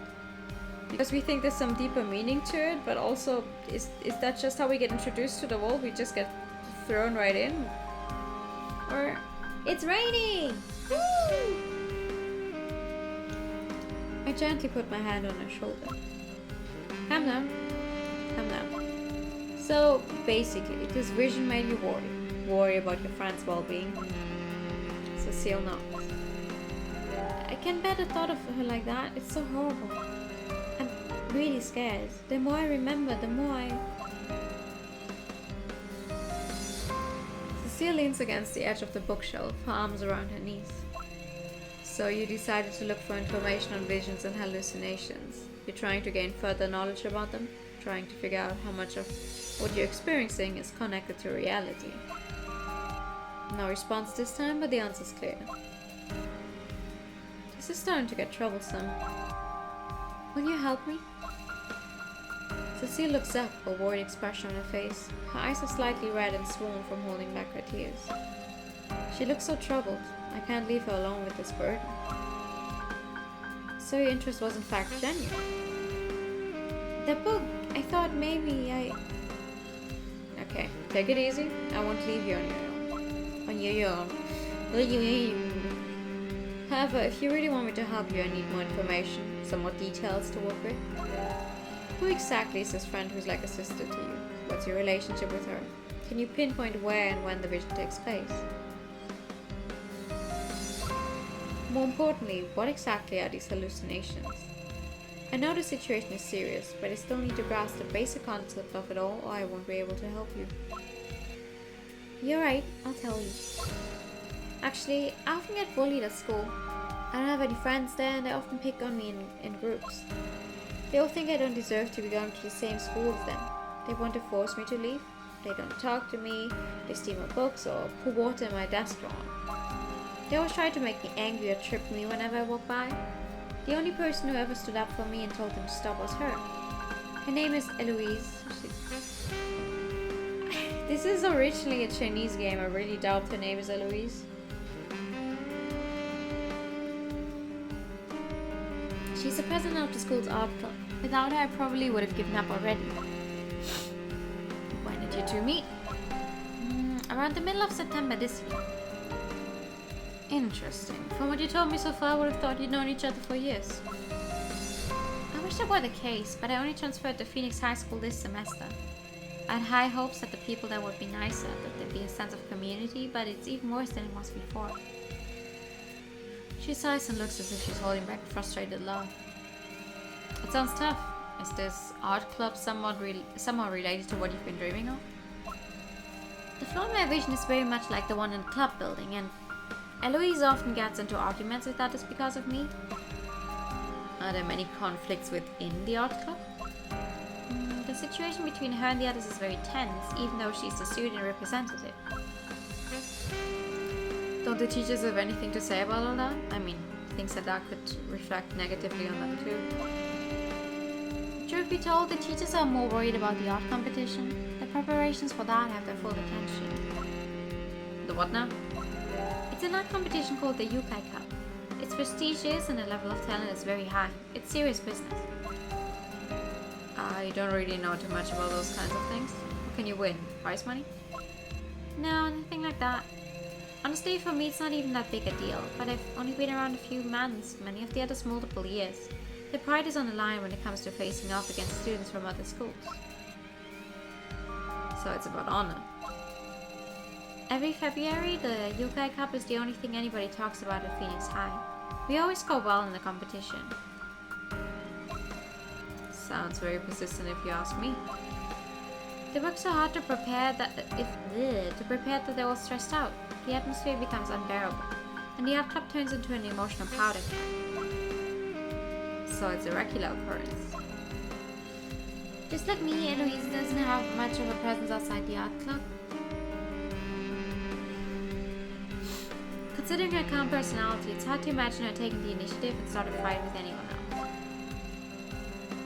S1: because we think there's some deeper meaning to it, but also is that just how we get introduced to the world? We just get thrown right in? Or it's raining! Woo! I gently put my hand on her shoulder. Calm down. Calm down. So, basically, this vision made you worry about your friend's well-being. Cecile nods. I can't bear the thought of her like that. It's so horrible. I'm really scared. The more I remember, the more I... Cecile leans against the edge of the bookshelf, her arms around her knees. So you decided to look for information on visions and hallucinations. You're trying to gain further knowledge about them, trying to figure out how much of what you're experiencing is connected to reality. No response this time, but the answer's clear. This is starting to get troublesome. Will you help me? Cecile looks up, a worried expression on her face. Her eyes are slightly red and swollen from holding back her tears. She looks so troubled. I can't leave her alone with this burden. So your interest was in fact genuine. The book, I thought maybe I... Okay, take it easy. I won't leave you on your own. On your own. However, if you really want me to help you, I need more information, some more details to work with. Who exactly is this friend who's like a sister to you? What's your relationship with her? Can you pinpoint where and when the vision takes place? More importantly, what exactly are these hallucinations? I know the situation is serious, but I still need to grasp the basic concept of it all, or I won't be able to help you.
S2: You're right, I'll tell you. Actually, I often get bullied at school. I don't have any friends there, and they often pick on me in groups. They all think I don't deserve to be going to the same school as them. They want to force me to leave. They don't talk to me, they steal my books, or pour water in my desk drawer. They always try to make me angry or trip me whenever I walk by. The only person who ever stood up for me and told them to stop was her. Her name is Eloise.
S1: This is originally a Chinese game. I really doubt her name is Eloise.
S2: She's the president of the school's art club. Without her, I probably would have given up already.
S1: When did you two meet?
S2: Around the middle of September this year.
S1: Interesting. From what you told me so far, I would have thought you'd known each other for years.
S2: I wish that were the case, but I only transferred to Phoenix High School this semester. I had high hopes that the people there would be nicer, that there'd be a sense of community, but it's even worse than it was before.
S1: She sighs and looks as if she's holding back a frustrated laugh. It sounds tough. Is this art club somehow related to what you've been dreaming of?
S2: The floor in my vision is very much like the one in the club building, and Eloise often gets into arguments with others because of me.
S1: Are there many conflicts within the art club?
S2: The situation between her and the others is very tense, even though she's the student representative.
S1: Don't the teachers have anything to say about all that? I mean, things that could reflect negatively on them too.
S2: Truth be told, the teachers are more worried about the art competition. The preparations for that have their full attention.
S1: The what now?
S2: It's an art competition called the Yukai Cup. It's prestigious and the level of talent is very high. It's serious business.
S1: I don't really know too much about those kinds of things. What can you win? Prize money?
S2: No, nothing like that. Honestly, for me, it's not even that big a deal, but I've only been around a few months, many of the others multiple years. The pride is on the line when it comes to facing off against students from other schools.
S1: So it's about honor.
S2: Every February, the Yukai Cup is the only thing anybody talks about at Phoenix High. We always score well in the competition.
S1: Sounds very persistent if you ask me.
S2: They work so hard to prepare that they're all stressed out. The atmosphere becomes unbearable, and the art club turns into an emotional powder keg.
S1: So it's a regular occurrence.
S2: Just like me, Eloise doesn't have much of a presence outside the art club. Considering her calm personality, it's hard to imagine her taking the initiative and start a fight with anyone else.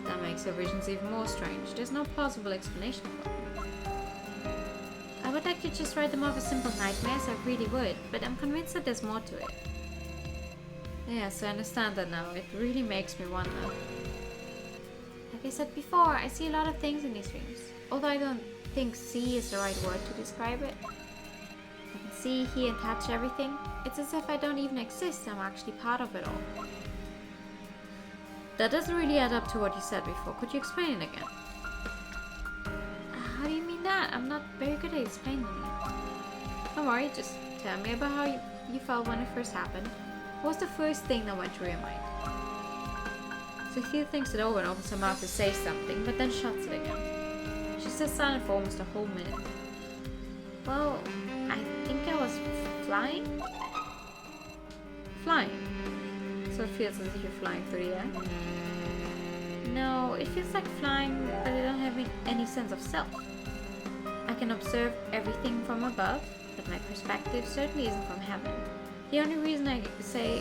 S1: That makes her visions even more strange. There's no plausible explanation for it.
S2: I would like to just write them off as simple nightmares, I really would, but I'm convinced that there's more to it.
S1: Yes, I understand that now. It really makes me wonder.
S2: Like I said before, I see a lot of things in these dreams. Although I don't think see is the right word to describe it. I can see, hear, and touch everything. It's as if I don't even exist, I'm actually part of it all.
S1: That doesn't really add up to what you said before. Could you explain it again?
S2: How do you mean that? I'm not very good at explaining it.
S1: Don't worry, just tell me about how you felt when it first happened. What was the first thing that went through your mind? Sophia thinks it over and opens her mouth to say something, but then shuts it again. She stays silent for almost a whole minute.
S2: Well, I think I was flying?
S1: Flying? So it feels as if you're flying through the air?
S2: No, it feels like flying, but I don't have any sense of self. I can observe everything from above, but my perspective certainly isn't from heaven. The only reason I say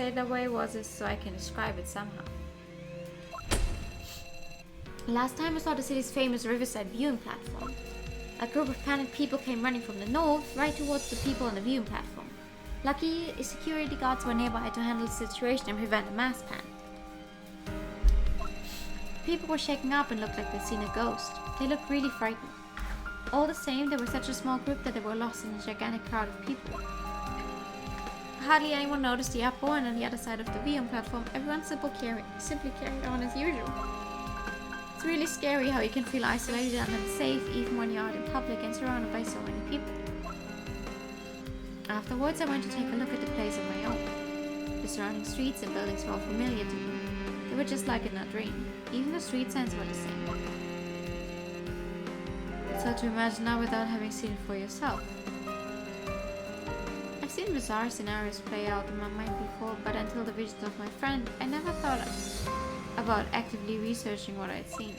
S2: it that way is so I can describe it somehow. Last time I saw the city's famous riverside viewing platform. A group of panicked people came running from the north right towards the people on the viewing platform. Lucky, security guards were nearby to handle the situation and prevent a mass panic. People were shaking up and looked like they'd seen a ghost. They looked really frightened. All the same, they were such a small group that they were lost in a gigantic crowd of people. Hardly anyone noticed the uproar, and on the other side of the viewing platform, everyone simply carried on as usual. It's really scary how you can feel isolated and unsafe even when you're out in public and surrounded by so many people. Afterwards, I went to take a look at the place of my own. The surrounding streets and buildings were all familiar to me. They were just like in a dream. Even the street signs were the same. It's hard to imagine now without having seen it for yourself. I've seen bizarre scenarios play out in my mind before, but until the visions of my friend, I never thought about actively researching what I'd seen.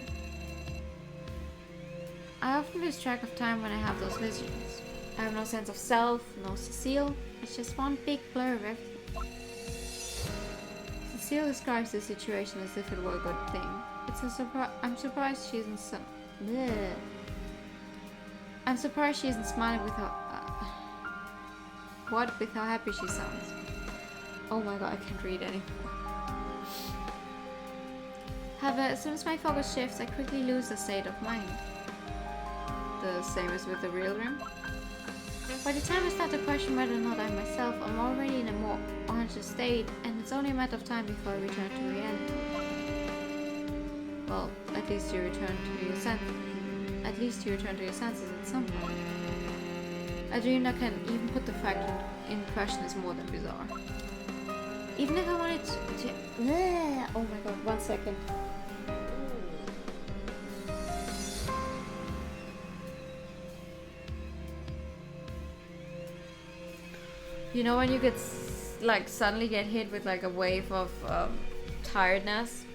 S2: I often lose track of time when I have those visions. I have no sense of self, no Cecile. It's just one big blur of everything. Cecile describes the situation as if it were a good thing. It's a surprise. I'm surprised she isn't I'm surprised she isn't smiling with her. With how happy she sounds. Oh my god, I can't read anymore. However, as soon as my focus shifts, I quickly lose the state of mind. The same as with the real room. By the time I start to question whether or not I'm myself, I'm already in a more conscious state, and it's only a matter of time before I return to reality. Well, at least you return to your senses at some point. A dream that can even put the fact in question is more than bizarre. Even if I wanted to oh my god, 1 second. You know when you get suddenly get hit with like a wave of tiredness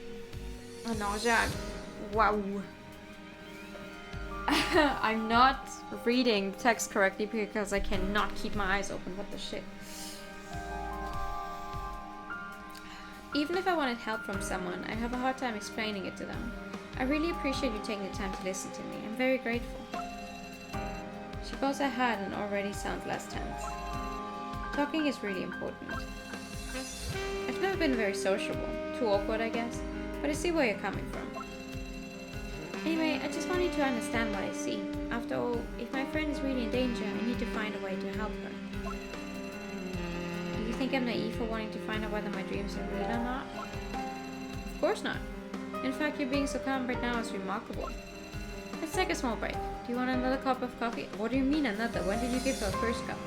S2: and nausea? Wow. I'm not reading text correctly because I cannot keep my eyes open. What the shit? Even if I wanted help from someone, I'd have a hard time explaining it to them. I really appreciate you taking the time to listen to me. I'm very grateful. She goes ahead and already sounds less tense. Talking is really important. I've never been very sociable. Too awkward, I guess. But I see where you're coming from. Anyway, I just want you to understand what I see. After all, if my friend is really in danger, I need to find a way to help her. Do you think I'm naive for wanting to find out whether my dreams are real or not? Of course not. In fact, you being so calm right now is remarkable. Let's take a small break. Do you want another cup of coffee? What do you mean another? When did you give her first cup?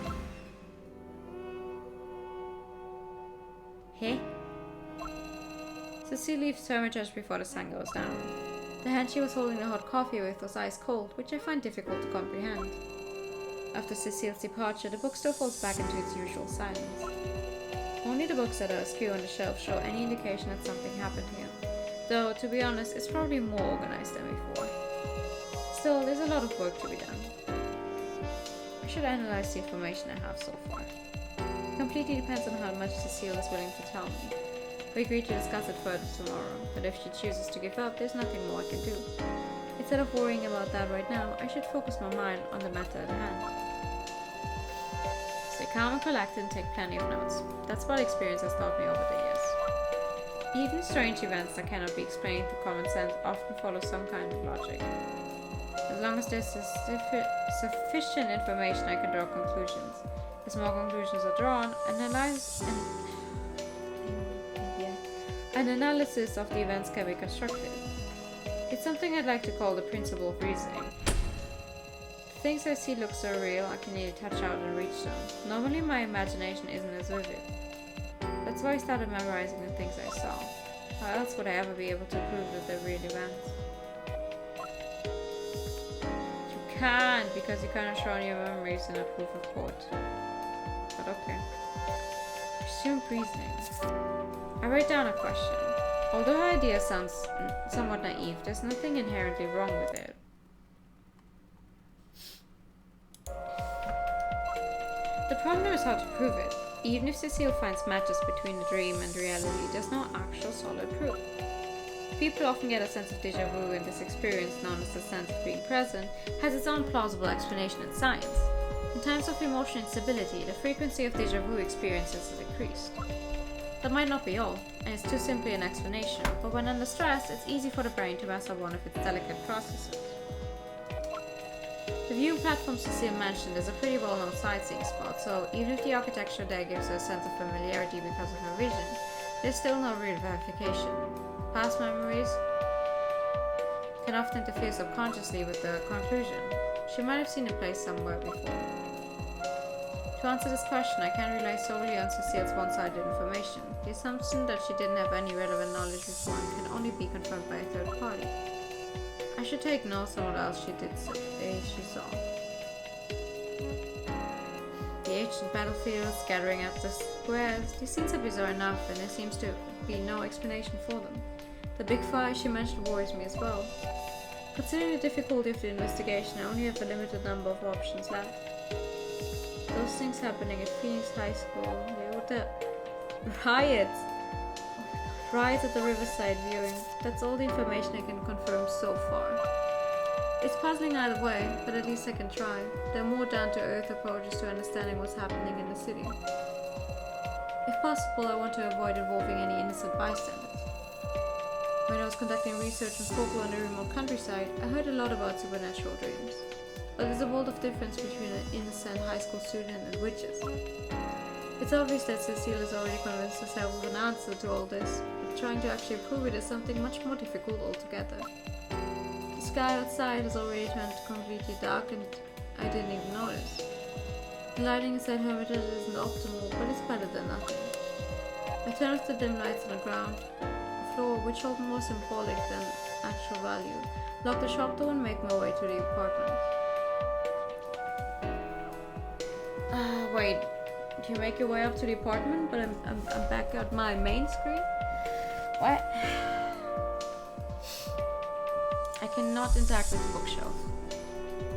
S2: Hey? Cecile leaves Hermitage before the sun goes down. The hand she was holding the hot coffee with was ice cold, which I find difficult to comprehend. After Cecile's departure, the bookstore falls back into its usual silence. Only the books that are askew on the shelf show any indication that something happened here. Though, to be honest, it's probably more organized than before. Still, there's a lot of work to be done. I should analyze the information I have so far. It completely depends on how much Cecile is willing to tell me. We agreed to discuss it further tomorrow, but if she chooses to give up, there's nothing more I can do. Instead of worrying about that right now, I should focus my mind on the matter at hand. Stay calm and collected and take plenty of notes. That's what experience has taught me over the years. Even strange events that cannot be explained through common sense often follow some kind of logic. As long as there's sufficient information, I can draw conclusions. As more conclusions are drawn, an analysis of the events can be constructed. It's something I'd like to call the principle of reasoning. The things I see look so real, I can nearly touch out and reach them. Normally my imagination isn't as vivid. That's why I started memorizing the things I saw. How else would I ever be able to prove that they're real events? You can't, because you can't show your memories in a proof of court. But okay. Presumed reasoning. I write down a question. Although her idea sounds somewhat naive, there's nothing inherently wrong with it. The problem is how to prove it. Even if Cecile finds matches between the dream and reality, there's no actual solid proof. People often get a sense of déjà vu, and this experience, known as the sense of being present, has its own plausible explanation in science. In times of emotional instability, the frequency of déjà vu experiences is decreased. That might not be all, and it's too simply an explanation, but when under stress, it's easy for the brain to mess up one of its delicate processes. The viewing platform Cecile mentioned is a pretty well-known sightseeing spot, so even if the architecture there gives her a sense of familiarity because of her vision, there's still no real verification. Past memories can often interfere subconsciously with the conclusion. She might have seen the place somewhere before. To
S1: To answer this question, I can't rely solely on Cecile's one-sided information. The assumption that she didn't have any relevant knowledge beforehand can only be confirmed by a third party. I should take notes on what else she saw. The ancient battlefields, gathering at the squares, these scenes are bizarre enough, and there seems to be no explanation for them. The big fire she mentioned worries me as well. Considering the difficulty of the investigation, I only have a limited number of options left. Those things happening at Phoenix High School, the riots. Riots at the Riverside viewing. That's all the information I can confirm so far. It's puzzling either way, but at least I can try. There are more down-to-earth approaches to understanding what's happening in the city. If possible, I want to avoid involving any innocent bystanders. When I was conducting research on folklore in the remote countryside, I heard a lot about supernatural dreams. But there's a world of difference between an innocent high school student and witches. It's obvious that Cecile has already convinced herself of an answer to all this, but trying to actually prove it is something much more difficult altogether. The sky outside has already turned completely dark and I didn't even notice. The lighting inside Hermitage isn't optimal, but it's better than nothing. I turned off the dim lights on the ground, floor, which hold more symbolic than actual value, lock the shop door and make my way to the apartment. Wait, do you make your way up to the apartment, but I'm back at my main screen? What? I cannot interact with the bookshelf.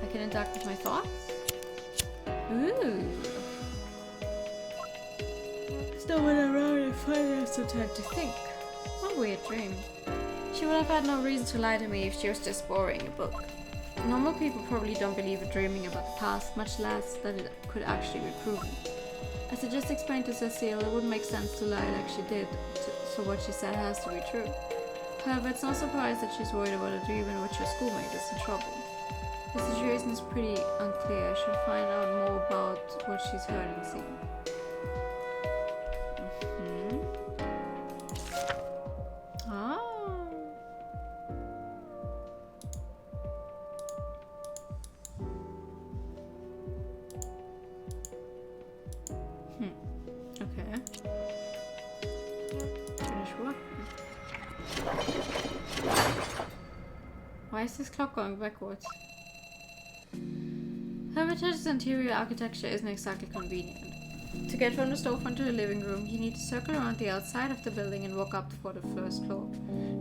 S1: I can interact with my thoughts? Ooh. There's no one around and finally have some time to think. What a weird dream. She would have had no reason to lie to me if she was just borrowing a book. Normal people probably don't believe in dreaming about the past, much less that it could actually be proven. As I just explained to Cecile, it wouldn't make sense to lie like she did, so what she said has to be true. However, it's no surprise that she's worried about a dream in which her schoolmate is in trouble. The situation is pretty unclear. I should find out more about what she's heard and seen. Why is this clock going backwards? Hermitage's interior architecture isn't exactly convenient. To get from the storefront to the living room, you need to circle around the outside of the building and walk up for the first floor.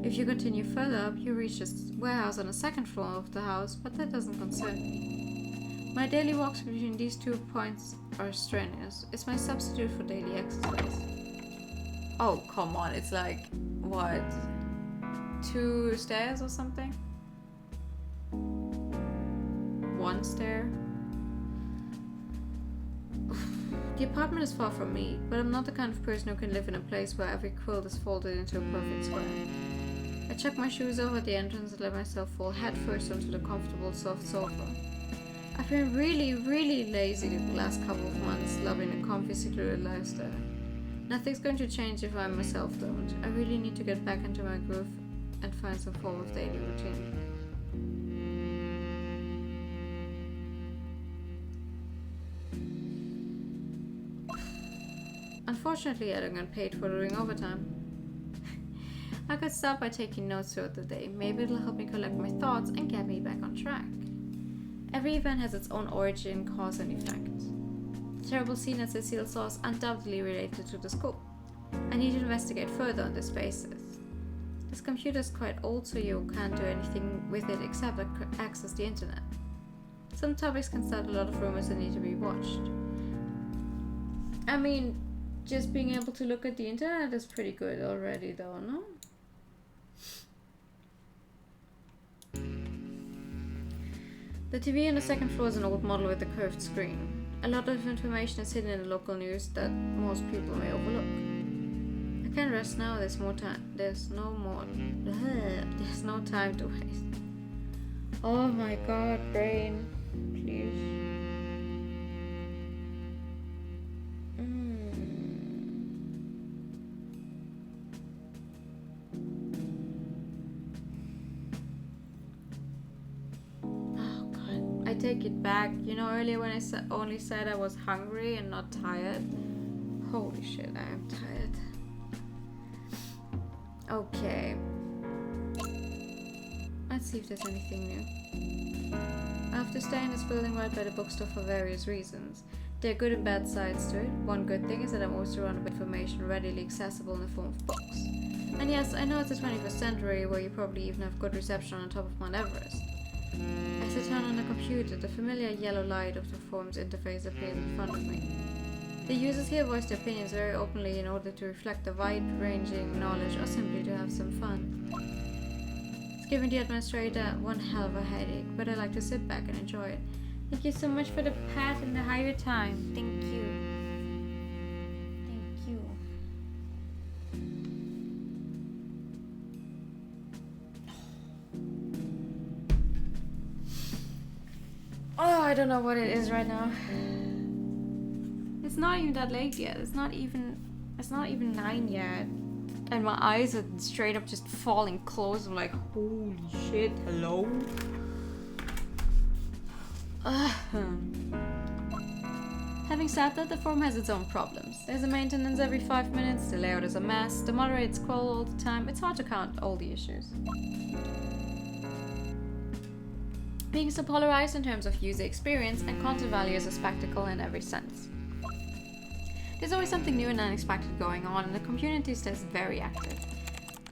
S1: If you continue further up, you reach a warehouse on the second floor of the house, but that doesn't concern me. My daily walks between these 2 points are strenuous. It's my substitute for daily exercise. Oh, come on, it's like, what? 2 stairs or something? 1 stair? The apartment is far from me, but I'm not the kind of person who can live in a place where every quilt is folded into a perfect square. I chuck my shoes off at the entrance and let myself fall headfirst onto the comfortable soft sofa. I've been really lazy the last couple of months, loving the comfy secluded lifestyle. Nothing's going to change if I myself don't. I really need to get back into my groove and find some form of daily routine. Unfortunately, I don't get paid for doing overtime. I could start by taking notes throughout the day. Maybe it'll help me collect my thoughts and get me back on track. Every event has its own origin, cause, and effect. The terrible scene at Cecile saw is undoubtedly related to the school. I need to investigate further on this basis. This computer is quite old, so you can't do anything with it except access the internet. Some topics can start a lot of rumors that need to be watched. I mean, just being able to look at the internet is pretty good already, though, no? The TV on the second floor is an old model with a curved screen. A lot of information is hidden in the local news that most people may overlook. I can't rest now. There's no time to waste. Oh my god, brain, please. take it back. You know, earlier when I only said I was hungry and not tired. Holy shit, I am tired. Okay. Let's see if there's anything new. I have to stay in this building right by the bookstore for various reasons. There are good and bad sides to it. One good thing is that I'm always surrounded by information readily accessible in the form of books. And yes, I know it's the 21st century where you probably even have good reception on top of Mount Everest. As I turn on the computer, the familiar yellow light of the forum's interface appears in front of me. The users here voice their opinions very openly in order to reflect a wide-ranging knowledge or simply to have some fun. It's giving the administrator one hell of a headache, but I like to sit back and enjoy it. Thank you so much for the pat and the higher time. Thank you. Thank you. Oh, I don't know what it is right now. It's not even that late yet. It's not even 9 yet. And my eyes are straight up just falling closed. I'm like, holy shit, hello? Having said that, the forum has its own problems. There's a maintenance every 5 minutes, the layout is a mess, the moderates scroll all the time. It's hard to count all the issues. Being so polarized in terms of user experience and content value is a spectacle in every sense. There's always something new and unexpected going on, and the community stays very active.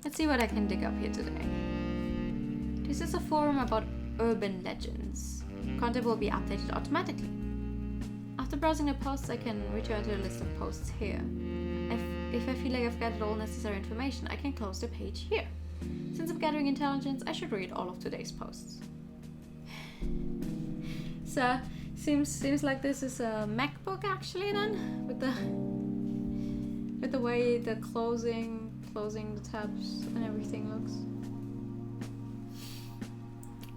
S1: Let's see what I can dig up here today. This is a forum about urban legends. Content will be updated automatically. After browsing the posts, I can return to the list of posts here. If I feel like I've gathered all necessary information, I can close the page here. Since I'm gathering intelligence, I should read all of today's posts. So, seems like this is a MacBook actually then, with the way the closing the tabs and everything looks.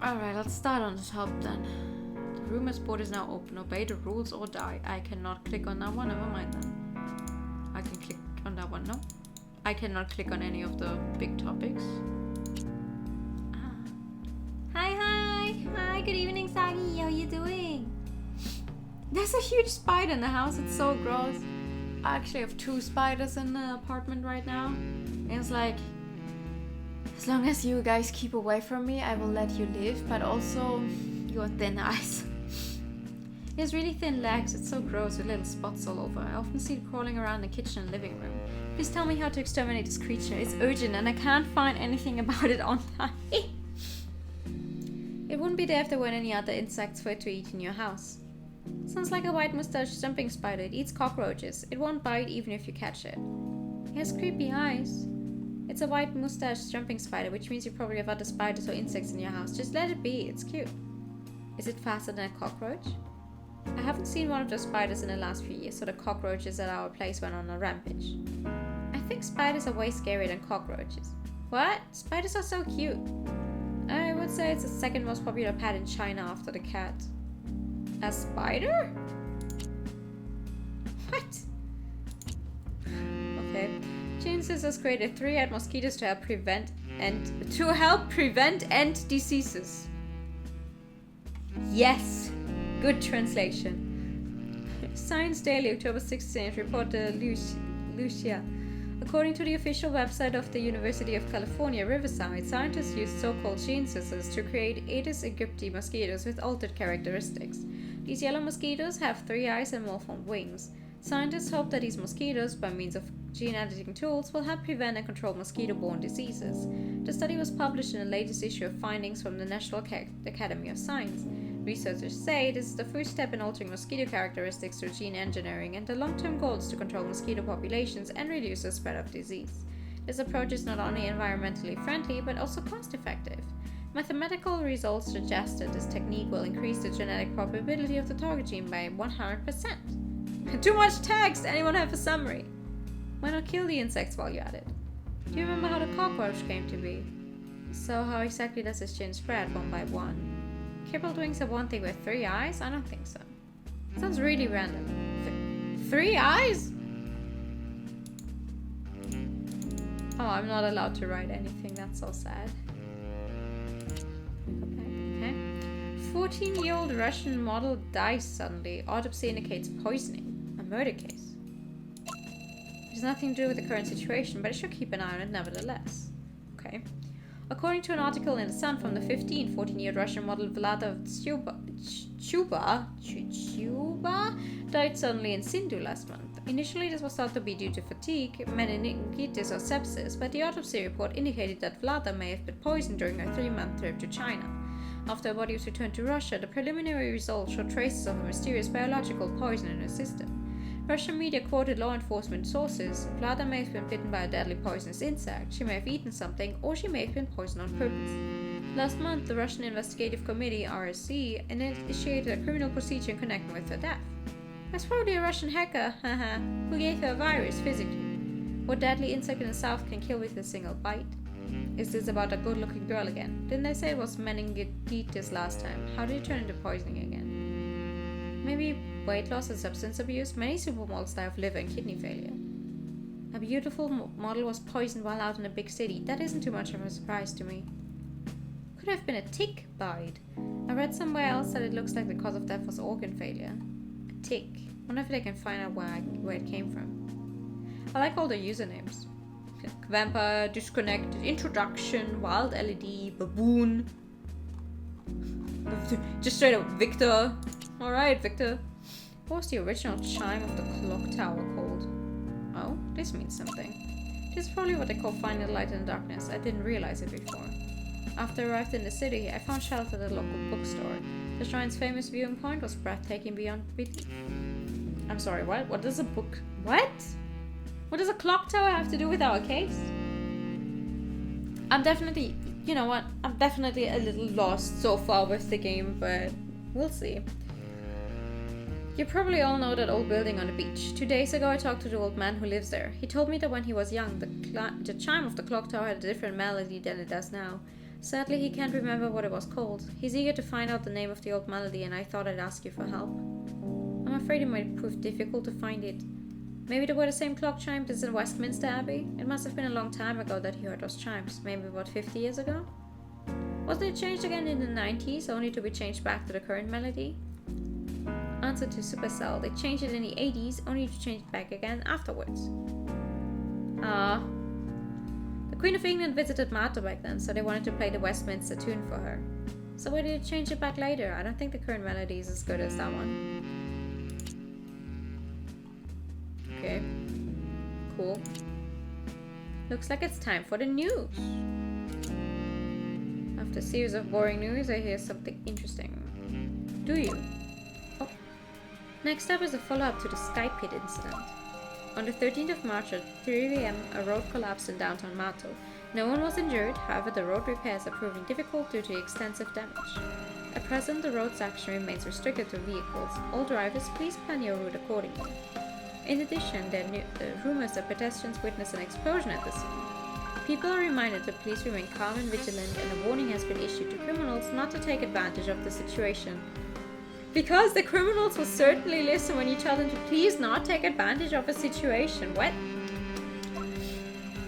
S1: Alright, let's start on the top then. The rumors board is now open. Obey the rules or die. I cannot click on that one, never mind then. I can click on that one, no? I cannot click on any of the big topics. Hi, good evening, Sagi. How you doing? There's a huge spider in the house. It's so gross. I actually have 2 spiders in the apartment right now. And it's like, as long as you guys keep away from me, I will let you live. But also, your thin eyes. He has really thin legs. It's so gross with little spots all over. I often see it crawling around the kitchen and living room. Please tell me how to exterminate this creature. It's urgent and I can't find anything about it online. It wouldn't be there if there weren't any other insects for it to eat in your house. Sounds like a white mustache jumping spider. It eats cockroaches. It won't bite even if you catch it. It has creepy eyes. It's a white mustache jumping spider, which means you probably have other spiders or insects in your house. Just let it be. It's cute. Is it faster than a cockroach? I haven't seen one of those spiders in the last few years, so the cockroaches at our place went on a rampage. I think spiders are way scarier than cockroaches. What? Spiders are so cute. I would say it's the second most popular pet in China after the cat. A spider? What? Okay. Genesis has created 3-eyed mosquitoes to help prevent end diseases. Yes. Good translation. Science Daily, October 16th, reporter Lucia. According to the official website of the University of California, Riverside, scientists used so-called gene scissors to create Aedes aegypti mosquitoes with altered characteristics. These yellow mosquitoes have 3 eyes and malformed wings. Scientists hope that these mosquitoes, by means of gene editing tools, will help prevent and control mosquito-borne diseases. The study was published in the latest issue of Findings from the National Academy of Science. Researchers say this is the first step in altering mosquito characteristics through gene engineering, and the long-term goal is to control mosquito populations and reduce the spread of disease. This approach is not only environmentally friendly, but also cost-effective. Mathematical results suggest that this technique will increase the genetic probability of the target gene by 100%. Too much text! Anyone have a summary? Why not kill the insects while you're at it? Do you remember how the cockroach came to be? So how exactly does this gene spread one by one? Crippled wings are one thing with 3 eyes? I don't think so. Sounds really random. 3 eyes? Oh, I'm not allowed to write anything. That's so sad. Okay. 14-year-old Russian model dies suddenly. Autopsy indicates poisoning. A murder case. It has nothing to do with the current situation, but I should keep an eye on it nevertheless. Okay. According to an article in The Sun from the 14-year-old Russian model Vlada Chuba died suddenly in Sindhu last month. Initially, this was thought to be due to fatigue, meningitis, or sepsis, but the autopsy report indicated that Vlada may have been poisoned during her 3-month trip to China. After her body was returned to Russia, the preliminary results showed traces of a mysterious biological poison in her system. Russian media quoted law enforcement sources. Vlada may have been bitten by a deadly poisonous insect, she may have eaten something, or she may have been poisoned on purpose. Last month, the Russian Investigative Committee, RSC, initiated a criminal procedure in connection with her death. That's probably a Russian hacker, who gave her a virus physically. What deadly insect in the south can kill with a single bite? Is this about a good-looking girl again? Didn't they say it was meningitis last time? How did it turn into poisoning again? Maybe weight loss and substance abuse? Many supermodels die of liver and kidney failure. A beautiful model was poisoned while out in a big city. That isn't too much of a surprise to me. Could have been a tick bite. I read somewhere else that it looks like the cause of death was organ failure. A tick. Wonder if they can find out where it came from. I like all the usernames. Vampire, Disconnected, Introduction, Wild LED, Baboon. Just straight up Victor. Alright, Victor. What was the original chime of the clock tower called? Oh, this means something. This is probably what they call finding the light in the darkness. I didn't realize it before. After I arrived in the city, I found shelter at a local bookstore. The shrine's famous viewing point was breathtaking beyond belief. I'm sorry, what? What does a book... What? What does a clock tower have to do with our case? I'm definitely... You know what? I'm definitely a little lost so far with the game, but we'll see. You probably all know that old building on the beach. 2 days ago I talked to the old man who lives there. He told me that when he was young, the chime of the clock tower had a different melody than it does now. Sadly, he can't remember what it was called. He's eager to find out the name of the old melody, and I thought I'd ask you for help. I'm afraid it might prove difficult to find it. Maybe there were the same clock chimes as in Westminster Abbey? It must have been a long time ago that he heard those chimes. Maybe about 50 years ago? Wasn't it changed again in the 90s, only to be changed back to the current melody? Answer to Supercell. They changed it in the 80s, only to change it back again afterwards. The Queen of England visited Malta back then, so they wanted to play the Westminster tune for her. So why did it change it back later? I don't think the current melody is as good as that one. Okay. Cool. Looks like it's time for the news. After a series of boring news, I hear something interesting. Do you? Oh. Next up is a follow-up to the Sky Pit incident. On the 13th of March at 3 AM, a road collapsed in downtown Malta. No one was injured, however the road repairs are proving difficult due to extensive damage. At present, the road's action remains restricted to vehicles. All drivers, please plan your route accordingly. In addition, there are rumors that pedestrians witnessed an explosion at the scene. People are reminded to please remain calm and vigilant, and a warning has been issued to criminals not to take advantage of the situation. Because the criminals will certainly listen when you tell them to please not take advantage of a situation. What?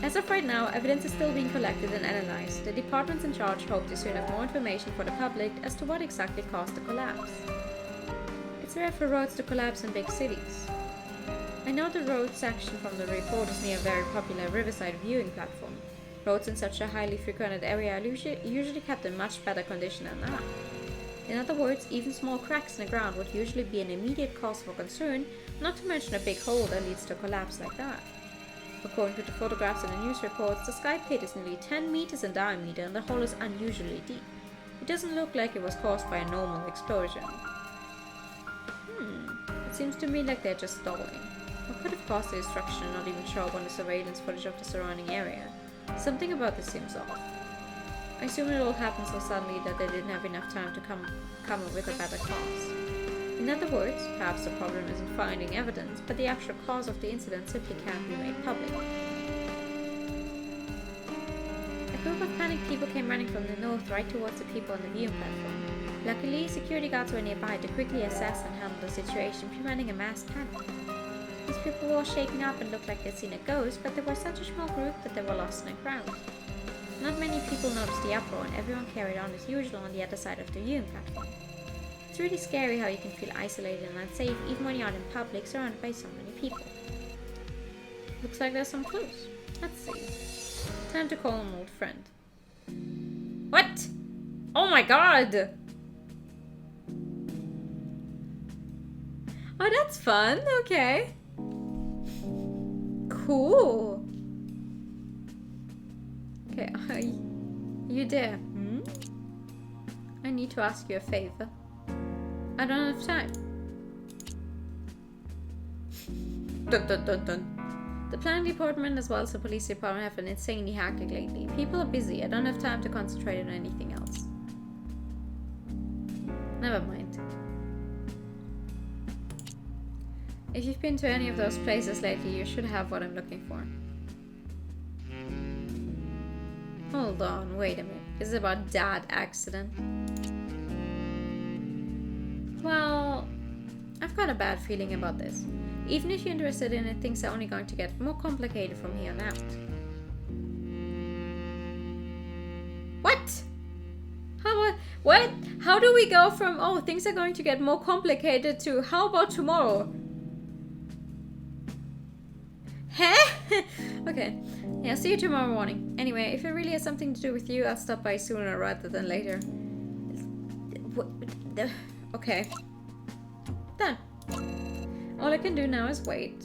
S1: As of right now, evidence is still being collected and analyzed. The departments in charge hope to soon have more information for the public as to what exactly caused the collapse. It's rare for roads to collapse in big cities. I know the road section from the report is near a very popular riverside viewing platform. Roads in such a highly frequented area are usually kept in much better condition than that. In other words, even small cracks in the ground would usually be an immediate cause for concern, not to mention a big hole that leads to a collapse like that. According to the photographs in the news reports, the Sky Pit is nearly 10 meters in diameter and the hole is unusually deep. It doesn't look like it was caused by a normal explosion. It seems to me like they're just stalling. What could have caused the destruction and not even show up on the surveillance footage of the surrounding area? Something about this seems off. I assume it all happened so suddenly that they didn't have enough time to come up with a better cause. In other words, perhaps the problem isn't finding evidence, but the actual cause of the incident simply can't be made public. A group of panicked people came running from the north right towards the people on the viewing platform. Luckily, security guards were nearby to quickly assess and handle the situation, preventing a mass panic. These people were all shaken up and looked like they'd seen a ghost, but they were such a small group that they were lost in the crowd. Not many people noticed the uproar, and everyone carried on as usual on the other side of the viewing platform.
S2: It's really scary how you can feel isolated and unsafe even when you're out in public surrounded by so many people.
S1: Looks like there's some clues. Let's see. Time to call an old friend. What? Oh my god! Oh, that's fun. Okay. Cool. Okay, are you there? I need to ask you a favor. I don't have time. Dun dun dun dun. The planning department as well as the police department have been insanely hectic lately. People are busy. I don't have time to concentrate on anything else. Never mind. If you've been to any of those places lately, you should have what I'm looking for. Hold on, wait a minute. Is it about that accident? Well, I've got a bad feeling about this. Even if you're interested in it, things are only going to get more complicated from here on out. What? What? How do we go from, oh, things are going to get more complicated to, how about tomorrow? Huh? Okay. Yeah, see you tomorrow morning. Anyway, if it really has something to do with you, I'll stop by sooner rather than later. Okay. Done. All I can do now is wait.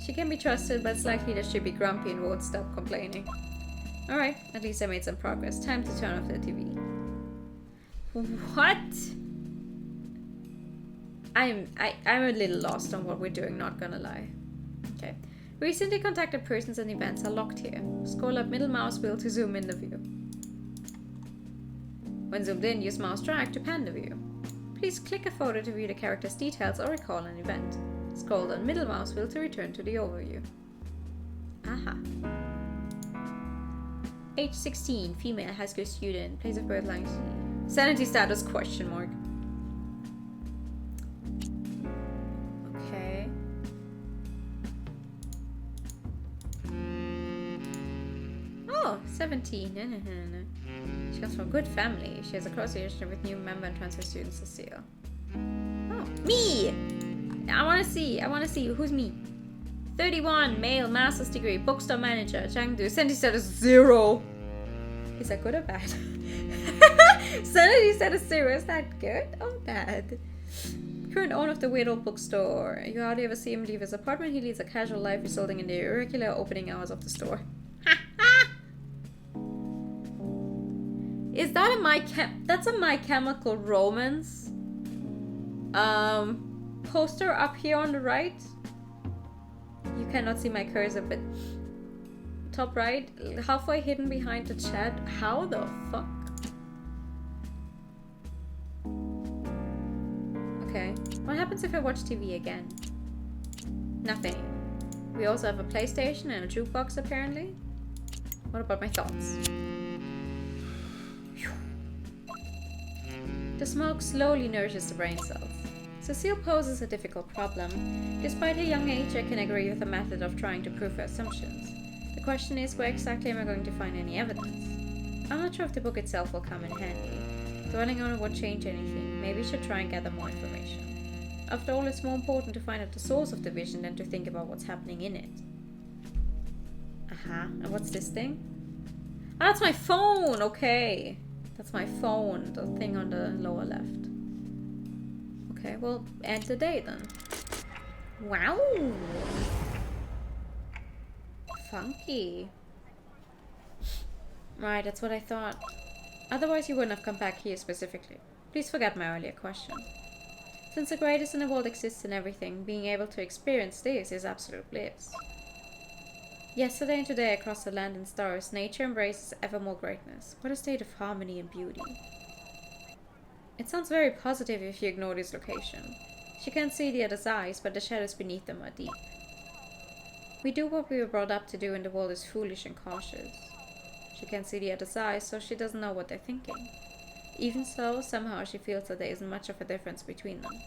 S1: She can be trusted, but it's likely that she'll be grumpy and won't stop complaining. Alright, at least I made some progress. Time to turn off the TV. What? I'm a little lost on what we're doing, not gonna lie. Okay. Recently contacted persons and events are locked here. Scroll up middle mouse wheel to zoom in the view. When zoomed in, use mouse drag to pan the view. Please click a photo to view the character's details or recall an event. Scroll down middle mouse wheel to return to the overview. Aha. Age 16, female, high school student, place of birth language. Sanity status question mark. Okay. Oh, 17. She comes from a good family. She has a close relationship with new member and transfer student Cecile. Oh, me! I wanna see. Who's me? 31, male, master's degree, bookstore manager, Chengdu, sanity status 0. Is that good or bad? Sanity status 0, is that good or bad? Current owner of the weird old bookstore. You hardly ever see him leave his apartment. He leads a casual life, resulting in the irregular opening hours of the store. Is that that's a My Chemical Romance poster up here on the right? You cannot see my cursor, but top right, halfway hidden behind the chat. How the fuck? Okay. What happens if I watch TV again? Nothing. We also have a PlayStation and a jukebox apparently. What about my thoughts? The smoke slowly nourishes the brain cells. Cecile poses a difficult problem. Despite her young age, I can agree with the method of trying to prove her assumptions. The question is, where exactly am I going to find any evidence? I'm not sure if the book itself will come in handy. Dwelling on it won't change anything. Maybe I should try and gather more information. After all, it's more important to find out the source of the vision than to think about what's happening in it. Aha, and what's this thing? Oh, that's my phone! Okay. That's my phone, the thing on the lower left. Okay, well, end the day then. Wow! Funky. Right, that's what I thought. Otherwise you wouldn't have come back here specifically. Please forget my earlier question. Since the greatest in the world exists in everything, being able to experience this is absolute bliss. Yesterday and today across the land and stars, nature embraces ever more greatness. What a state of harmony and beauty. It sounds very positive if you ignore this location. She can't see the other's eyes, but the shadows beneath them are deep. We do what we were brought up to do and the world is foolish and cautious. She can't see the other's eyes, so she doesn't know what they're thinking. Even so, somehow she feels that there isn't much of a difference between them.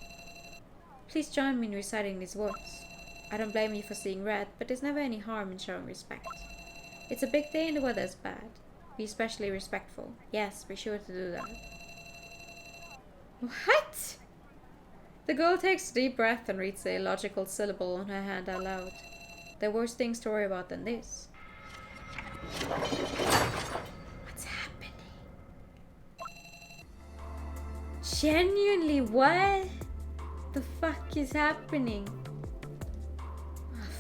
S1: Please join me in reciting these words. I don't blame you for seeing red, but there's never any harm in showing respect. It's a big day and the weather is bad. Be especially respectful. Yes, be sure to do that. What? The girl takes a deep breath and reads the illogical syllable on her hand out loud. There are worse things to worry about than this. What's happening? Genuinely, what the fuck is happening?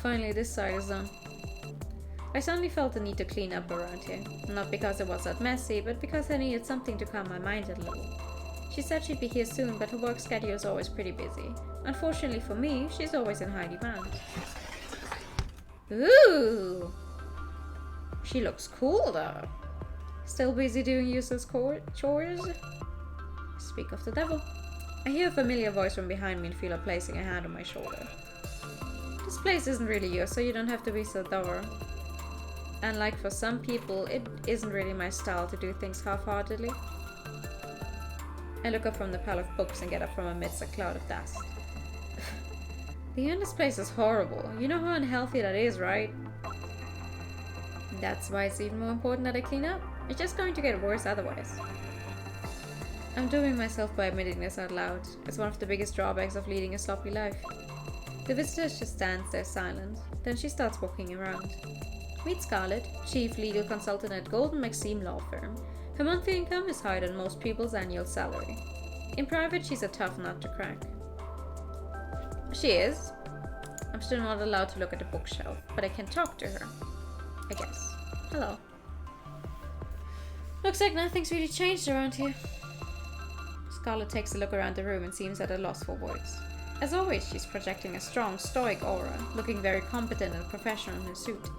S1: Finally, this side is done. I suddenly felt the need to clean up around here. Not because it was that messy, but because I needed something to calm my mind a little. She said she'd be here soon, but her work schedule is always pretty busy. Unfortunately for me, she's always in high demand. Ooh! She looks cool though. Still busy doing useless chores? Speak of the devil. I hear a familiar voice from behind me and feel her placing a hand on my shoulder. This place isn't really yours, so you don't have to be so thorough. And like for some people, it isn't really my style to do things half-heartedly. I look up from the pile of books and get up from amidst a cloud of dust. The air in this place is horrible. You know how unhealthy that is, right? That's why it's even more important that I clean up. It's just going to get worse otherwise. I'm dooming myself by admitting this out loud. It's one of the biggest drawbacks of leading a sloppy life. The visitor just stands there silent. Then she starts walking around. Meet Scarlett, chief legal consultant at Golden Maxime Law Firm. Her monthly income is higher than most people's annual salary. In private, she's a tough nut to crack. She is. I'm still not allowed to look at the bookshelf, but I can talk to her. I guess. Hello. Looks like nothing's really changed around here. Scarlett takes a look around the room and seems at a loss for words. As always, she's projecting a strong, stoic aura, looking very competent and professional in her suit.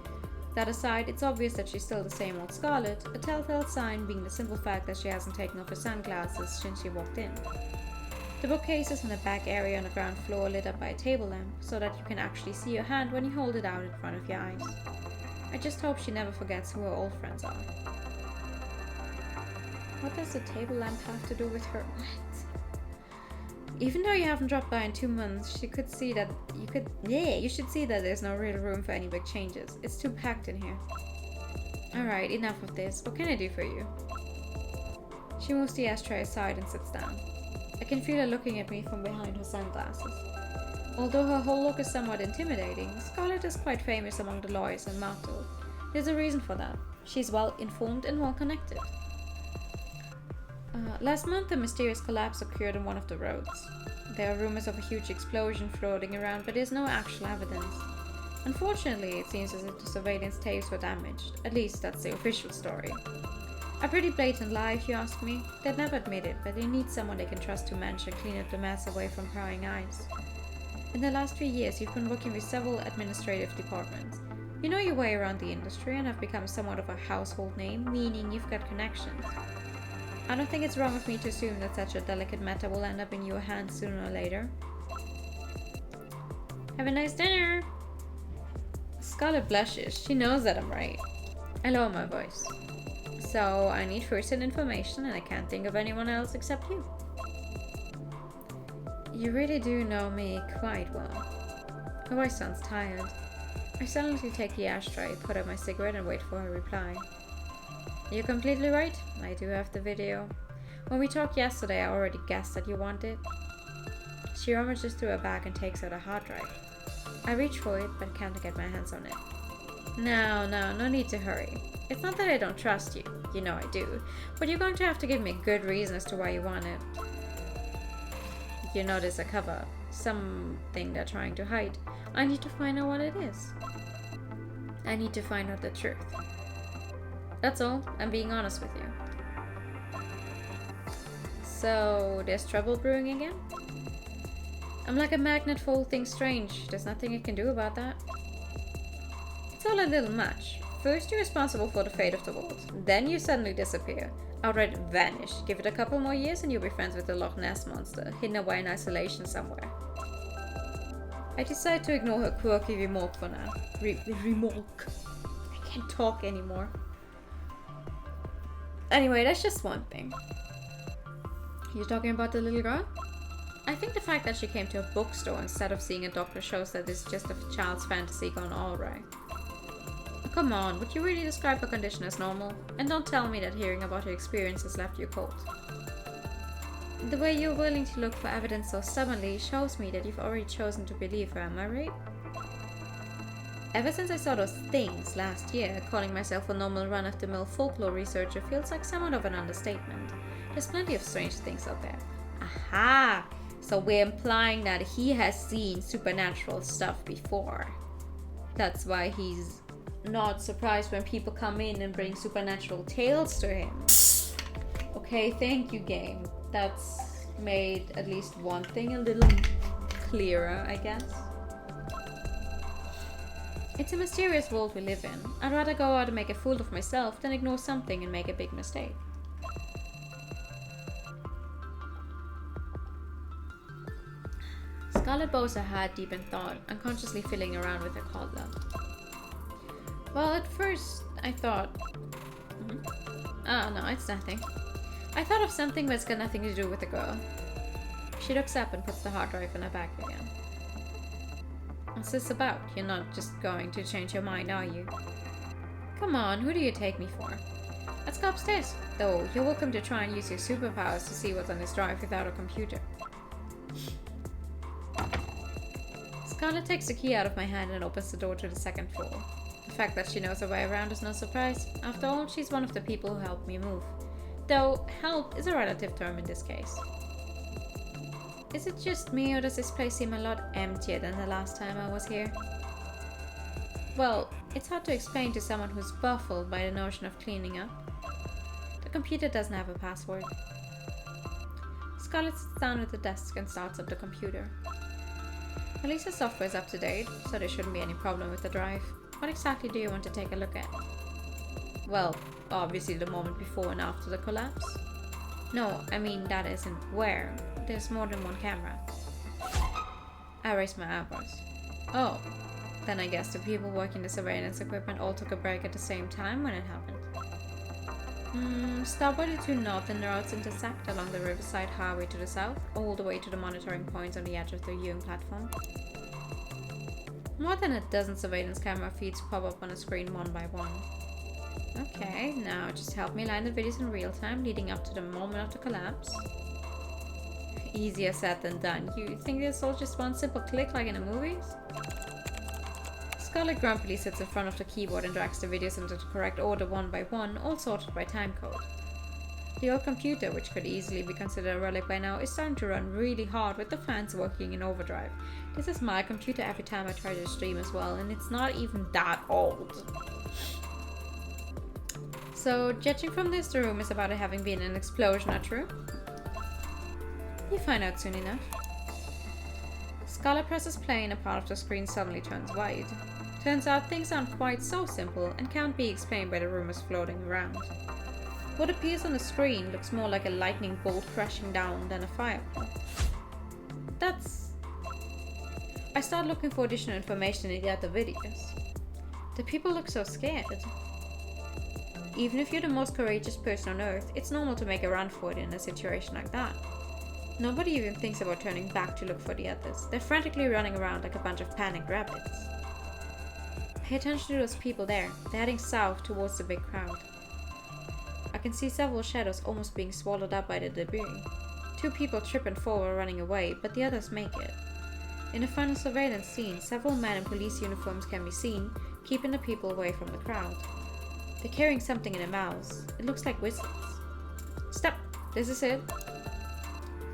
S1: That aside, it's obvious that she's still the same old Scarlett, a telltale sign being the simple fact that she hasn't taken off her sunglasses since she walked in. The bookcase is in the back area on the ground floor, lit up by a table lamp, so that you can actually see your hand when you hold it out in front of your eyes. I just hope she never forgets who her old friends are. What does the table lamp have to do with her? What? Even though you haven't dropped by in 2 months, you should see that there's no real room for any big changes. It's too packed in here. Alright, enough of this. What can I do for you? She moves the ashtray aside and sits down. I can feel her looking at me from behind her sunglasses. Although her whole look is somewhat intimidating, Scarlett is quite famous among the lawyers in Martel. There's a reason for that. She's well informed and well connected. Last month, a mysterious collapse occurred on one of the roads. There are rumors of a huge explosion floating around, but there's no actual evidence. Unfortunately, it seems as if the surveillance tapes were damaged. At least that's the official story. A pretty blatant lie, if you ask me. They'd never admit it, but they need someone they can trust to manage and clean up the mess away from prying eyes. In the last 3 years, you've been working with several administrative departments. You know your way around the industry and have become somewhat of a household name, meaning you've got connections. I don't think it's wrong of me to assume that such a delicate matter will end up in your hands sooner or later. Have a nice dinner! Scarlett blushes. She knows that I'm right. I lower my voice. So, I need first-hand information and I can't think of anyone else except you. You really do know me quite well. Her voice sounds tired. I silently take the ashtray, put out my cigarette and wait for her reply. You're completely right. I do have the video. When we talked yesterday, I already guessed that you want it. She rummages through her bag and takes out a hard drive. I reach for it, but can't get my hands on it. No need to hurry. It's not that I don't trust you. You know I do. But you're going to have to give me a good reason as to why you want it. You know there's a cover. Something they're trying to hide. I need to find out what it is. I need to find out the truth. That's all. I'm being honest with you. So, there's trouble brewing again? I'm like a magnet for all things strange. There's nothing I can do about that. It's all a little much. First, you're responsible for the fate of the world. Then you suddenly disappear. Outright vanish. Give it a couple more years and you'll be friends with the Loch Ness monster, hidden away in isolation somewhere. I decide to ignore her quirky remark for now. Remark. I can't talk anymore. Anyway, that's just one thing. You talking about the little girl? I think the fact that she came to a bookstore instead of seeing a doctor shows that it's just a child's fantasy gone all right. Come on, would you really describe her condition as normal? And don't tell me that hearing about her experiences left you cold. The way you're willing to look for evidence so stubbornly shows me that you've already chosen to believe her, am I right? Ever since I saw those things last year, calling myself a normal run-of-the-mill folklore researcher feels like somewhat of an understatement. There's plenty of strange things out there. Aha! So we're implying that he has seen supernatural stuff before. That's why he's not surprised when people come in and bring supernatural tales to him. Okay, thank you, game. That's made at least one thing a little clearer, I guess. It's a mysterious world we live in. I'd rather go out and make a fool of myself than ignore something and make a big mistake. Scarlet bows her head deep in thought, unconsciously fiddling around with her collar. Well, at first, I thought... Oh, no, it's nothing. I thought of something, but it's got nothing to do with the girl. She looks up and puts the hard drive in her back again. What's this about? You're not just going to change your mind, are you? Come on, who do you take me for? Let's go upstairs. Though, you're welcome to try and use your superpowers to see what's on this drive without a computer. Scarlet takes the key out of my hand and opens the door to the second floor. The fact that she knows her way around is no surprise. After all, she's one of the people who helped me move. Though, help is a relative term in this case. Is it just me, or does this place seem a lot emptier than the last time I was here? Well, it's hard to explain to someone who's baffled by the notion of cleaning up. The computer doesn't have a password. Scarlet sits down at the desk and starts up the computer. At least the software is up to date, so there shouldn't be any problem with the drive. What exactly do you want to take a look at? Well, obviously the moment before and after the collapse. No, I mean that isn't where. There's more than one camera. I raised my eyebrows. Oh, then I guess the people working the surveillance equipment all took a break at the same time when it happened. Start where the two northern roads intersect along the Riverside Highway to the south, all the way to the monitoring points on the edge of the viewing platform. More than a dozen surveillance camera feeds pop up on a screen one by one. Okay, now just help me line the videos in real time leading up to the moment of the collapse. Easier said than done. You think this all just one simple click like in the movies? Scarlet grumpily sits in front of the keyboard and drags the videos into the correct order one by one, all sorted by timecode. The old computer, which could easily be considered a relic by now, is starting to run really hard with the fans working in overdrive. This is my computer every time I try to stream as well, and it's not even that old. So, judging from this, the room is about it having been an explosion, not true? You find out soon enough. Scarlet presses play and a part of the screen suddenly turns white. Turns out things aren't quite so simple and can't be explained by the rumors floating around. What appears on the screen looks more like a lightning bolt crashing down than a fireball. I start looking for additional information in the other videos. The people look so scared. Even if you're the most courageous person on earth, it's normal to make a run for it in a situation like that. Nobody even thinks about turning back to look for the others. They're frantically running around like a bunch of panicked rabbits. Pay attention to those people there. They're heading south towards the big crowd. I can see several shadows almost being swallowed up by the debris. Two people trip and fall while running away, but the others make it. In the final surveillance scene, several men in police uniforms can be seen, keeping the people away from the crowd. They're carrying something in their mouths. It looks like whistles. Stop! This is it.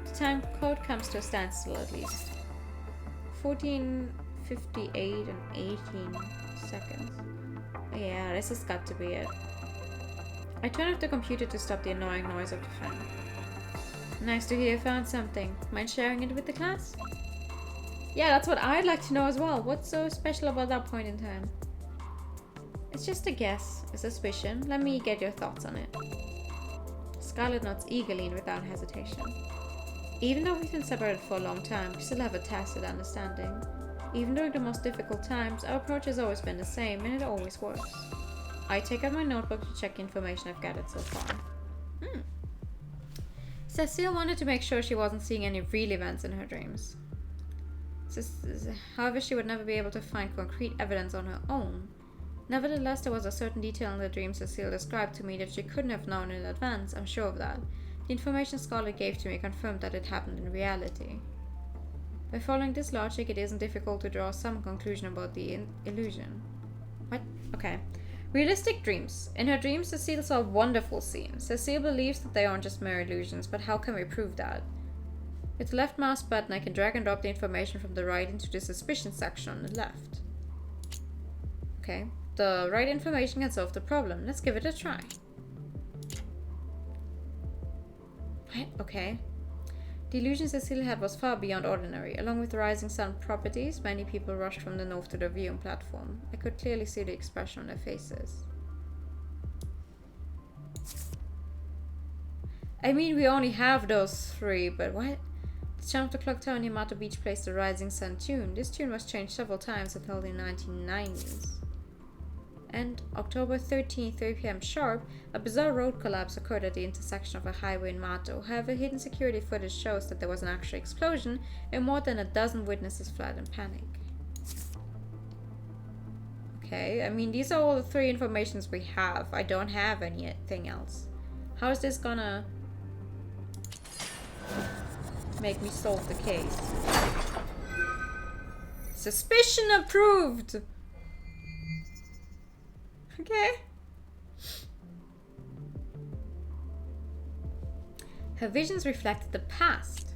S1: The time code comes to a standstill at least. 14:58 and 18 seconds. Yeah, this has got to be it. I turn off the computer to stop the annoying noise of the fan. Nice to hear you found something. Mind sharing it with the class? Yeah, that's what I'd like to know as well. What's so special about that point in time? It's just a guess, a suspicion. Let me get your thoughts on it. Scarlet nods eagerly and without hesitation. Even though we've been separated for a long time, we still have a tacit understanding. Even during the most difficult times, our approach has always been the same, and it always works. I take out my notebook to check the information I've gathered so far. Cecile wanted to make sure she wasn't seeing any real events in her dreams. However, she would never be able to find concrete evidence on her own. Nevertheless, there was a certain detail in the dream Cecile described to me that she couldn't have known in advance, I'm sure of that. The information Scarlet gave to me confirmed that it happened in reality. By following this logic, it isn't difficult to draw some conclusion about the illusion. What? Okay. Realistic dreams. In her dreams, Cecile saw wonderful scenes. Cecile believes that they aren't just mere illusions, but how can we prove that? With the left mouse button, I can drag and drop the information from the right into the suspicion section on the left. Okay. The right information can solve the problem. Let's give it a try. What? Okay. The illusion Cecile had was far beyond ordinary. Along with the rising sun properties, many people rushed from the north to the viewing platform. I could clearly see the expression on their faces. I mean, we only have those three, but what? The chime of the clock tower near Mato Beach plays the Rising Sun tune. This tune was changed several times until the 1990s. And October 13, 3 p.m. sharp, a bizarre road collapse occurred at the intersection of a highway in Mato. However, hidden security footage shows that there was an actual explosion, and more than a dozen witnesses fled in panic. Okay, I mean, these are all the three informations we have. I don't have anything else. How is this gonna make me solve the case? Suspicion approved! Okay. Her visions reflected the past.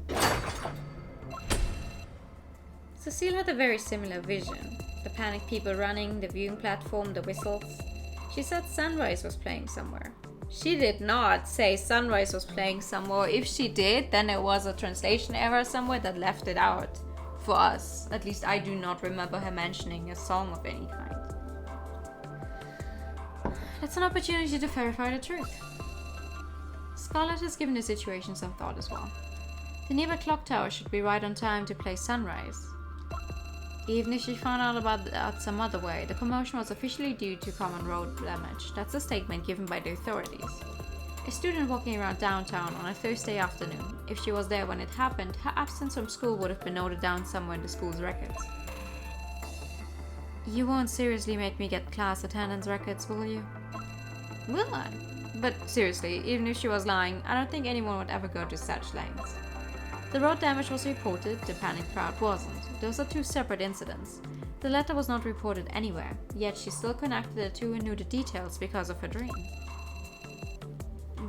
S1: Cecile had a very similar vision. The panicked people running, the viewing platform, the whistles. She said Sunrise was playing somewhere. She did not say Sunrise was playing somewhere. If she did, then it was a translation error somewhere that left it out for us. At least I do not remember her mentioning a song of any kind. That's an opportunity to verify the truth. Scarlett has given the situation some thought as well. The nearby clock tower should be right on time to play Sunrise. Even if she found out about that some other way, the commotion was officially due to common road damage. That's a statement given by the authorities. A student walking around downtown on a Thursday afternoon. If she was there when it happened, her absence from school would have been noted down somewhere in the school's records. You won't seriously make me get class attendance records, will you? Will I? But seriously, even if she was lying, I don't think anyone would ever go to such lengths. The road damage was reported, the panicked crowd wasn't. Those are two separate incidents. The latter was not reported anywhere, yet she still connected the two and knew the details because of her dream.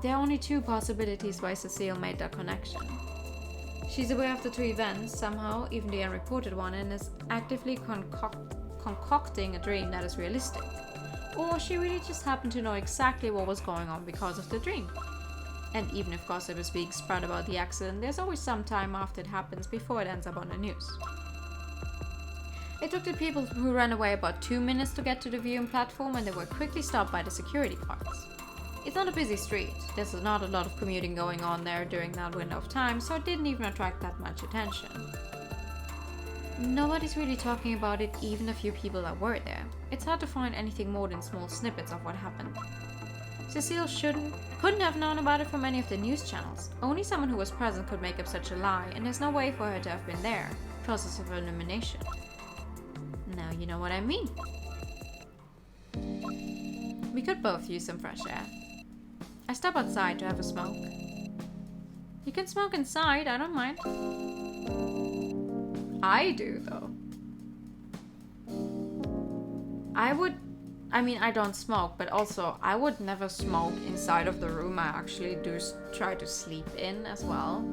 S1: There are only two possibilities why Cecile made that connection. She's aware of the two events, somehow, even the unreported one, and is actively concocting a dream that is realistic. Or she really just happened to know exactly what was going on because of the dream. And even if gossip is being spread about the accident, there's always some time after it happens before it ends up on the news. It took the people who ran away about 2 minutes to get to the viewing platform, and they were quickly stopped by the security guards. It's not a busy street. There's not a lot of commuting going on there during that window of time, so it didn't even attract that much attention. Nobody's really talking about it, even a few people that were there. It's hard to find anything more than small snippets of what happened. Cecile couldn't have known about it from any of the news channels. Only someone who was present could make up such a lie, and there's no way for her to have been there. Process of elimination. Now you know what I mean. We could both use some fresh air. I step outside to have a smoke. You can smoke inside, I don't mind. I do, though. I don't smoke, but also I would never smoke inside of the room I actually do try to sleep in as well.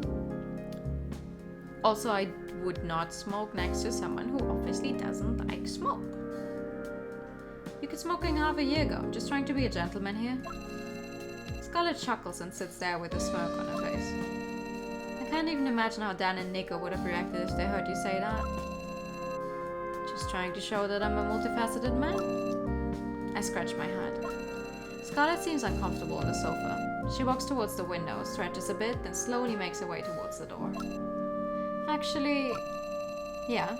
S1: Also, I would not smoke next to someone who obviously doesn't like smoke. You quit smoking half a year ago. I'm just trying to be a gentleman here. Scarlett chuckles and sits there with a smirk on her face. I can't even imagine how Dan and Nico would have reacted if they heard you say that. Just trying to show that I'm a multifaceted man. I scratch my head. Scarlett seems uncomfortable on the sofa. She walks towards the window, stretches a bit, then slowly makes her way towards the door. Actually, yeah.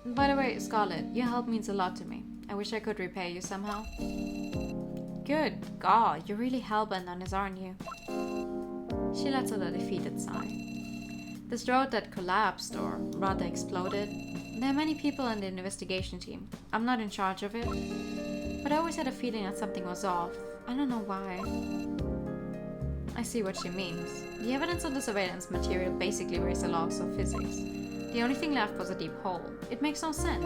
S1: By the way, Scarlett, your help means a lot to me. I wish I could repay you somehow. Good God, you're really hellbent on this, aren't you? She lets out a defeated sigh. This road that collapsed, or rather exploded, there are many people in the investigation team. I'm not in charge of it, but I always had a feeling that something was off. I don't know why. I see what she means. The evidence of the surveillance material basically raised the laws of physics. The only thing left was a deep hole. It makes no sense.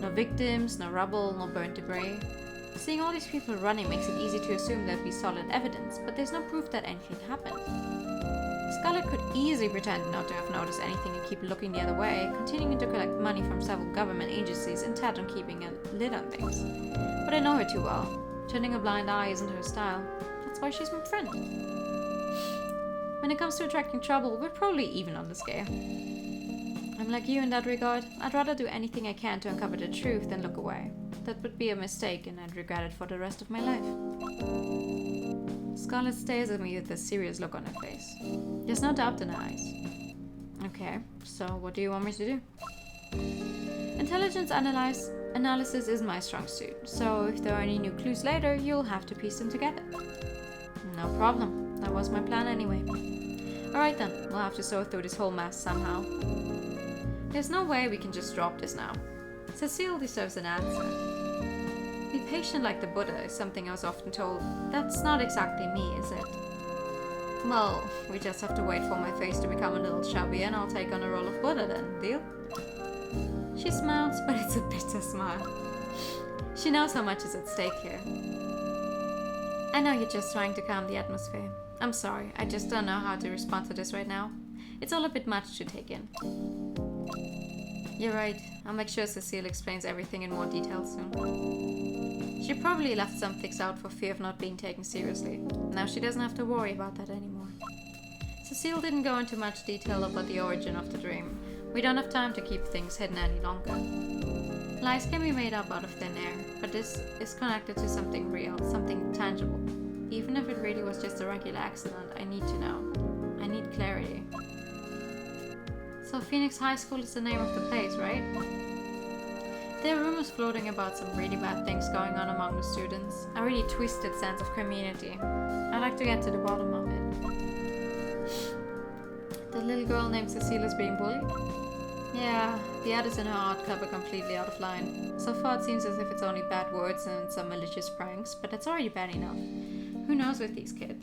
S1: No victims, no rubble, no burnt debris. Seeing all these people running makes it easy to assume there'd be solid evidence, but there's no proof that anything happened. Scarlet could easily pretend not to have noticed anything and keep looking the other way, continuing to collect money from several government agencies intent on keeping a lid on things. But I know her too well. Turning a blind eye isn't her style. That's why she's my friend. When it comes to attracting trouble, we're probably even on the scale. I'm like you in that regard. I'd rather do anything I can to uncover the truth than look away. That would be a mistake and I'd regret it for the rest of my life. Scarlet stares at me with a serious look on her face. There's no doubt in her eyes. Okay, so what do you want me to do? Intelligence analysis is my strong suit, so if there are any new clues later, you'll have to piece them together. No problem. That was my plan anyway. Alright then, we'll have to sort through this whole mess somehow. There's no way we can just drop this now. Cecile deserves an answer. Be patient like the Buddha is something I was often told. That's not exactly me, is it? Well, we just have to wait for my face to become a little chubby and I'll take on the role of Buddha then, deal? She smiles, but it's a bitter smile. She knows how much is at stake here. I know you're just trying to calm the atmosphere. I'm sorry, I just don't know how to respond to this right now. It's all a bit much to take in. You're right. I'll make sure Cecile explains everything in more detail soon. She probably left some things out for fear of not being taken seriously. Now she doesn't have to worry about that anymore. Cecile didn't go into much detail about the origin of the dream. We don't have time to keep things hidden any longer. Lies can be made up out of thin air, but this is connected to something real, something tangible. Even if it really was just a regular accident, I need to know. I need clarity. So Phoenix High School is the name of the place, right? There are rumors floating about some really bad things going on among the students. A really twisted sense of community. I'd like to get to the bottom of it. The little girl named Cecile is being bullied? Yeah, the others in her art club are completely out of line. So far it seems as if it's only bad words and some malicious pranks, but that's already bad enough. Who knows with these kids?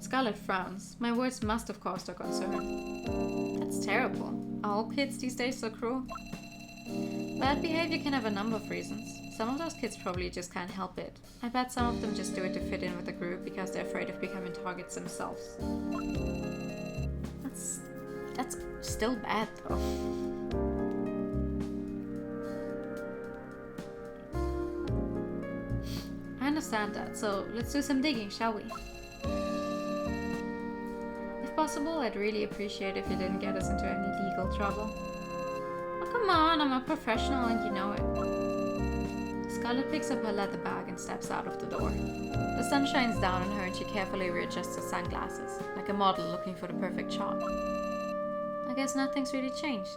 S1: Scarlet frowns. My words must have caused her concern. That's terrible. Are all kids these days so cruel? Bad behavior can have a number of reasons. Some of those kids probably just can't help it. I bet some of them just do it to fit in with the group because they're afraid of becoming targets themselves. That's still bad though. I understand that, so let's do some digging, shall we? If possible, I'd really appreciate if you didn't get us into any legal trouble. Oh, come on, I'm a professional and you know it. Scarlet picks up her leather bag and steps out of the door. The sun shines down on her and she carefully readjusts her sunglasses, like a model looking for the perfect shot. I guess nothing's really changed.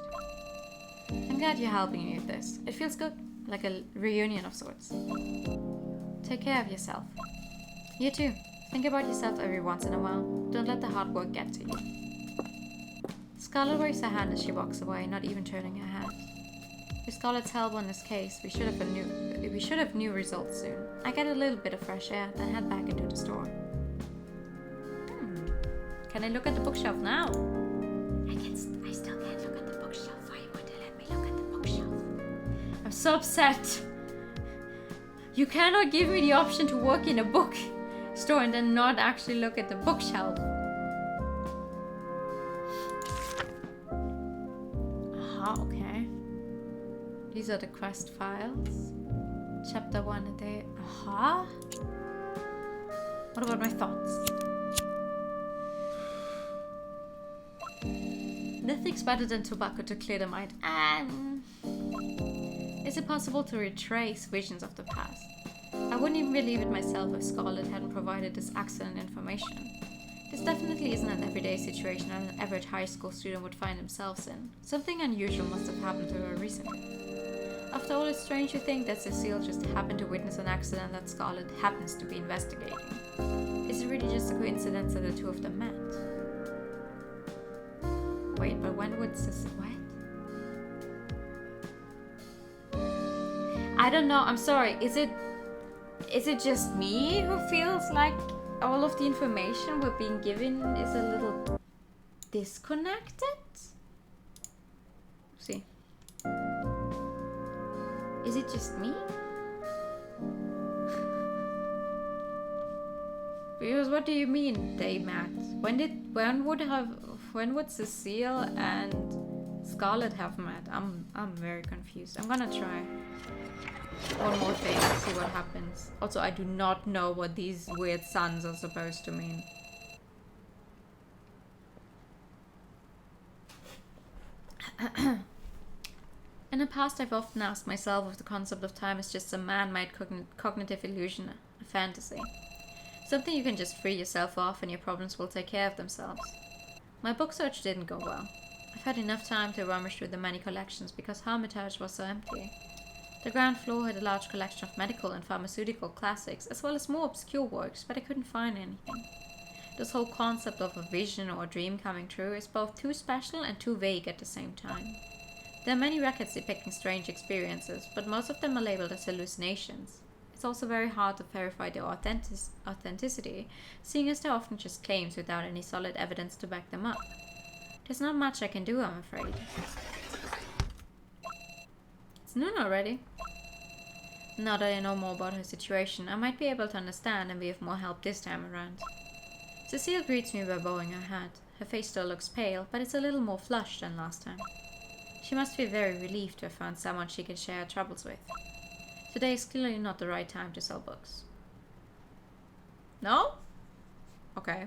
S1: I'm glad you're helping me with this. It feels good, like a reunion of sorts. Take care of yourself. You too. Think about yourself every once in a while. Don't let the hard work get to you. Scarlet waves her hand as she walks away, not even turning her head. With Scarlet's help on this case, we should have new results soon. I get a little bit of fresh air, then head back into the store. Can I look at the bookshelf now? I still can't look at the bookshelf. Why won't you let me look at the bookshelf? I'm so upset. You cannot give me the option to work in a bookstore and then not actually look at the bookshelf. Okay. These are the quest files. Chapter 1 a day. What about my thoughts? Nothing's better than tobacco to clear the mind. Is it possible to retrace visions of the past? I wouldn't even believe it myself if Scarlet hadn't provided this excellent information. This definitely isn't an everyday situation that an average high school student would find themselves in. Something unusual must have happened to her recently. After all, it's strange to think that Cecile just happened to witness an accident that Scarlet happens to be investigating. Is it really just a coincidence that the two of them met? Wait, but when would Cecile... What? I don't know, I'm sorry. Is Is it just me who feels like all of the information we're being given is a little disconnected? See. Is it just me? Because what do you mean they met? When would Cecile and Scarlett have met? I'm very confused. I'm gonna try one more thing, see what happens. Also, I do not know what these weird suns are supposed to mean. In the past, I've often asked myself if the concept of time is just some man-made cognitive illusion, a fantasy. Something you can just free yourself of and your problems will take care of themselves. My book search didn't go well. I've had enough time to rummage through the many collections because Hermitage was so empty. The ground floor had a large collection of medical and pharmaceutical classics, as well as more obscure works, but I couldn't find anything. This whole concept of a vision or a dream coming true is both too special and too vague at the same time. There are many records depicting strange experiences, but most of them are labeled as hallucinations. It's also very hard to verify their authenticity, seeing as they're often just claims without any solid evidence to back them up. There's not much I can do, I'm afraid. It's noon already. Now that I know more about her situation, I might be able to understand and be of more help this time around. Cecile greets me by bowing her head. Her face still looks pale, but it's a little more flushed than last time. She must be very relieved to have found someone she can share her troubles with. Today is clearly not the right time to sell books. No? Okay.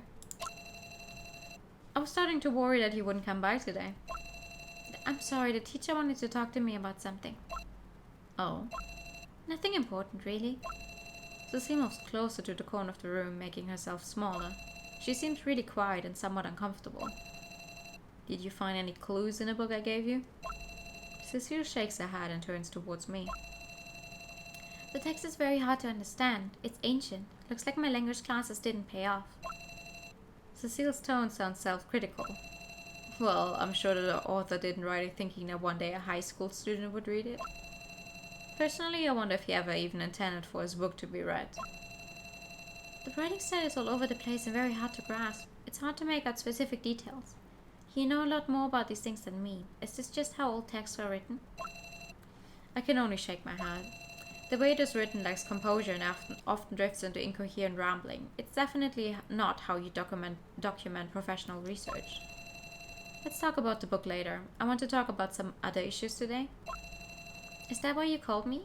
S1: I was starting to worry that he wouldn't come by today. I'm sorry, the teacher wanted to talk to me about something. Oh. Nothing important, really. Cecile moves closer to the corner of the room, making herself smaller. She seems really quiet and somewhat uncomfortable. Did you find any clues in the book I gave you? Cecile shakes her head and turns towards me. The text is very hard to understand. It's ancient. Looks like my language classes didn't pay off. Cecile's tone sounds self-critical. Well, I'm sure that the author didn't write it thinking that one day a high school student would read it. Personally, I wonder if he ever even intended for his book to be read. The writing style is all over the place and very hard to grasp. It's hard to make out specific details. You know a lot more about these things than me. Is this just how old texts are written? I can only shake my head. The way it is written lacks composure and often drifts into incoherent rambling. It's definitely not how you document professional research. Let's talk about the book later. I want to talk about some other issues today. Is that why you called me?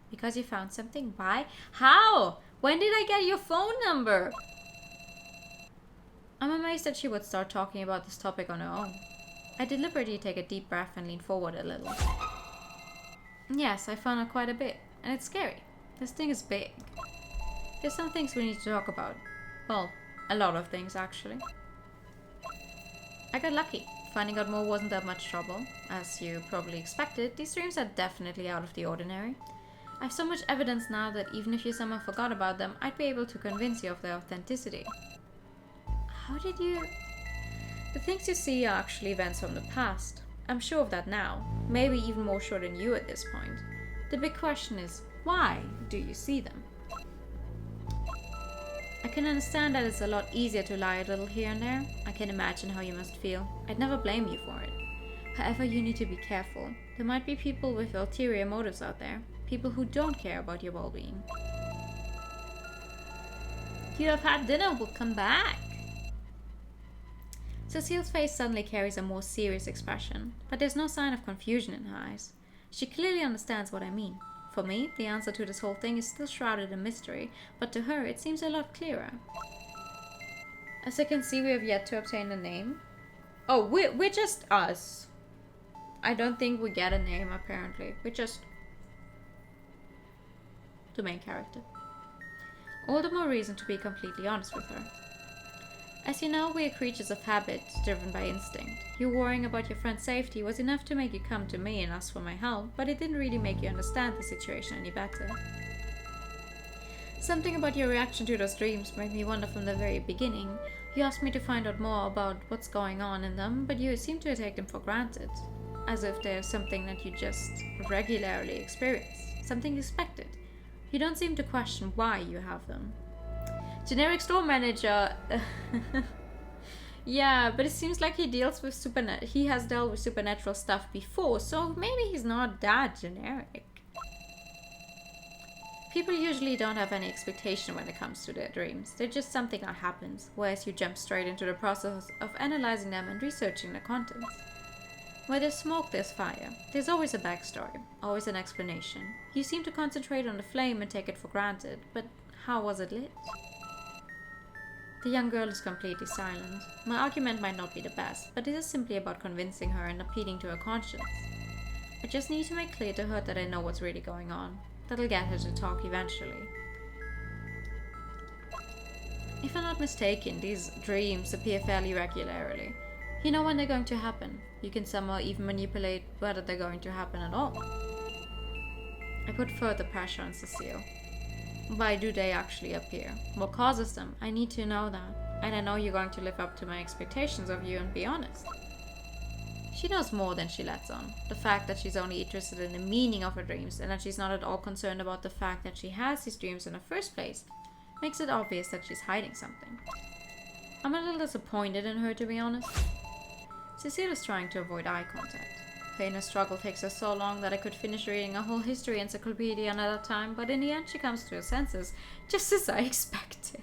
S1: Because you found something? Why? How? When did I get your phone number? I'm amazed that she would start talking about this topic on her own. I deliberately take a deep breath and lean forward a little. Yes, I found out quite a bit, and it's scary. This thing is big. There's some things we need to talk about. Well, a lot of things actually. I got lucky. Finding out more wasn't that much trouble. As you probably expected, these dreams are definitely out of the ordinary. I have so much evidence now that even if you somehow forgot about them, I'd be able to convince you of their authenticity. How did you... The things you see are actually events from the past. I'm sure of that now. Maybe even more sure than you at this point. The big question is, why do you see them? I can understand that it's a lot easier to lie a little here and there. I can imagine how you must feel. I'd never blame you for it. However, you need to be careful. There might be people with ulterior motives out there. People who don't care about your well-being. You have had dinner, we'll come back. Cecile's face suddenly carries a more serious expression, but there's no sign of confusion in her eyes. She clearly understands what I mean. For me, the answer to this whole thing is still shrouded in mystery, but to her it seems a lot clearer. As you can see, we have yet to obtain a name. Oh, we're just us. I don't think we get a name, apparently. We're just the main character. All the more reason to be completely honest with her. As you know, we are creatures of habit, driven by instinct. You worrying about your friend's safety was enough to make you come to me and ask for my help, but it didn't really make you understand the situation any better. Something about your reaction to those dreams made me wonder from the very beginning. You asked me to find out more about what's going on in them, but you seem to take them for granted. As if they're something that you just regularly experience. Something expected. You don't seem to question why you have them. Generic store manager. Yeah, but it seems like he has dealt with supernatural stuff before, so maybe he's not that generic. People usually don't have any expectation when it comes to their dreams. They're just something that happens, whereas you jump straight into the process of analyzing them and researching the contents. Where there's smoke, there's fire. There's always a backstory, always an explanation. You seem to concentrate on the flame and take it for granted, but how was it lit? The young girl is completely silent. My argument might not be the best, but it is simply about convincing her and appealing to her conscience. I just need to make clear to her that I know what's really going on. That'll get her to talk eventually. If I'm not mistaken, these dreams appear fairly regularly. You know when they're going to happen. You can somehow even manipulate whether they're going to happen at all. I put further pressure on Cecile. Why do they actually appear? What causes them? I need to know that. And I know you're going to live up to my expectations of you and be honest. She knows more than she lets on. The fact that she's only interested in the meaning of her dreams and that she's not at all concerned about the fact that she has these dreams in the first place makes it obvious that she's hiding something. I'm a little disappointed in her, to be honest. Cecile is trying to avoid eye contact. Her inner struggle takes her so long that I could finish reading a whole history encyclopedia another time, but in the end she comes to her senses, just as I expected.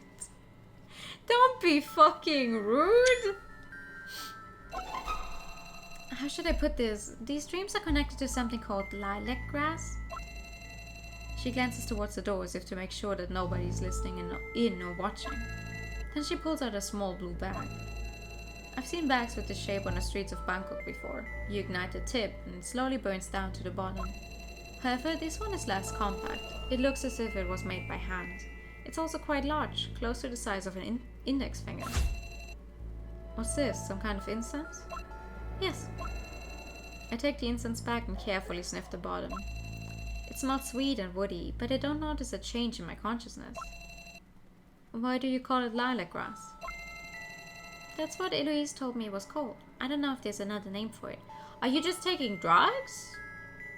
S1: Don't be fucking rude! How should I put this? These dreams are connected to something called lilac grass. She glances towards the door as if to make sure that nobody's listening in or watching. Then she pulls out a small blue bag. I've seen bags with this shape on the streets of Bangkok before. You ignite the tip and it slowly burns down to the bottom. However, this one is less compact. It looks as if it was made by hand. It's also quite large, close to the size of an index finger. What's this? Some kind of incense? Yes. I take the incense back and carefully sniff the bottom. It smells sweet and woody, but I don't notice a change in my consciousness. Why do you call it lilac grass? That's what Eloise told me it was called. I don't know if there's another name for it. Are you just taking drugs?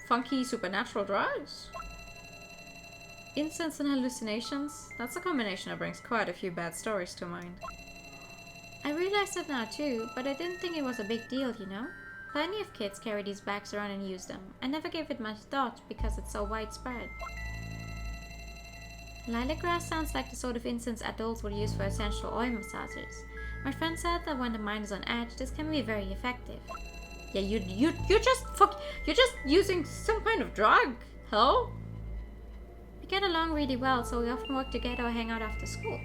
S1: Funky supernatural drugs? Incense and hallucinations? That's a combination that brings quite a few bad stories to mind. I realize it now too, but I didn't think it was a big deal, you know? Plenty of kids carry these bags around and use them. I never gave it much thought because it's so widespread. Lilac grass sounds like the sort of incense adults would use for essential oil massages. My friend said that when the mind is on edge, this can be very effective. Yeah, you're just using some kind of drug. Hello? We get along really well, so we often work together or hang out after school.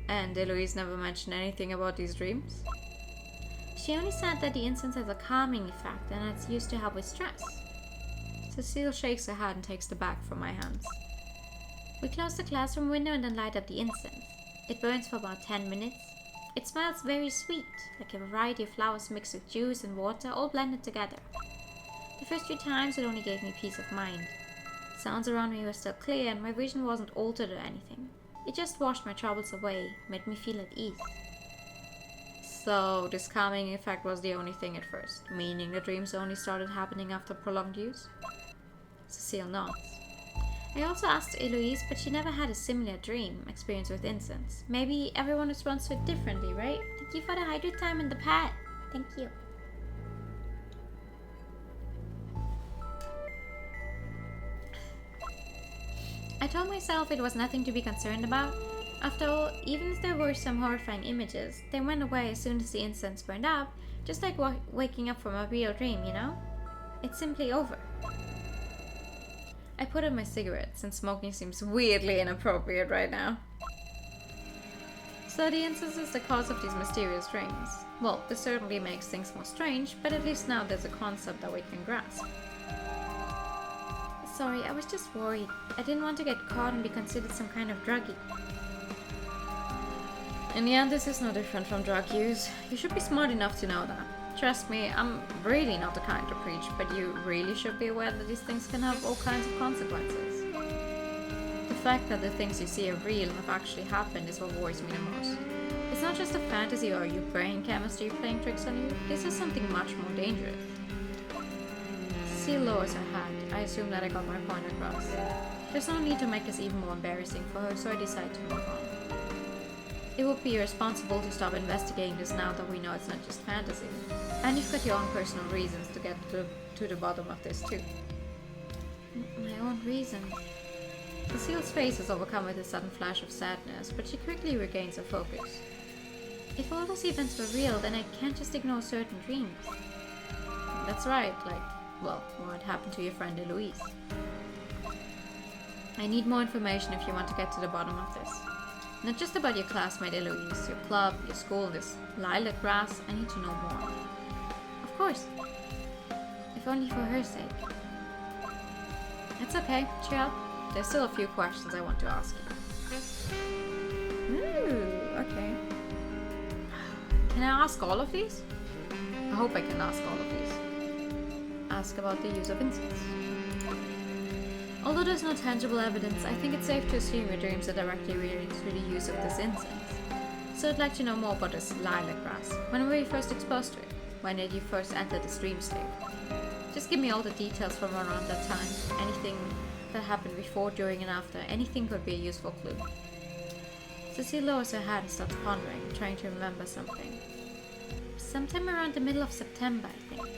S1: And Eloise never mentioned anything about these dreams? She only said that the incense has a calming effect and it's used to help with stress. Cecile shakes her head and takes the bag from my hands. We close the classroom window and then light up the incense. It burns for about 10 minutes. It smells very sweet, like a variety of flowers mixed with juice and water, all blended together. The first few times it only gave me peace of mind. Sounds around me were still clear and my vision wasn't altered or anything. It just washed my troubles away, made me feel at ease. So, this calming effect was the only thing at first, meaning the dreams only started happening after prolonged use? Cecile nods. I also asked Eloise, but she never had a similar dream experience with incense. Maybe everyone responds to it differently, right? Thank you for the hydrate time and the pad. Thank you. I told myself it was nothing to be concerned about. After all, even if there were some horrifying images, they went away as soon as the incense burned up, just like waking up from a real dream, you know? It's simply over. I put out my cigarette, since smoking seems weirdly inappropriate right now. So the incense is the cause of these mysterious dreams. Well, this certainly makes things more strange, but at least now there's a concept that we can grasp. Sorry, I was just worried. I didn't want to get caught and be considered some kind of druggie. In the end, this is no different from drug use. You should be smart enough to know that. Trust me, I'm really not the kind to preach, but you really should be aware that these things can have all kinds of consequences. The fact that the things you see are real and have actually happened is what worries me the most. It's not just a fantasy or your brain chemistry playing tricks on you, this is something much more dangerous. Cecile lowers her head. I assume that I got my point across. There's no need to make this even more embarrassing for her, so I decide to move on. It would be irresponsible to stop investigating this now that we know it's not just fantasy. And you've got your own personal reasons to get to the bottom of this too. My own reasons? Cecile's face is overcome with a sudden flash of sadness, but she quickly regains her focus. If all those events were real, then I can't just ignore certain dreams. That's right, what happened to your friend Eloise? I need more information if you want to get to the bottom of this. Not just about your classmate Eloise, your club, your school, this lilac grass. I need to know more. Of course. If only for her sake. It's okay, cheer up. There's still a few questions I want to ask you. Ooh, okay. Can I ask all of these? I hope I can ask all of these. Ask about the use of incense. Although there's no tangible evidence, I think it's safe to assume your dreams are directly related to the use of this incense. So I'd like to know more about this lilac grass. When were you first exposed to it? When did you first enter this dream state? Just give me all the details from around that time. Anything that happened before, during, and after. Anything could be a useful clue. Cecile lowers her head and starts pondering, trying to remember something. Sometime around the middle of September, I think.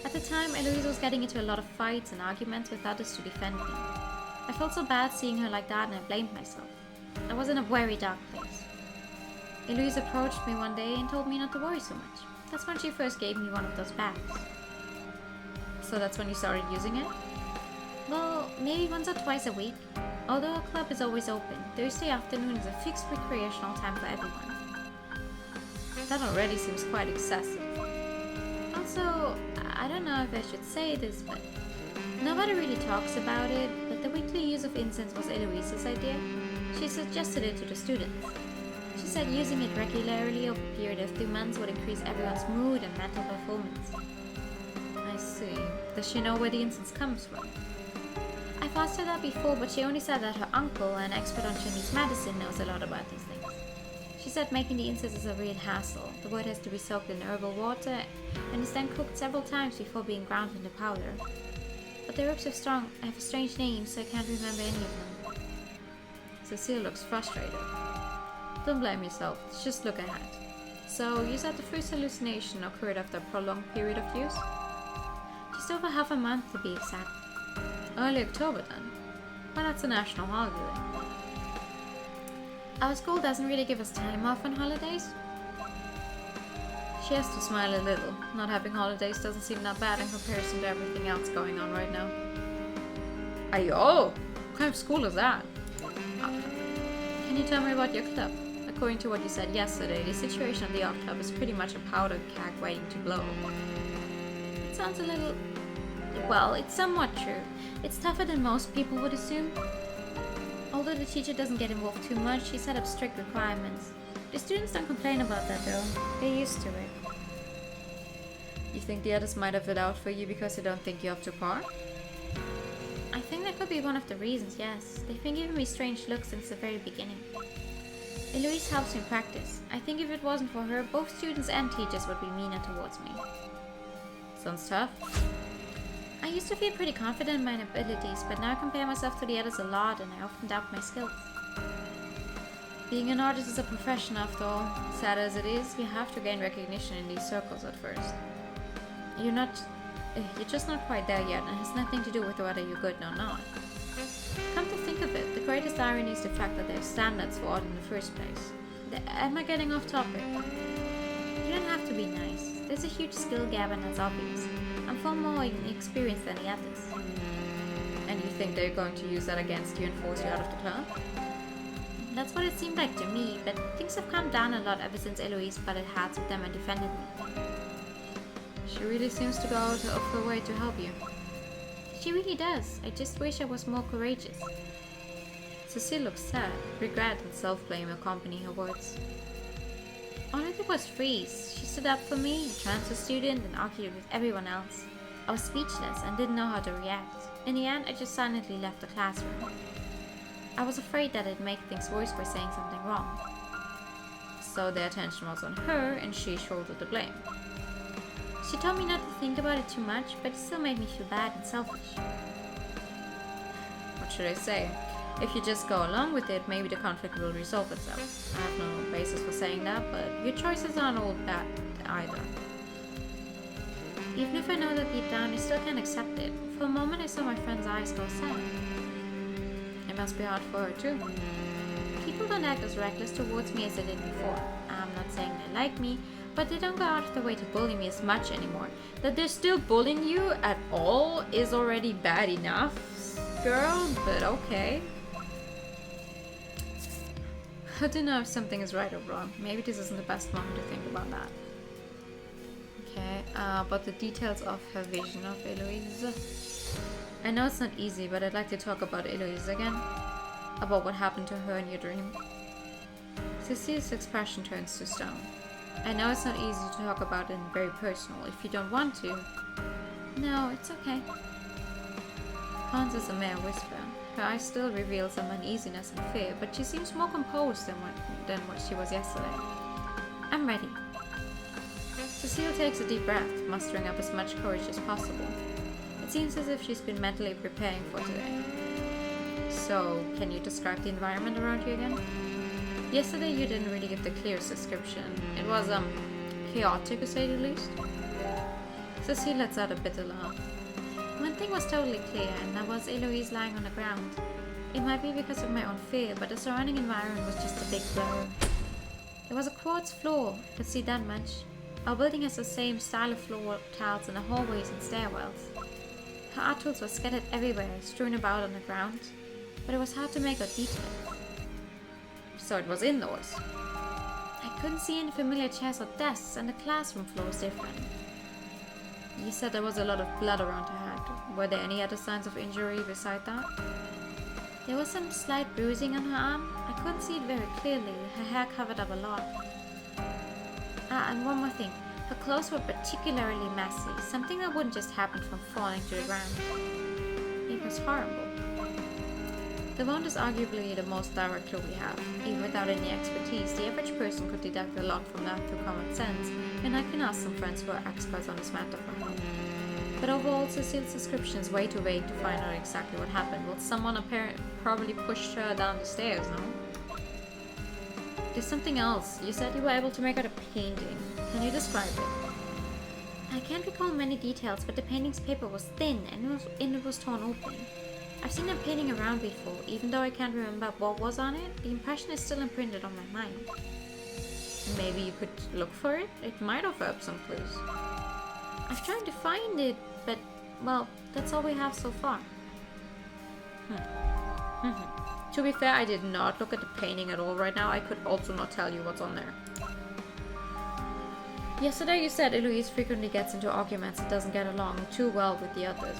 S1: At the time, Eloise was getting into a lot of fights and arguments with others to defend me. I felt so bad seeing her like that and I blamed myself. I was in a very dark place. Eloise approached me one day and told me not to worry so much. That's when she first gave me one of those bags. So that's when you started using it? Well, maybe once or twice a week. Although our club is always open, Thursday afternoon is a fixed recreational time for everyone. That already seems quite excessive. Also, I don't know if I should say this, but nobody really talks about it, but the weekly use of incense was Eloise's idea. She suggested it to the students. She said using it regularly over a period of 2 months would increase everyone's mood and mental performance. I see. Does she know where the incense comes from? I've asked her that before, but she only said that her uncle, an expert on Chinese medicine, knows a lot about these things. She said making the incense is a real hassle. The wood has to be soaked in herbal water and is then cooked several times before being ground into powder. But the herbs have a strange name, so I can't remember any of them. Cecile looks frustrated. Don't blame yourself, just look ahead. So, you said the first hallucination occurred after a prolonged period of use? Just over half a month to be exact. Early October then? Well, that's a national holiday. Our school doesn't really give us time off on holidays. She has to smile a little. Not having holidays doesn't seem that bad in comparison to everything else going on right now. Ayo! What kind of school is that? Can you tell me about your club? According to what you said yesterday, the situation of the art club is pretty much a powder keg waiting to blow. It sounds a little... Well, it's somewhat true. It's tougher than most people would assume. Although the teacher doesn't get involved too much, she set up strict requirements. The students don't complain about that though. They're used to it. You think the others might have it out for you because they don't think you're up to par? I think that could be one of the reasons, yes. They've been giving me strange looks since the very beginning. Eloise helps me practice. I think if it wasn't for her, both students and teachers would be meaner towards me. Sounds tough. I used to feel pretty confident in my abilities, but now I compare myself to the others a lot and I often doubt my skills. Being an artist is a profession after all. Sad as it is, you have to gain recognition in these circles at first. You're just not quite there yet, and it has nothing to do with whether you're good or not. Come to think of it, the greatest irony is the fact that there are standards for art in the first place. Am I getting off topic? You don't have to be nice. There's a huge skill gap and that's obvious. I'm far more experienced than the others. And you think they're going to use that against you and force you out of the club? That's what it seemed like to me, but things have calmed down a lot ever since Eloise butted heads with them and defended me. She really seems to go out of her way to help you. She really does. I just wish I was more courageous. Cecile looks sad. Regret and self-blame accompany her words. All I did was freeze. She stood up for me, a transfer student, and argued with everyone else. I was speechless and didn't know how to react. In the end, I just silently left the classroom. I was afraid that I'd make things worse by saying something wrong. So the attention was on her, and she shouldered the blame. She told me not to think about it too much, but it still made me feel bad and selfish. What should I say? If you just go along with it, maybe the conflict will resolve itself. I have no basis for saying that, but your choices aren't all bad either.
S2: Even if I know that deep down I still can't accept it, for a moment I saw my friend's eyes go sad.
S1: It must be hard for her too.
S2: People don't act as reckless towards me as they did before. I'm not saying they like me, but they don't go out of their way to bully me as much anymore.
S1: That they're still bullying you at all is already bad enough, girl, but okay. I don't know if something is right or wrong. Maybe this isn't the best moment to think about that. Okay, but the details of her vision of Eloise. I know it's not easy, but I'd like to talk about Eloise again. About what happened to her in your dream. Cecile's expression turns to stone. I know it's not easy to talk about it and very personal. If you don't want to.
S2: No, it's okay.
S1: Hans is a mere whisper. Her eyes still reveal some uneasiness and fear, but she seems more composed than what she was yesterday.
S2: I'm ready.
S1: Cecile takes a deep breath, mustering up as much courage as possible. It seems as if she's been mentally preparing for today. So, can you describe the environment around you again? Yesterday you didn't really give the clearest description. It was, chaotic to say the least. Cecile lets out a bitter laugh.
S2: One thing was totally clear, and that was Eloise lying on the ground. It might be because of my own fear, but the surrounding environment was just a big blur. There was a quartz floor, I could see that much. Our building has the same style of floor tiles in the hallways and stairwells. Her art tools were scattered everywhere, strewn about on the ground, but it was hard to make out details.
S1: So it was indoors.
S2: I couldn't see any familiar chairs or desks, and the classroom floor was different.
S1: You said there was a lot of blood around her head. Were there any other signs of injury beside that?
S2: There was some slight bruising on her arm. I couldn't see it very clearly. Her hair covered up a lot. And one more thing. Her clothes were particularly messy. Something that wouldn't just happen from falling to the ground.
S1: It was horrible. The wound is arguably the most direct clue we have. Even without any expertise, the average person could deduct a lot from that through common sense, and I can ask some friends who are experts on this matter for help. But overall, Cecile's description is way too vague to find out exactly what happened. Well, someone probably pushed her down the stairs, no? There's something else. You said you were able to make out a painting. Can you describe it?
S2: I can't recall many details, but the painting's paper was thin and it was torn open. I've seen that painting around before, even though I can't remember what was on it, the impression is still imprinted on my mind.
S1: Maybe you could look for it? It might offer up some clues.
S2: I've tried to find it, but, well, that's all we have so far.
S1: To be fair, I did not look at the painting at all right now. I could also not tell you what's on there. Yesterday you said Eloise frequently gets into arguments and doesn't get along too well with the others.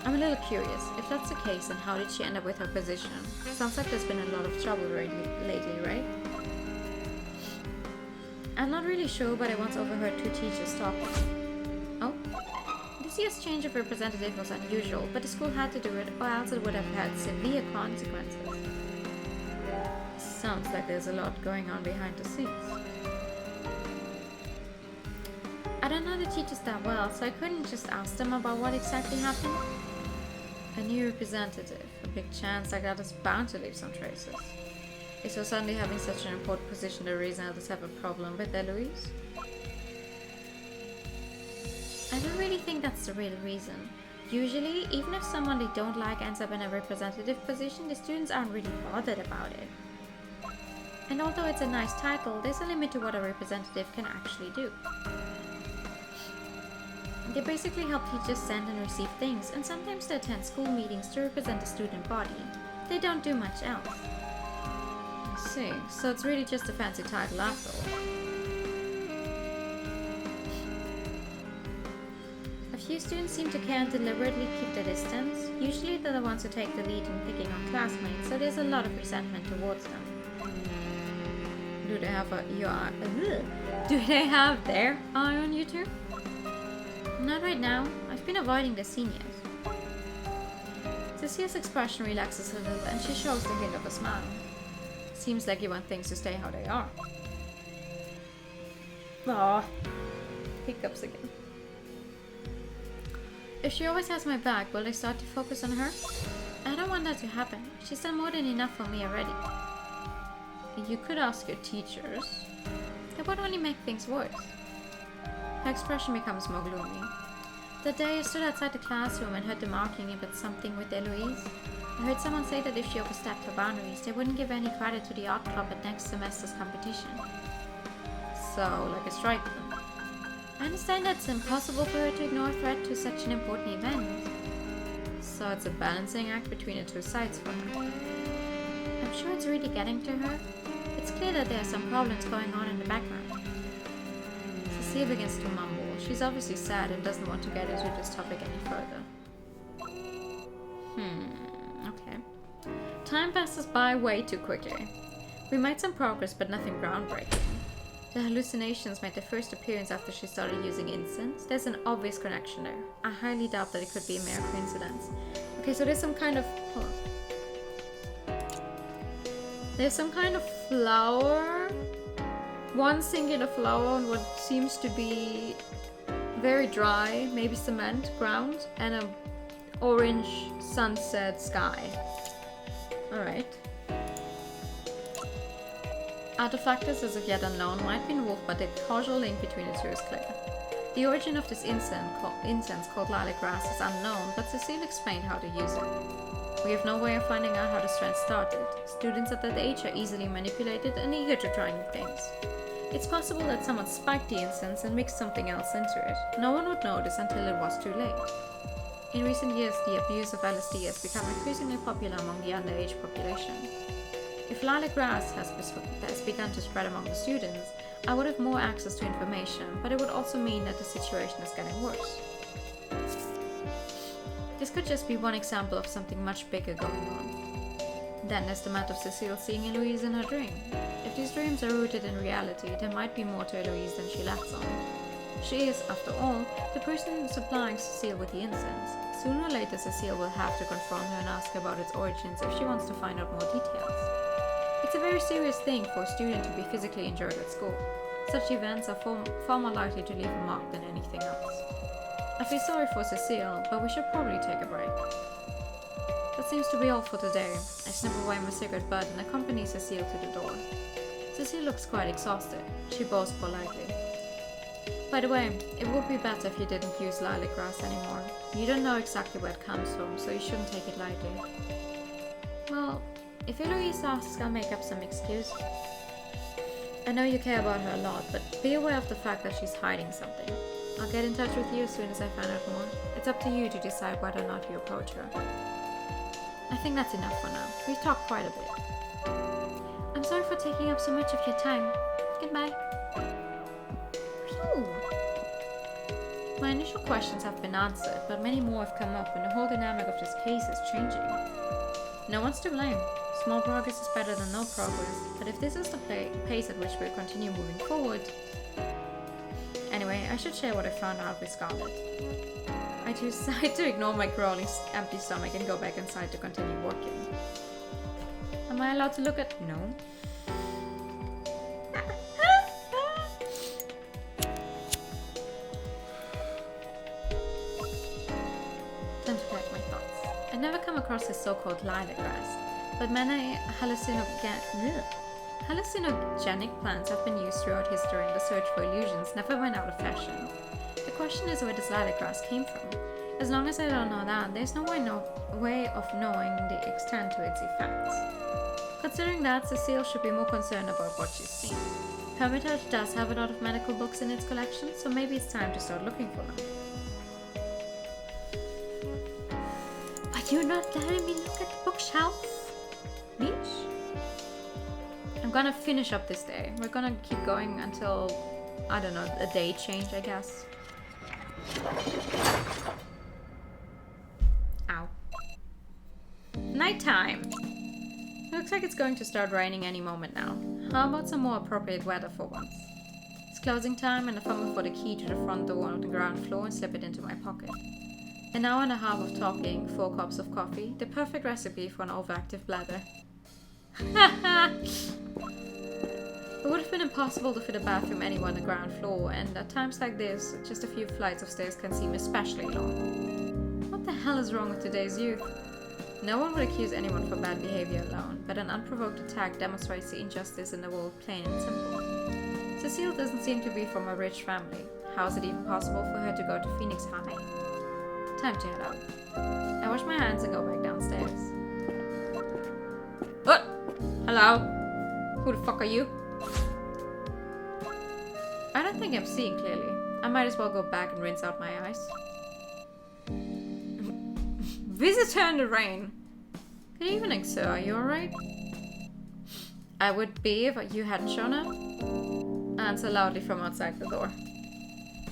S1: I'm a little curious. If that's the case, then how did she end up with her position? Sounds like there's been a lot of trouble lately, right?
S2: I'm not really sure, but I once overheard two teachers talking.
S1: Oh?
S2: This year's change of representative was unusual, but the school had to do it, or else it would have had severe consequences.
S1: Sounds like there's a lot going on behind the scenes.
S2: I don't know the teachers that well, so I couldn't just ask them about what exactly happened.
S1: A new representative. A big chance like that is bound to leave some traces. Is her suddenly having such an important position the reason others have a problem with Eloise?
S2: I don't really think that's the real reason. Usually, even if someone they don't like ends up in a representative position, the students aren't really bothered about it. And although it's a nice title, there's a limit to what a representative can actually do. They basically help teachers send and receive things, and sometimes they attend school meetings to represent the student body. They don't do much else.
S1: I see. So it's really just a fancy title after all.
S2: A few students seem to care and deliberately keep their distance. Usually they're the ones who take the lead in picking on classmates, so there's a lot of resentment towards them.
S1: Do they have their eye on you too?
S2: Not right now. I've been avoiding the seniors.
S1: Cecile's expression relaxes a little and she shows the hint of a smile. Seems like you want things to stay how they are. Aww. Hiccups again. If she always has my back, will I start to focus on her?
S2: I don't want that to happen. She's done more than enough for me already.
S1: You could ask your teachers.
S2: It would only make things worse.
S1: Her expression becomes more gloomy.
S2: The day I stood outside the classroom and heard them arguing about something with Eloise, I heard someone say that if she overstepped her boundaries, they wouldn't give any credit to the art club at next semester's competition.
S1: So, like a strike then.
S2: I understand that it's impossible for her to ignore a threat to such an important event.
S1: So it's a balancing act between the two sides for her.
S2: I'm sure it's really getting to her. It's clear that there are some problems going on in the background.
S1: Cecile begins to mumble. She's obviously sad and doesn't want to get into this topic any further. Okay. Time passes by way too quickly. We made some progress, but nothing groundbreaking. The hallucinations made their first appearance after she started using incense. There's an obvious connection there. I highly doubt that it could be a mere coincidence. Okay, so there's some kind of... Hold on. There's some kind of flower. One singular flower on what seems to be very dry, maybe cement ground, and an orange sunset sky. Alright. Other factors as of yet unknown might be involved, but the causal link between the two is clear. The origin of this incense called lilac grass is unknown, but Cecile explained how to use it. We have no way of finding out how the trend started. Students at that age are easily manipulated and eager to try new things. It's possible that someone spiked the incense and mixed something else into it. No one would notice until it was too late. In recent years, the abuse of LSD has become increasingly popular among the underage population. If lilac grass has begun to spread among the students, I would have more access to information, but it would also mean that the situation is getting worse. This could just be one example of something much bigger going on. Then there's the matter of Cecile seeing Eloise in her dream. If these dreams are rooted in reality, there might be more to Eloise than she lets on. She is, after all, the person supplying Cecile with the incense. Sooner or later, Cecile will have to confront her and ask her about its origins if she wants to find out more details. It's a very serious thing for a student to be physically injured at school. Such events are far more likely to leave a mark than anything else. I feel sorry for Cecile, but we should probably take a break. That seems to be all for today. I snip away my cigarette butt and accompany Cecile to the door. Cecile looks quite exhausted. She bows politely. By the way, it would be better if you didn't use lilac grass anymore. You don't know exactly where it comes from, so you shouldn't take it lightly. Well, if Eloise asks, I'll make up some excuse. I know you care about her a lot, but be aware of the fact that she's hiding something. I'll get in touch with you as soon as I find out more. It's up to you to decide whether or not you approach her. I think that's enough for now. We've talked quite a bit.
S2: I'm sorry for taking up so much of your time. Goodbye.
S1: Phew. My initial questions have been answered, but many more have come up and the whole dynamic of this case is changing. No one's to blame. Small progress is better than no progress, but if this is the pace at which we'll continue moving forward... Anyway, I should share what I found out with Scarlett. I decide to ignore my growling empty stomach and go back inside to continue working. Am I allowed to look at... No. Time to collect my thoughts. I never come across this so-called lilac grass, but many hallucinogenic plants have been used throughout history, and the search for illusions never went out of fashion. The question is where this lilac grass came from. As long as I don't know that, there's no way of knowing the extent to its effects. Considering that, Cecile should be more concerned about what she's seen. Hermitage does have a lot of medical books in its collection, so maybe it's time to start looking for them.
S2: But you're not letting me look at the bookshelf.
S1: Leech? I'm gonna finish up this day. We're gonna keep going until, I don't know, a day change, I guess. Ow. Nighttime! Looks like it's going to start raining any moment now. How about some more appropriate weather for once? It's closing time and I fumble for the key to the front door on the ground floor and slip it into my pocket. An hour and a half of talking, 4 cups of coffee, the perfect recipe for an overactive bladder. It would have been impossible to fit a bathroom anywhere on the ground floor, and at times like this, just a few flights of stairs can seem especially long. What the hell is wrong with today's youth? No one would accuse anyone for bad behavior alone, but an unprovoked attack demonstrates the injustice in the world plain and simple. Cecile doesn't seem to be from a rich family. How is it even possible for her to go to Phoenix High? Time to head out. I wash my hands and go back downstairs. What? Hello? Who the fuck are you? I don't think I'm seeing clearly. I might as well go back and rinse out my eyes. Visitor in the rain. Good evening, sir. Are you alright? I would be if you hadn't shown up. Answer loudly from outside the door.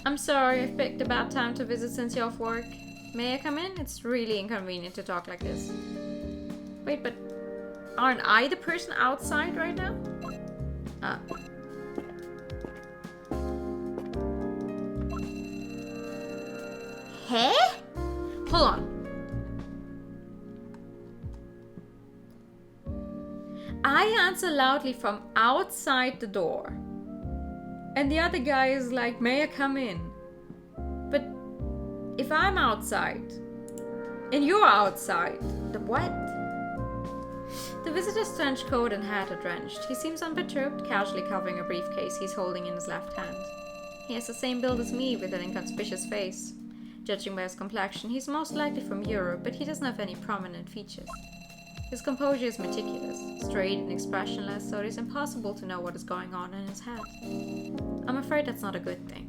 S1: I'm sorry, I've picked a bad time to visit since you're off work. May I come in? It's really inconvenient to talk like this. Wait, but aren't I the person outside right now? Ah. Hey? Hold on. I answer loudly from outside the door. And the other guy is like, may I come in? But if I'm outside, and you're outside, the what? The visitor's trench coat and hat are drenched. He seems unperturbed, casually covering a briefcase he's holding in his left hand. He has the same build as me, with an inconspicuous face. Judging by his complexion, he's most likely from Europe, but he doesn't have any prominent features. His composure is meticulous, straight and expressionless, so it is impossible to know what is going on in his head. I'm afraid that's not a good thing.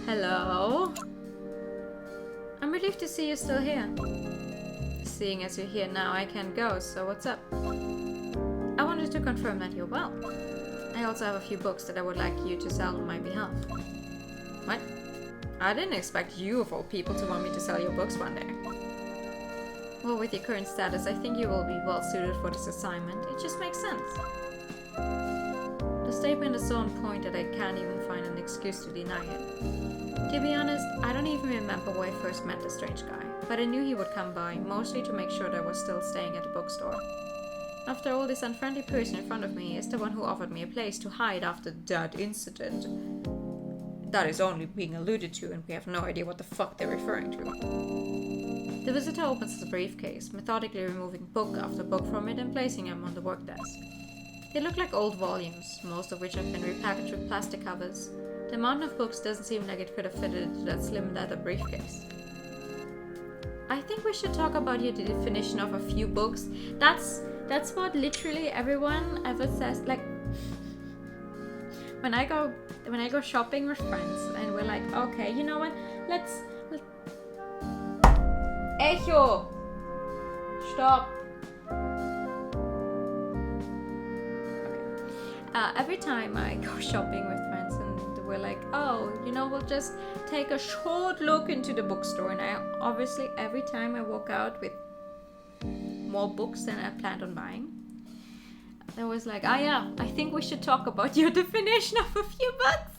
S1: Hello? I'm relieved to see you still here. Seeing as you're here now, I can't go, so what's up? I wanted to confirm that you're well. I also have a few books that I would like you to sell on my behalf. What? I didn't expect you of all people to want me to sell your books one day. Well, with your current status, I think you will be well suited for this assignment. It just makes sense. The statement is so on point that I can't even find an excuse to deny it. To be honest, I don't even remember where I first met the strange guy, but I knew he would come by, mostly to make sure that I was still staying at the bookstore. After all, this unfriendly person in front of me is the one who offered me a place to hide after that incident. That is only being alluded to, and we have no idea what the fuck they're referring to. The visitor opens his briefcase, methodically removing book after book from it and placing them on the work desk. They look like old volumes, most of which have been repackaged with plastic covers. The amount of books doesn't seem like it could have fitted into that slim leather briefcase. I think we should talk about your definition of a few books. That's what literally everyone ever says. Like, when I go shopping with friends and we're like, okay, you know what? Let's Echo! Stop! Okay. Every time I go shopping with friends and we're like, oh, you know, we'll just take a short look into the bookstore, and I obviously every time I walk out with more books than I planned on buying, I was like, ah yeah, I think we should talk about your definition of a few books.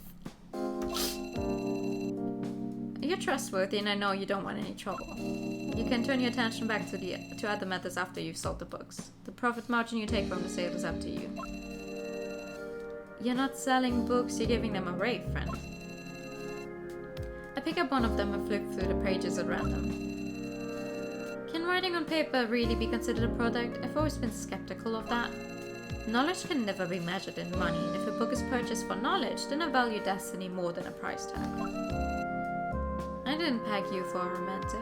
S1: You're trustworthy, and I know you don't want any trouble. You can turn your attention back to other methods after you've sold the books. The profit margin you take from the sale is up to you. You're not selling books, you're giving them away, friend. I pick up one of them and flip through the pages at random. Can writing on paper really be considered a product? I've always been skeptical of that. Knowledge can never be measured in money, and if a book is purchased for knowledge, then I value destiny more than a price tag. I didn't peg you for a romantic.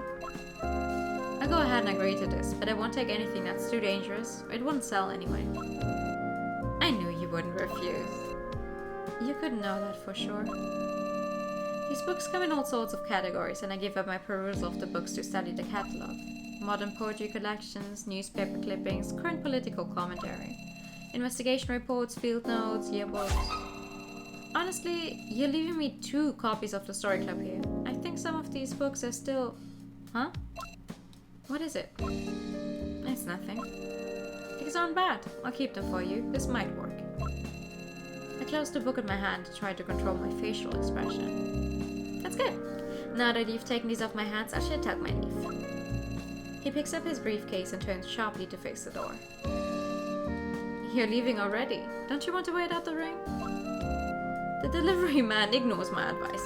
S1: I go ahead and agree to this, but I won't take anything that's too dangerous. It wouldn't sell anyway. I knew you wouldn't refuse. You couldn't know that for sure. These books come in all sorts of categories, and I give up my perusal of the books to study the catalog. Modern poetry collections, newspaper clippings, current political commentary, investigation reports, field notes, yearbooks. Honestly, you're leaving me 2 copies of the Story Club here. I think some of these books are still... Huh? What is it? It's nothing. These aren't bad. I'll keep them for you. This might work. I close the book in my hand to try to control my facial expression. That's good. Now that you've taken these off my hands, I should tug my leaf. He picks up his briefcase and turns sharply to face the door. You're leaving already. Don't you want to wait out the ring? The delivery man ignores my advice.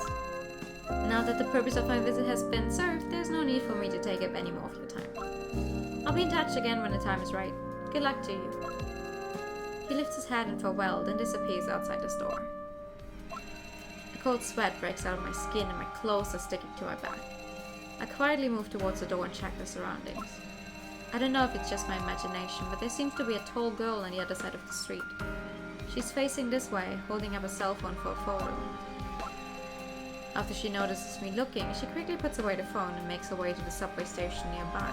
S1: Now that the purpose of my visit has been served, there's no need for me to take up any more of your time. I'll be in touch again when the time is right. Good luck to you. He lifts his hat in farewell, then disappears outside the store. A cold sweat breaks out of my skin and my clothes are sticking to my back. I quietly move towards the door and check the surroundings. I don't know if it's just my imagination, but there seems to be a tall girl on the other side of the street. She's facing this way, holding up a cell phone for a photo. After she notices me looking, she quickly puts away the phone and makes her way to the subway station nearby.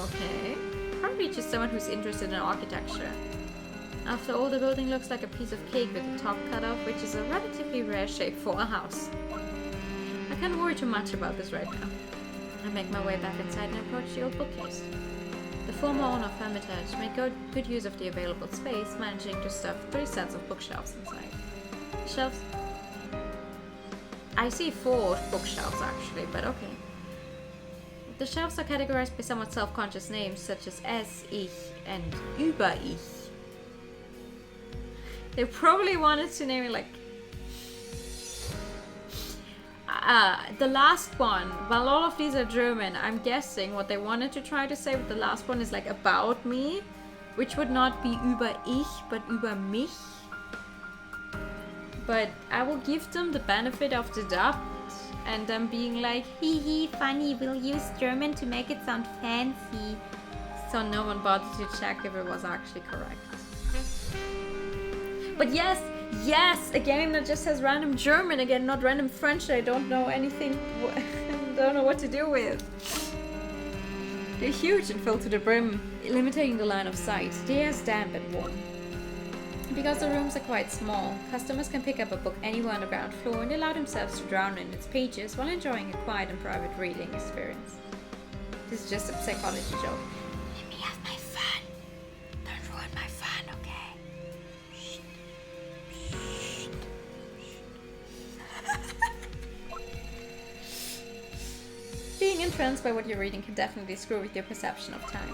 S1: Okay. Probably just someone who's interested in architecture. After all, the building looks like a piece of cake with the top cut off, which is a relatively rare shape for a house. I can't worry too much about this right now. I make my way back inside and approach the old bookcase. The former owner of Hermitage made good use of the available space, managing to stuff 3 sets of bookshelves inside. Shelves? I see 4 bookshelves actually, but okay. The shelves are categorized by somewhat self-conscious names such as Es, Ich, and Über Ich. They probably wanted to name it like... the last one, while all of these are German, I'm guessing what they wanted to try to say with the last one is like about me, which would not be über ich, but über mich. But I will give them the benefit of the doubt, and them being like, hee hee, funny, we'll use German to make it sound fancy. So no one bothered to check if it was actually correct. But yes, again, it just says random German again, not random French. I don't know anything, don't know what to do with. They're huge and filled to the brim, limiting the line of sight. The air is damp and warm. Because the rooms are quite small, customers can pick up a book anywhere on the ground floor and allow themselves to drown in its pages while enjoying a quiet and private reading experience. This is just a psychology joke. Let me have my fun. Don't ruin my fun, okay? Shh. Shh. Being entranced by what you're reading can definitely screw with your perception of time.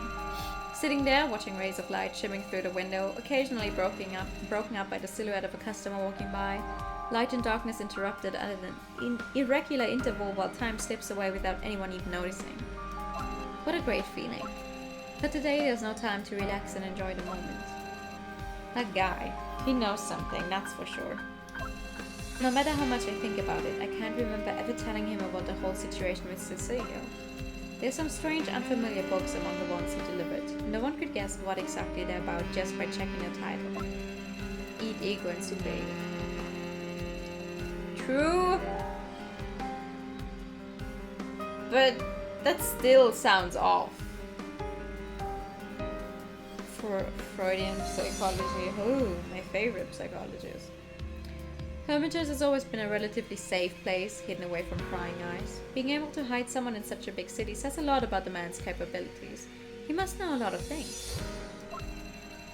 S1: Sitting there, watching rays of light shimmering through the window, occasionally broken up by the silhouette of a customer walking by, light and darkness interrupted at an irregular interval while time slips away without anyone even noticing. What a great feeling. But today there's no time to relax and enjoy the moment. That guy, he knows something, that's for sure. No matter how much I think about it, I can't remember ever telling him about the whole situation with Cecilio. There's some strange, unfamiliar books among the ones he delivered. No one could guess what exactly they're about just by checking the title. Eat ego and super ego. True. But that still sounds off. For Freudian psychology, my favorite psychologist. Hermitage has always been a relatively safe place, hidden away from prying eyes. Being able to hide someone in such a big city says a lot about the man's capabilities. He must know a lot of things.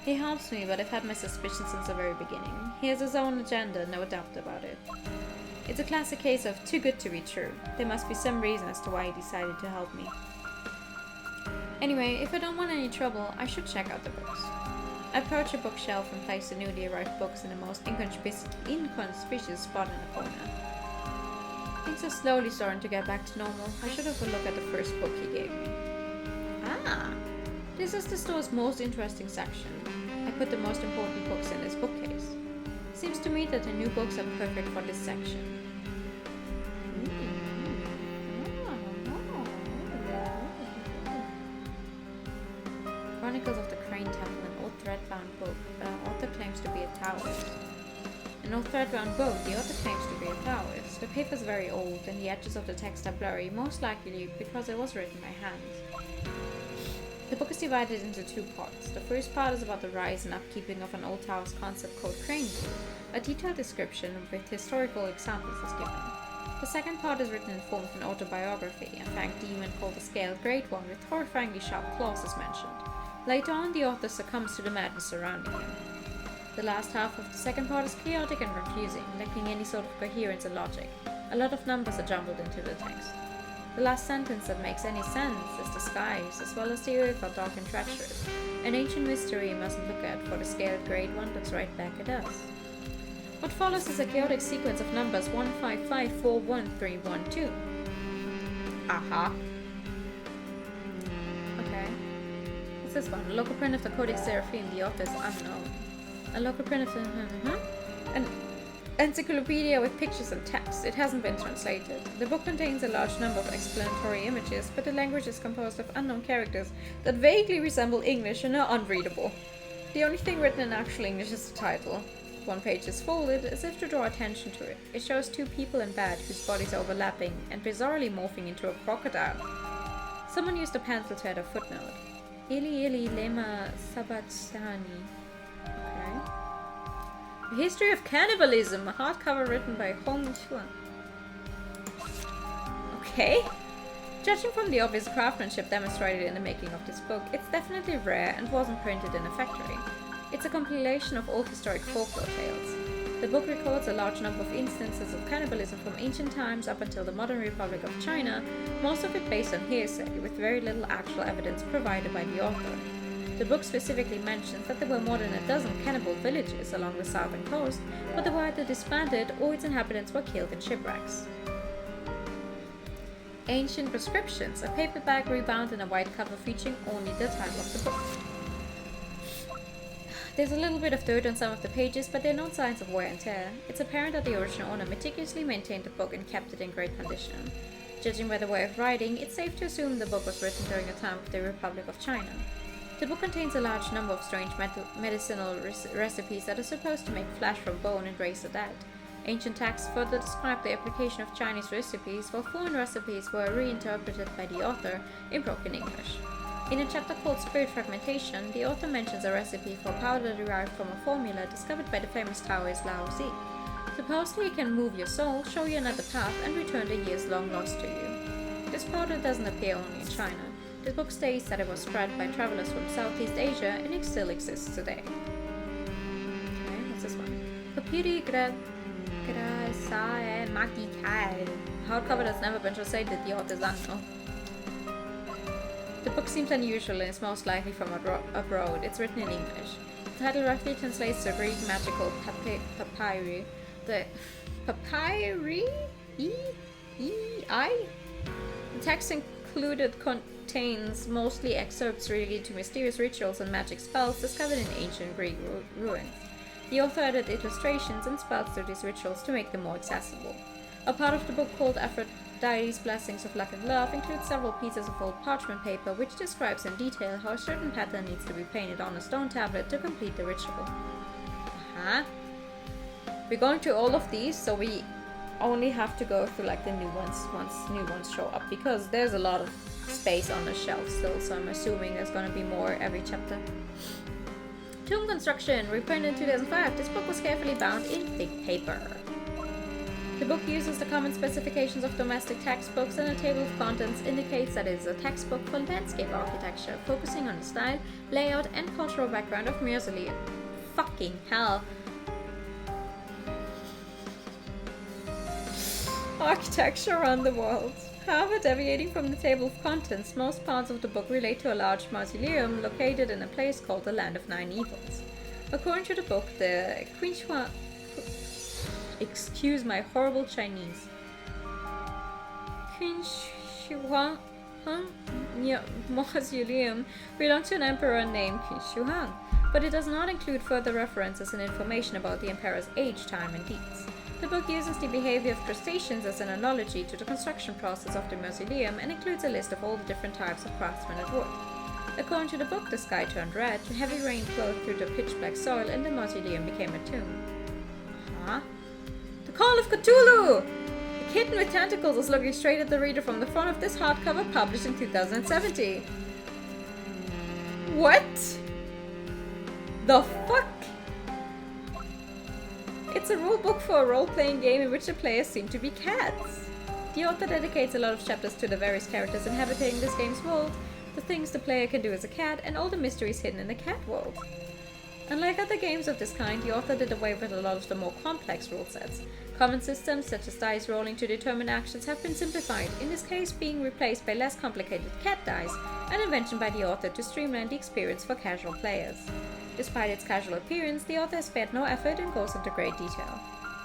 S1: He helps me, but I've had my suspicions since the very beginning. He has his own agenda, no doubt about it. It's a classic case of too good to be true. There must be some reason as to why he decided to help me. Anyway, if I don't want any trouble, I should check out the books. I approach a bookshelf and place the newly arrived books in the most inconspicuous spot in the corner. Things are slowly starting to get back to normal. I should have a look at the first book he gave me. Ah! This is the store's most interesting section. I put the most important books in this bookcase. Seems to me that the new books are perfect for this section. Chronicles of the Crane Temple, an old thread-bound book. The author claims to be a Taoist. An old thread-bound book, the author claims to be a Taoist. The paper is very old and the edges of the text are blurry, most likely because it was written by hand. The book is divided into 2 parts. The first part is about the rise and upkeeping of an old Taoist concept called crane view. A detailed description with historical examples is given. The second part is written in form of an autobiography. A fanged demon called the Scaled Great One with horrifyingly sharp claws is mentioned. Later on, the author succumbs to the madness surrounding him. The last half of the second part is chaotic and confusing, lacking any sort of coherence and logic. A lot of numbers are jumbled into the text. The last sentence that makes any sense is the skies, as well as the earth, are dark and treacherous. An ancient mystery you mustn't look at, for the Scaled Great One looks right back at us. What follows is a chaotic sequence of numbers 155413112. Aha. Okay. What's this one? A local print of the Codex Seraphim, the author is unknown. A local print of the... An encyclopedia with pictures and text. It hasn't been translated. The book contains a large number of explanatory images, but the language is composed of unknown characters that vaguely resemble English and are unreadable. The only thing written in actual English is the title. One page is folded, as if to draw attention to it. It shows two people in bed whose bodies are overlapping and bizarrely morphing into a crocodile. Someone used a pencil to add a footnote. Ili ili lema sabatsani. Okay. The History of Cannibalism, a hardcover written by Hong Chuan. Okay. Judging from the obvious craftsmanship demonstrated in the making of this book, it's definitely rare and wasn't printed in a factory. It's a compilation of old historic folklore tales. The book records a large number of instances of cannibalism from ancient times up until the modern Republic of China, most of it based on hearsay, with very little actual evidence provided by the author. The book specifically mentions that there were more than a dozen cannibal villages along the southern coast, but they were either disbanded or its inhabitants were killed in shipwrecks. Ancient Prescriptions, a paperback rebound in a white cover featuring only the title of the book. There's a little bit of dirt on some of the pages, but there are no signs of wear and tear. It's apparent that the original owner meticulously maintained the book and kept it in great condition. Judging by the way of writing, it's safe to assume the book was written during a time of the Republic of China. The book contains a large number of strange medicinal recipes that are supposed to make flesh from bone and raise the dead. Ancient texts further describe the application of Chinese recipes, while foreign recipes were reinterpreted by the author in broken English. In a chapter called Spirit Fragmentation, the author mentions a recipe for powder derived from a formula discovered by the famous Taoist Lao Tzu. Supposedly it can move your soul, show you another path, and return the years long lost to you. This powder doesn't appear only in China. The book states that it was spread by travelers from Southeast Asia and it still exists today. Okay, what's this one? Papiri Grasae Makikai. Hardcover that's never been translated, the author is unknown. The book seems unusual and is most likely from abroad. It's written in English. The title roughly translates to Greek magical papyri. The papyri? The text included contains mostly excerpts related to mysterious rituals and magic spells discovered in ancient Greek ruins. The author added illustrations and spells to these rituals to make them more accessible. A part of the book called Aphrodite's Blessings of Luck and Love includes several pieces of old parchment paper which describes in detail how a certain pattern needs to be painted on a stone tablet to complete the ritual. We're going through all of these, so we only have to go through like the new ones once new ones show up, because there's a lot of space on the shelf still, so I'm assuming there's going to be more every chapter. Tomb Construction, reprinted in 2005. This book was carefully bound in thick paper. The book uses the common specifications of domestic textbooks, and a table of contents indicates that it is a textbook for landscape architecture, focusing on the style, layout, and cultural background of mausoleum. Fucking hell. Architecture around the world. However, deviating from the table of contents, most parts of the book relate to a large mausoleum located in a place called the Land of Nine Evils. According to the book, the Qinshuang... Excuse my horrible Chinese. Qinshuang Mausoleum belonged to an emperor named Qinshuang, but it does not include further references and information about the emperor's age, time, and deeds. The book uses the behavior of crustaceans as an analogy to the construction process of the mausoleum and includes a list of all the different types of craftsmen at work. According to the book, the sky turned red, heavy rain flowed through the pitch-black soil, and the mausoleum became a tomb. The Call of Cthulhu! A kitten with tentacles is looking straight at the reader from the front of this hardcover published in 2017. What? The fuck? It's a rulebook for a role-playing game in which the players seem to be cats. The author dedicates a lot of chapters to the various characters inhabiting this game's world, the things the player can do as a cat, and all the mysteries hidden in the cat world. Unlike other games of this kind, the author did away with a lot of the more complex rule sets. Common systems, such as dice rolling to determine actions, have been simplified, in this case being replaced by less complicated cat dice, an invention by the author to streamline the experience for casual players. Despite its casual appearance, the author has spared no effort and goes into great detail.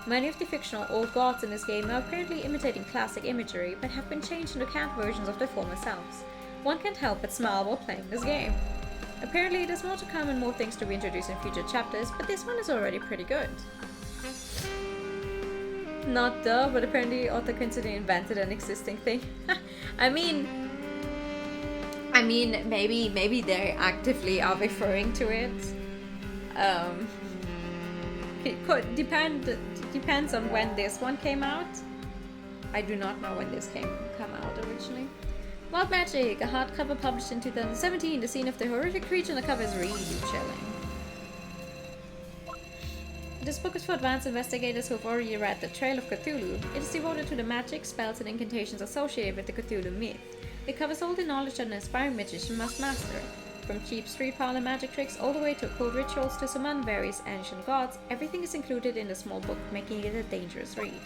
S2: Many of the fictional old gods in this game are apparently imitating classic imagery, but have been changed into cat versions of their former selves. One can't help but smile while playing this game. Apparently, there's more to come and more things to be introduced in future chapters, but this one is already pretty good. Not duh, but apparently author coincidentally invented an existing thing. I mean, maybe they actively are referring to it. It could depends on when this one came out. I do not know when this come out originally. Wild Magic, a hardcover published in 2017. The scene of the horrific creature on the cover is really chilling. This book is for advanced investigators who have already read The Trail of Cthulhu. It is devoted to the magic, spells, and incantations associated with the Cthulhu myth. It covers all the knowledge that an aspiring magician must master. From cheap street parlor magic tricks all the way to occult rituals to summon various ancient gods, everything is included in the small book, making it a dangerous read.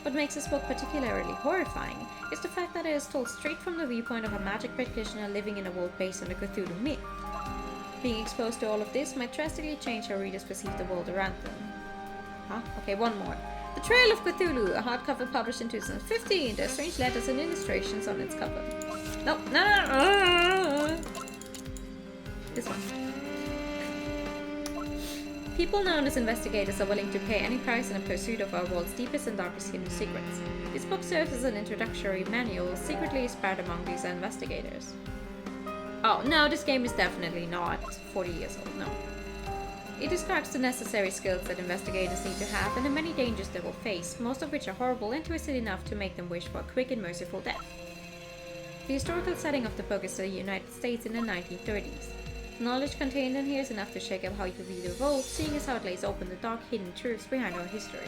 S2: What makes this book particularly horrifying is the fact that it is told straight from the viewpoint of a magic practitioner living in a world based on the Cthulhu myth. Being exposed to all of this might drastically change how readers perceive the world around them. Huh? Okay, one more. The Trail of Cthulhu, a hardcover published in 2015. There are strange letters and illustrations on its cover. No. This one. People known as investigators are willing to pay any price in the pursuit of our world's deepest and darkest hidden secrets. This book serves as an introductory manual, secretly spread among these investigators. Oh, no, this game is definitely not 40 years old, no. It describes the necessary skills that investigators need to have and the many dangers they will face, most of which are horrible and twisted enough to make them wish for a quick and merciful death. The historical setting of the book is the United States in the 1930s. The knowledge contained in here is enough to shake up how you view the world, seeing as how it lays open the dark hidden truths behind our history.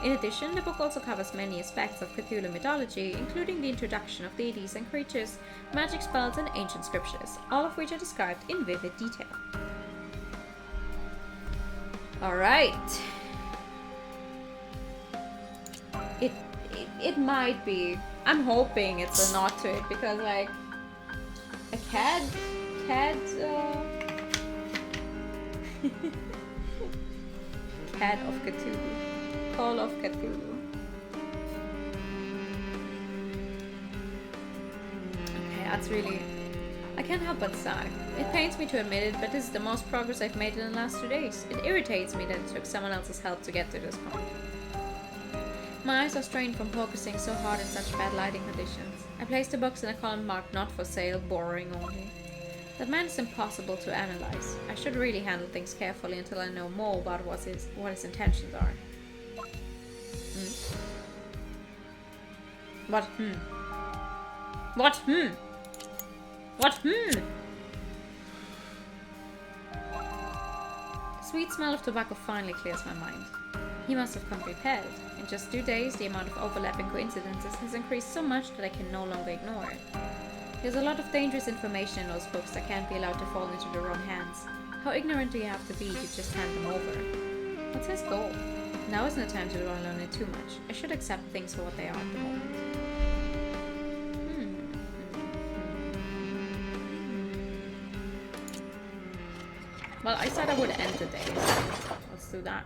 S2: In addition, the book also covers many aspects of Cthulhu mythology, including the introduction of deities and creatures, magic spells, and ancient scriptures, all of which are described in vivid detail. Alright. It might be. I'm hoping it's a nod to it, because like a cat Cat of Cthulhu. Call of Cthulhu. Okay, that's really... I can't help but sigh. It pains me to admit it, but this is the most progress I've made in the last 2 days. It irritates me that it took someone else's help to get to this point. My eyes are strained from focusing so hard in such bad lighting conditions. I placed the books in a column marked not for sale, boring only. That man is impossible to analyze. I should really handle things carefully until I know more about what his intentions are. What? What? What? The sweet smell of tobacco finally clears my mind. He must have come prepared. In just 2 days, the amount of overlapping coincidences has increased so much that I can no longer ignore it. There's a lot of dangerous information in those books that can't be allowed to fall into the wrong hands. How ignorant do you have to be to just hand them over? What's his goal? Now isn't the time to dwell on it too much. I should accept things for what they are at the moment. Well, I said I would end the day, so let's do that.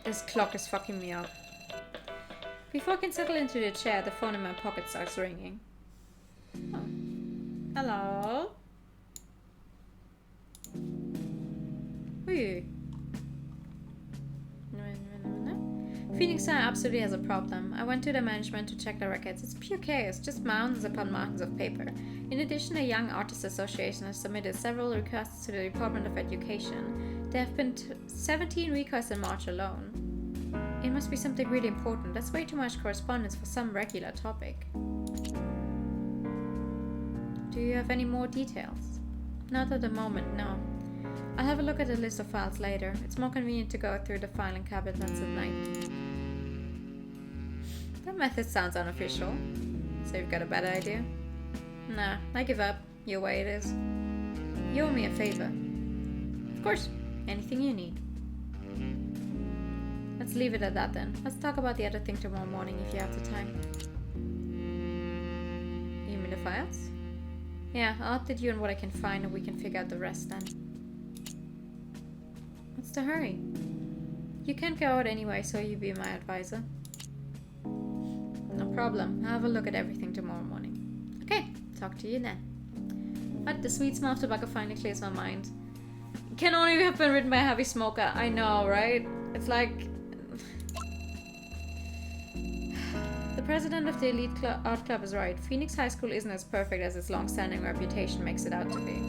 S2: This clock is fucking me up. Before I can settle into the chair, the phone in my pocket starts ringing. Oh. Hello? Who are you? Phoenix absolutely has a problem. I went to the management to check the records. It's pure chaos, just mountains upon mountains of paper. In addition, the Young Artists Association has submitted several requests to the Department of Education. There have been 17 requests in March alone. It must be something really important. That's way too much correspondence for some regular topic. Do you have any more details? Not at the moment, no. I'll have a look at the list of files later. It's more convenient to go through the filing cabinets at night. That method sounds unofficial. So you've got a better idea? Nah, I give up. Your way it is. You owe me a favor. Of course, anything you need. Let's leave it at that then. Let's talk about the other thing tomorrow morning if you have the time. You mean the files? Yeah, I'll update you on what I can find and we can figure out the rest then. What's the hurry?
S1: You can't go out anyway, so you be my advisor. No problem. I'll have a look at everything tomorrow morning. Okay, talk to you then. But the sweet smell of tobacco finally clears my mind. It can only have been written by a heavy smoker. I know, right? It's like... The president of the elite art club is right. Phoenix High School isn't as perfect as its long-standing reputation makes it out to be.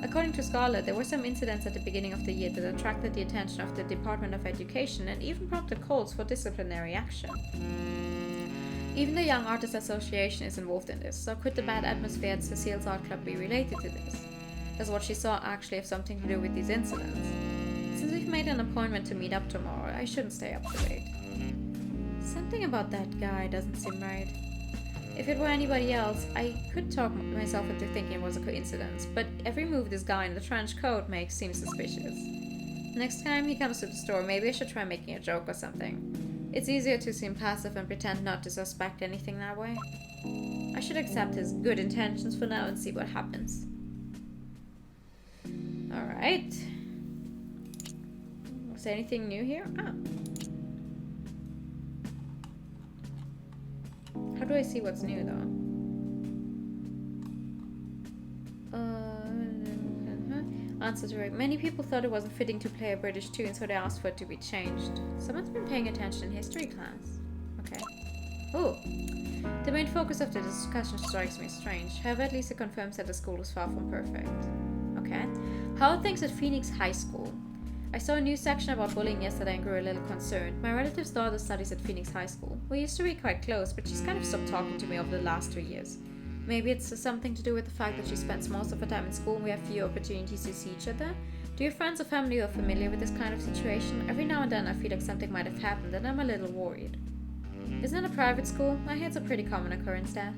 S1: According to Scarlett, there were some incidents at the beginning of the year that attracted the attention of the Department of Education and even prompted calls for disciplinary action. Even the Young Artists Association is involved in this, so could the bad atmosphere at Cecile's art club be related to this? Does what she saw actually have something to do with these incidents? Since we've made an appointment to meet up tomorrow, I shouldn't stay up too late. Something about that guy doesn't seem right. If it were anybody else, I could talk myself into thinking it was a coincidence, but every move this guy in the trench coat makes seems suspicious. Next time he comes to the store, maybe I should try making a joke or something. It's easier to seem passive and pretend not to suspect anything that way. I should accept his good intentions for now and see what happens. Alright. Was there anything new here? Ah. How do I see what's new though? Answer to it. Many people thought it wasn't fitting to play a British tune, so they asked for it to be changed. Someone's been paying attention in history class. Okay. Oh. The main focus of the discussion strikes me strange. However, at least it confirms that the school is far from perfect. Okay. How are things at Phoenix High School? I saw a news section about bullying yesterday and grew a little concerned. My relative's daughter studies at Phoenix High School. We used to be quite close, but she's kind of stopped talking to me over the last 2 years. Maybe it's something to do with the fact that she spends most of her time in school and we have few opportunities to see each other. Do your friends or family who are familiar with this kind of situation? Every now and then I feel like something might have happened and I'm a little worried. Isn't it a private school? I hear it's a pretty common occurrence there.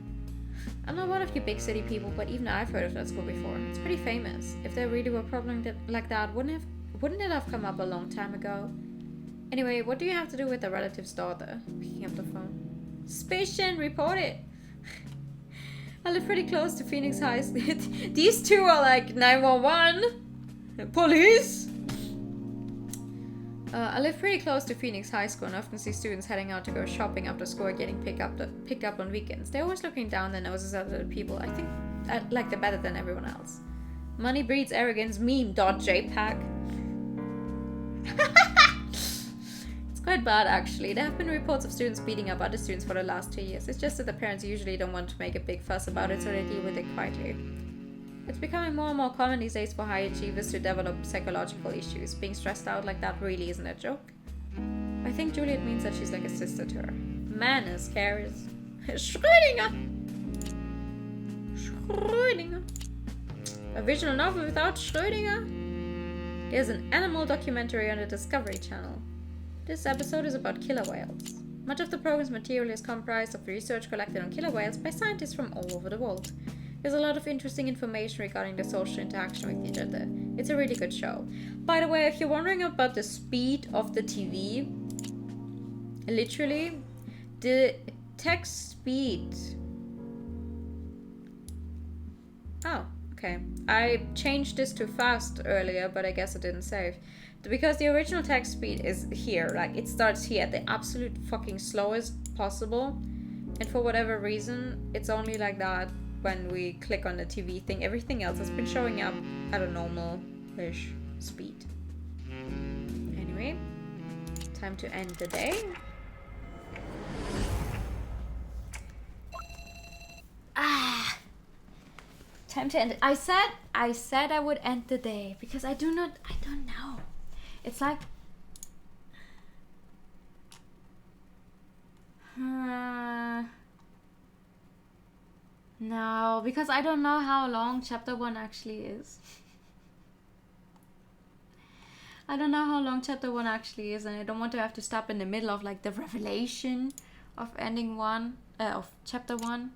S1: I'm not one of you big city people, but even I've heard of that school before. It's pretty famous. If there really were a problem like that, wouldn't it have come up a long time ago? Anyway, what do you have to do with the relative's daughter? Picking up the phone. Suspicion, report it! I live pretty close to Phoenix High School. These two are like 911. Police! I live pretty close to Phoenix High School and often see students heading out to go shopping after school or getting picked up on weekends. They're always looking down their noses at other people. I think like they're better than everyone else. Money breeds arrogance. Meme.jpg. It's quite bad actually. There have been reports of students beating up other students for the last 2 years. It's just that the parents usually don't want to make a big fuss about it, so they deal with it quietly. It's becoming more and more common these days for high achievers to develop psychological issues. Being stressed out like that really isn't a joke. I think Juliet means that she's like a sister to her. Manners carries. Schrödinger! Schrödinger! A visual novel without Schrödinger? There's an animal documentary on the Discovery Channel. This episode is about killer whales. Much of the program's material is comprised of research collected on killer whales by scientists from all over the world. There's a lot of interesting information regarding the social interaction with each other. It's a really good show. By the way, if you're wondering about the speed of the TV, literally, the text speed... Oh, okay. I changed this to fast earlier, but I guess it didn't save. Because the original text speed is here, like it starts here at the absolute fucking slowest possible. And for whatever reason, it's only like that when we click on the TV thing. Everything else has been showing up at a normal-ish speed. Anyway, time to end the day. Time to end it. I said I would end the day because I don't know. It's like no, because I don't know how long chapter 1 actually is. I don't know how long chapter 1 actually is, and I don't want to have to stop in the middle of like the revelation of ending of chapter 1.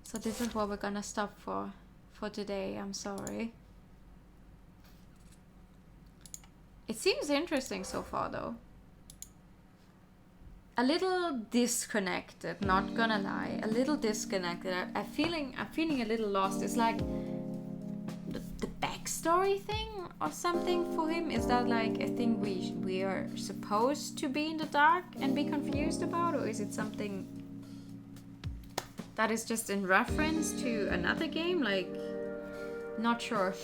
S1: So this is what we're gonna stop for today. I'm sorry. It seems interesting so far though. A little disconnected, not gonna lie. A little disconnected. I'm feeling a little lost. It's like the back next story thing or something for him? Is that like a thing we are supposed to be in the dark and be confused about, or is it something that is just in reference to another game? Like, not sure.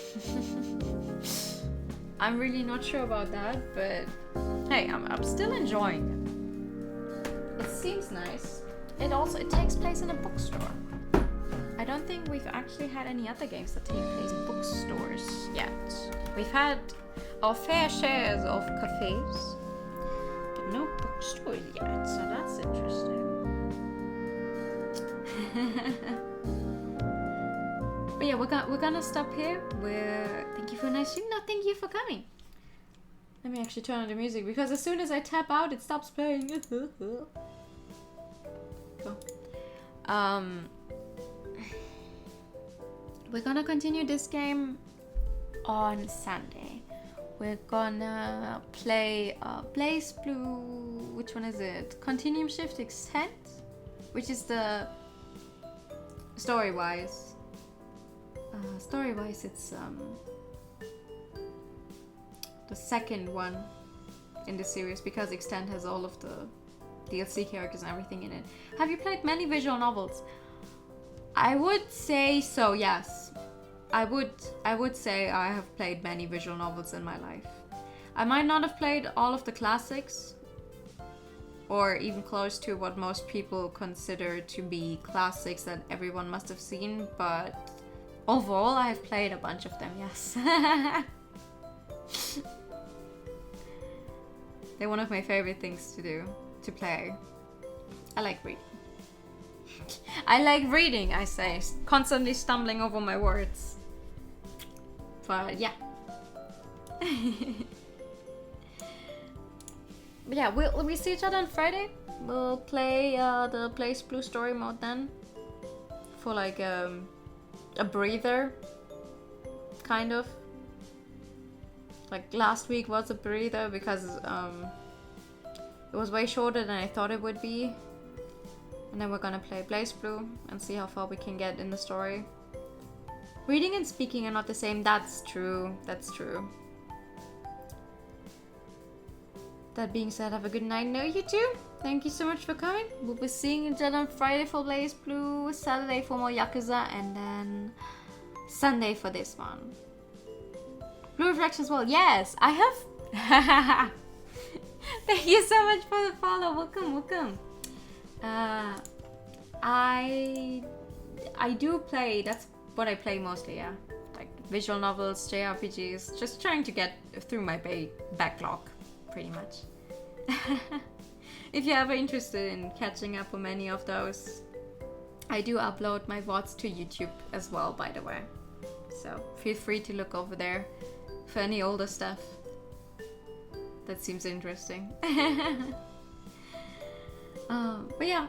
S1: I'm really not sure about that, but hey, I'm still enjoying it. It seems nice. It takes place in a bookstore. I don't think we've actually had any other games that take place in bookstores yet. We've had our fair shares of cafes, but no bookstores yet, so that's interesting. But yeah, we're gonna stop here. Thank you for a nice stream. No, thank you for coming. Let me actually turn on the music, because as soon as I tap out, it stops playing. Cool. We're gonna continue this game on Sunday. We're gonna play Blaze Blue. Which one is it? Continuum Shift Extend, which is the story-wise. Story-wise, it's the second one in the series, because Extend has all of the DLC characters and everything in it. Have you played many visual novels? I would say so, yes. I would say I have played many visual novels in my life. I might not have played all of the classics, or even close to what most people consider to be classics that everyone must have seen, but overall I have played a bunch of them, yes. They're one of my favorite things to do, to play. I like reading. I like reading, I say, constantly stumbling over my words. But yeah. But yeah, we see each other on Friday. We'll play the Blaze Blue story mode then. For like a breather, kind of. Like last week was a breather because it was way shorter than I thought it would be. And then we're gonna play Blaze Blue and see how far we can get in the story. Reading and speaking are not the same. That's true. That's true. That being said, have a good night. No, you too. Thank you so much for coming. We'll be seeing each other on Friday for Blaze Blue, Saturday for more Yakuza, and then Sunday for this one. Blue Reflection as well. Yes, I have. Thank you so much for the follow. Welcome. I do play. That's what I play mostly. Yeah, like visual novels, JRPGs. Just trying to get through my backlog, pretty much. If you're ever interested in catching up on any of those, I do upload my VODs to YouTube as well, by the way. So feel free to look over there for any older stuff that seems interesting. But yeah,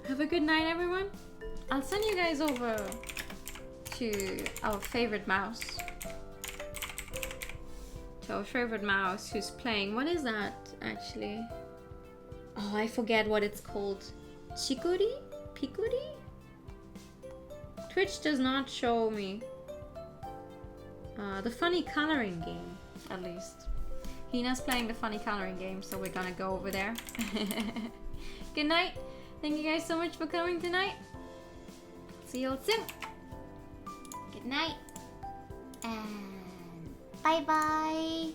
S1: have a good night, everyone. I'll send you guys over to our favorite mouse. To our favorite mouse who's playing. What is that, actually? Oh, I forget what it's called. Chikuri? Pikuri? Twitch does not show me. The funny coloring game, at least. Hina's playing the funny coloring game, so we're gonna go over there. Good night. Thank you guys so much for coming tonight. See you all soon. Good night. And bye-bye.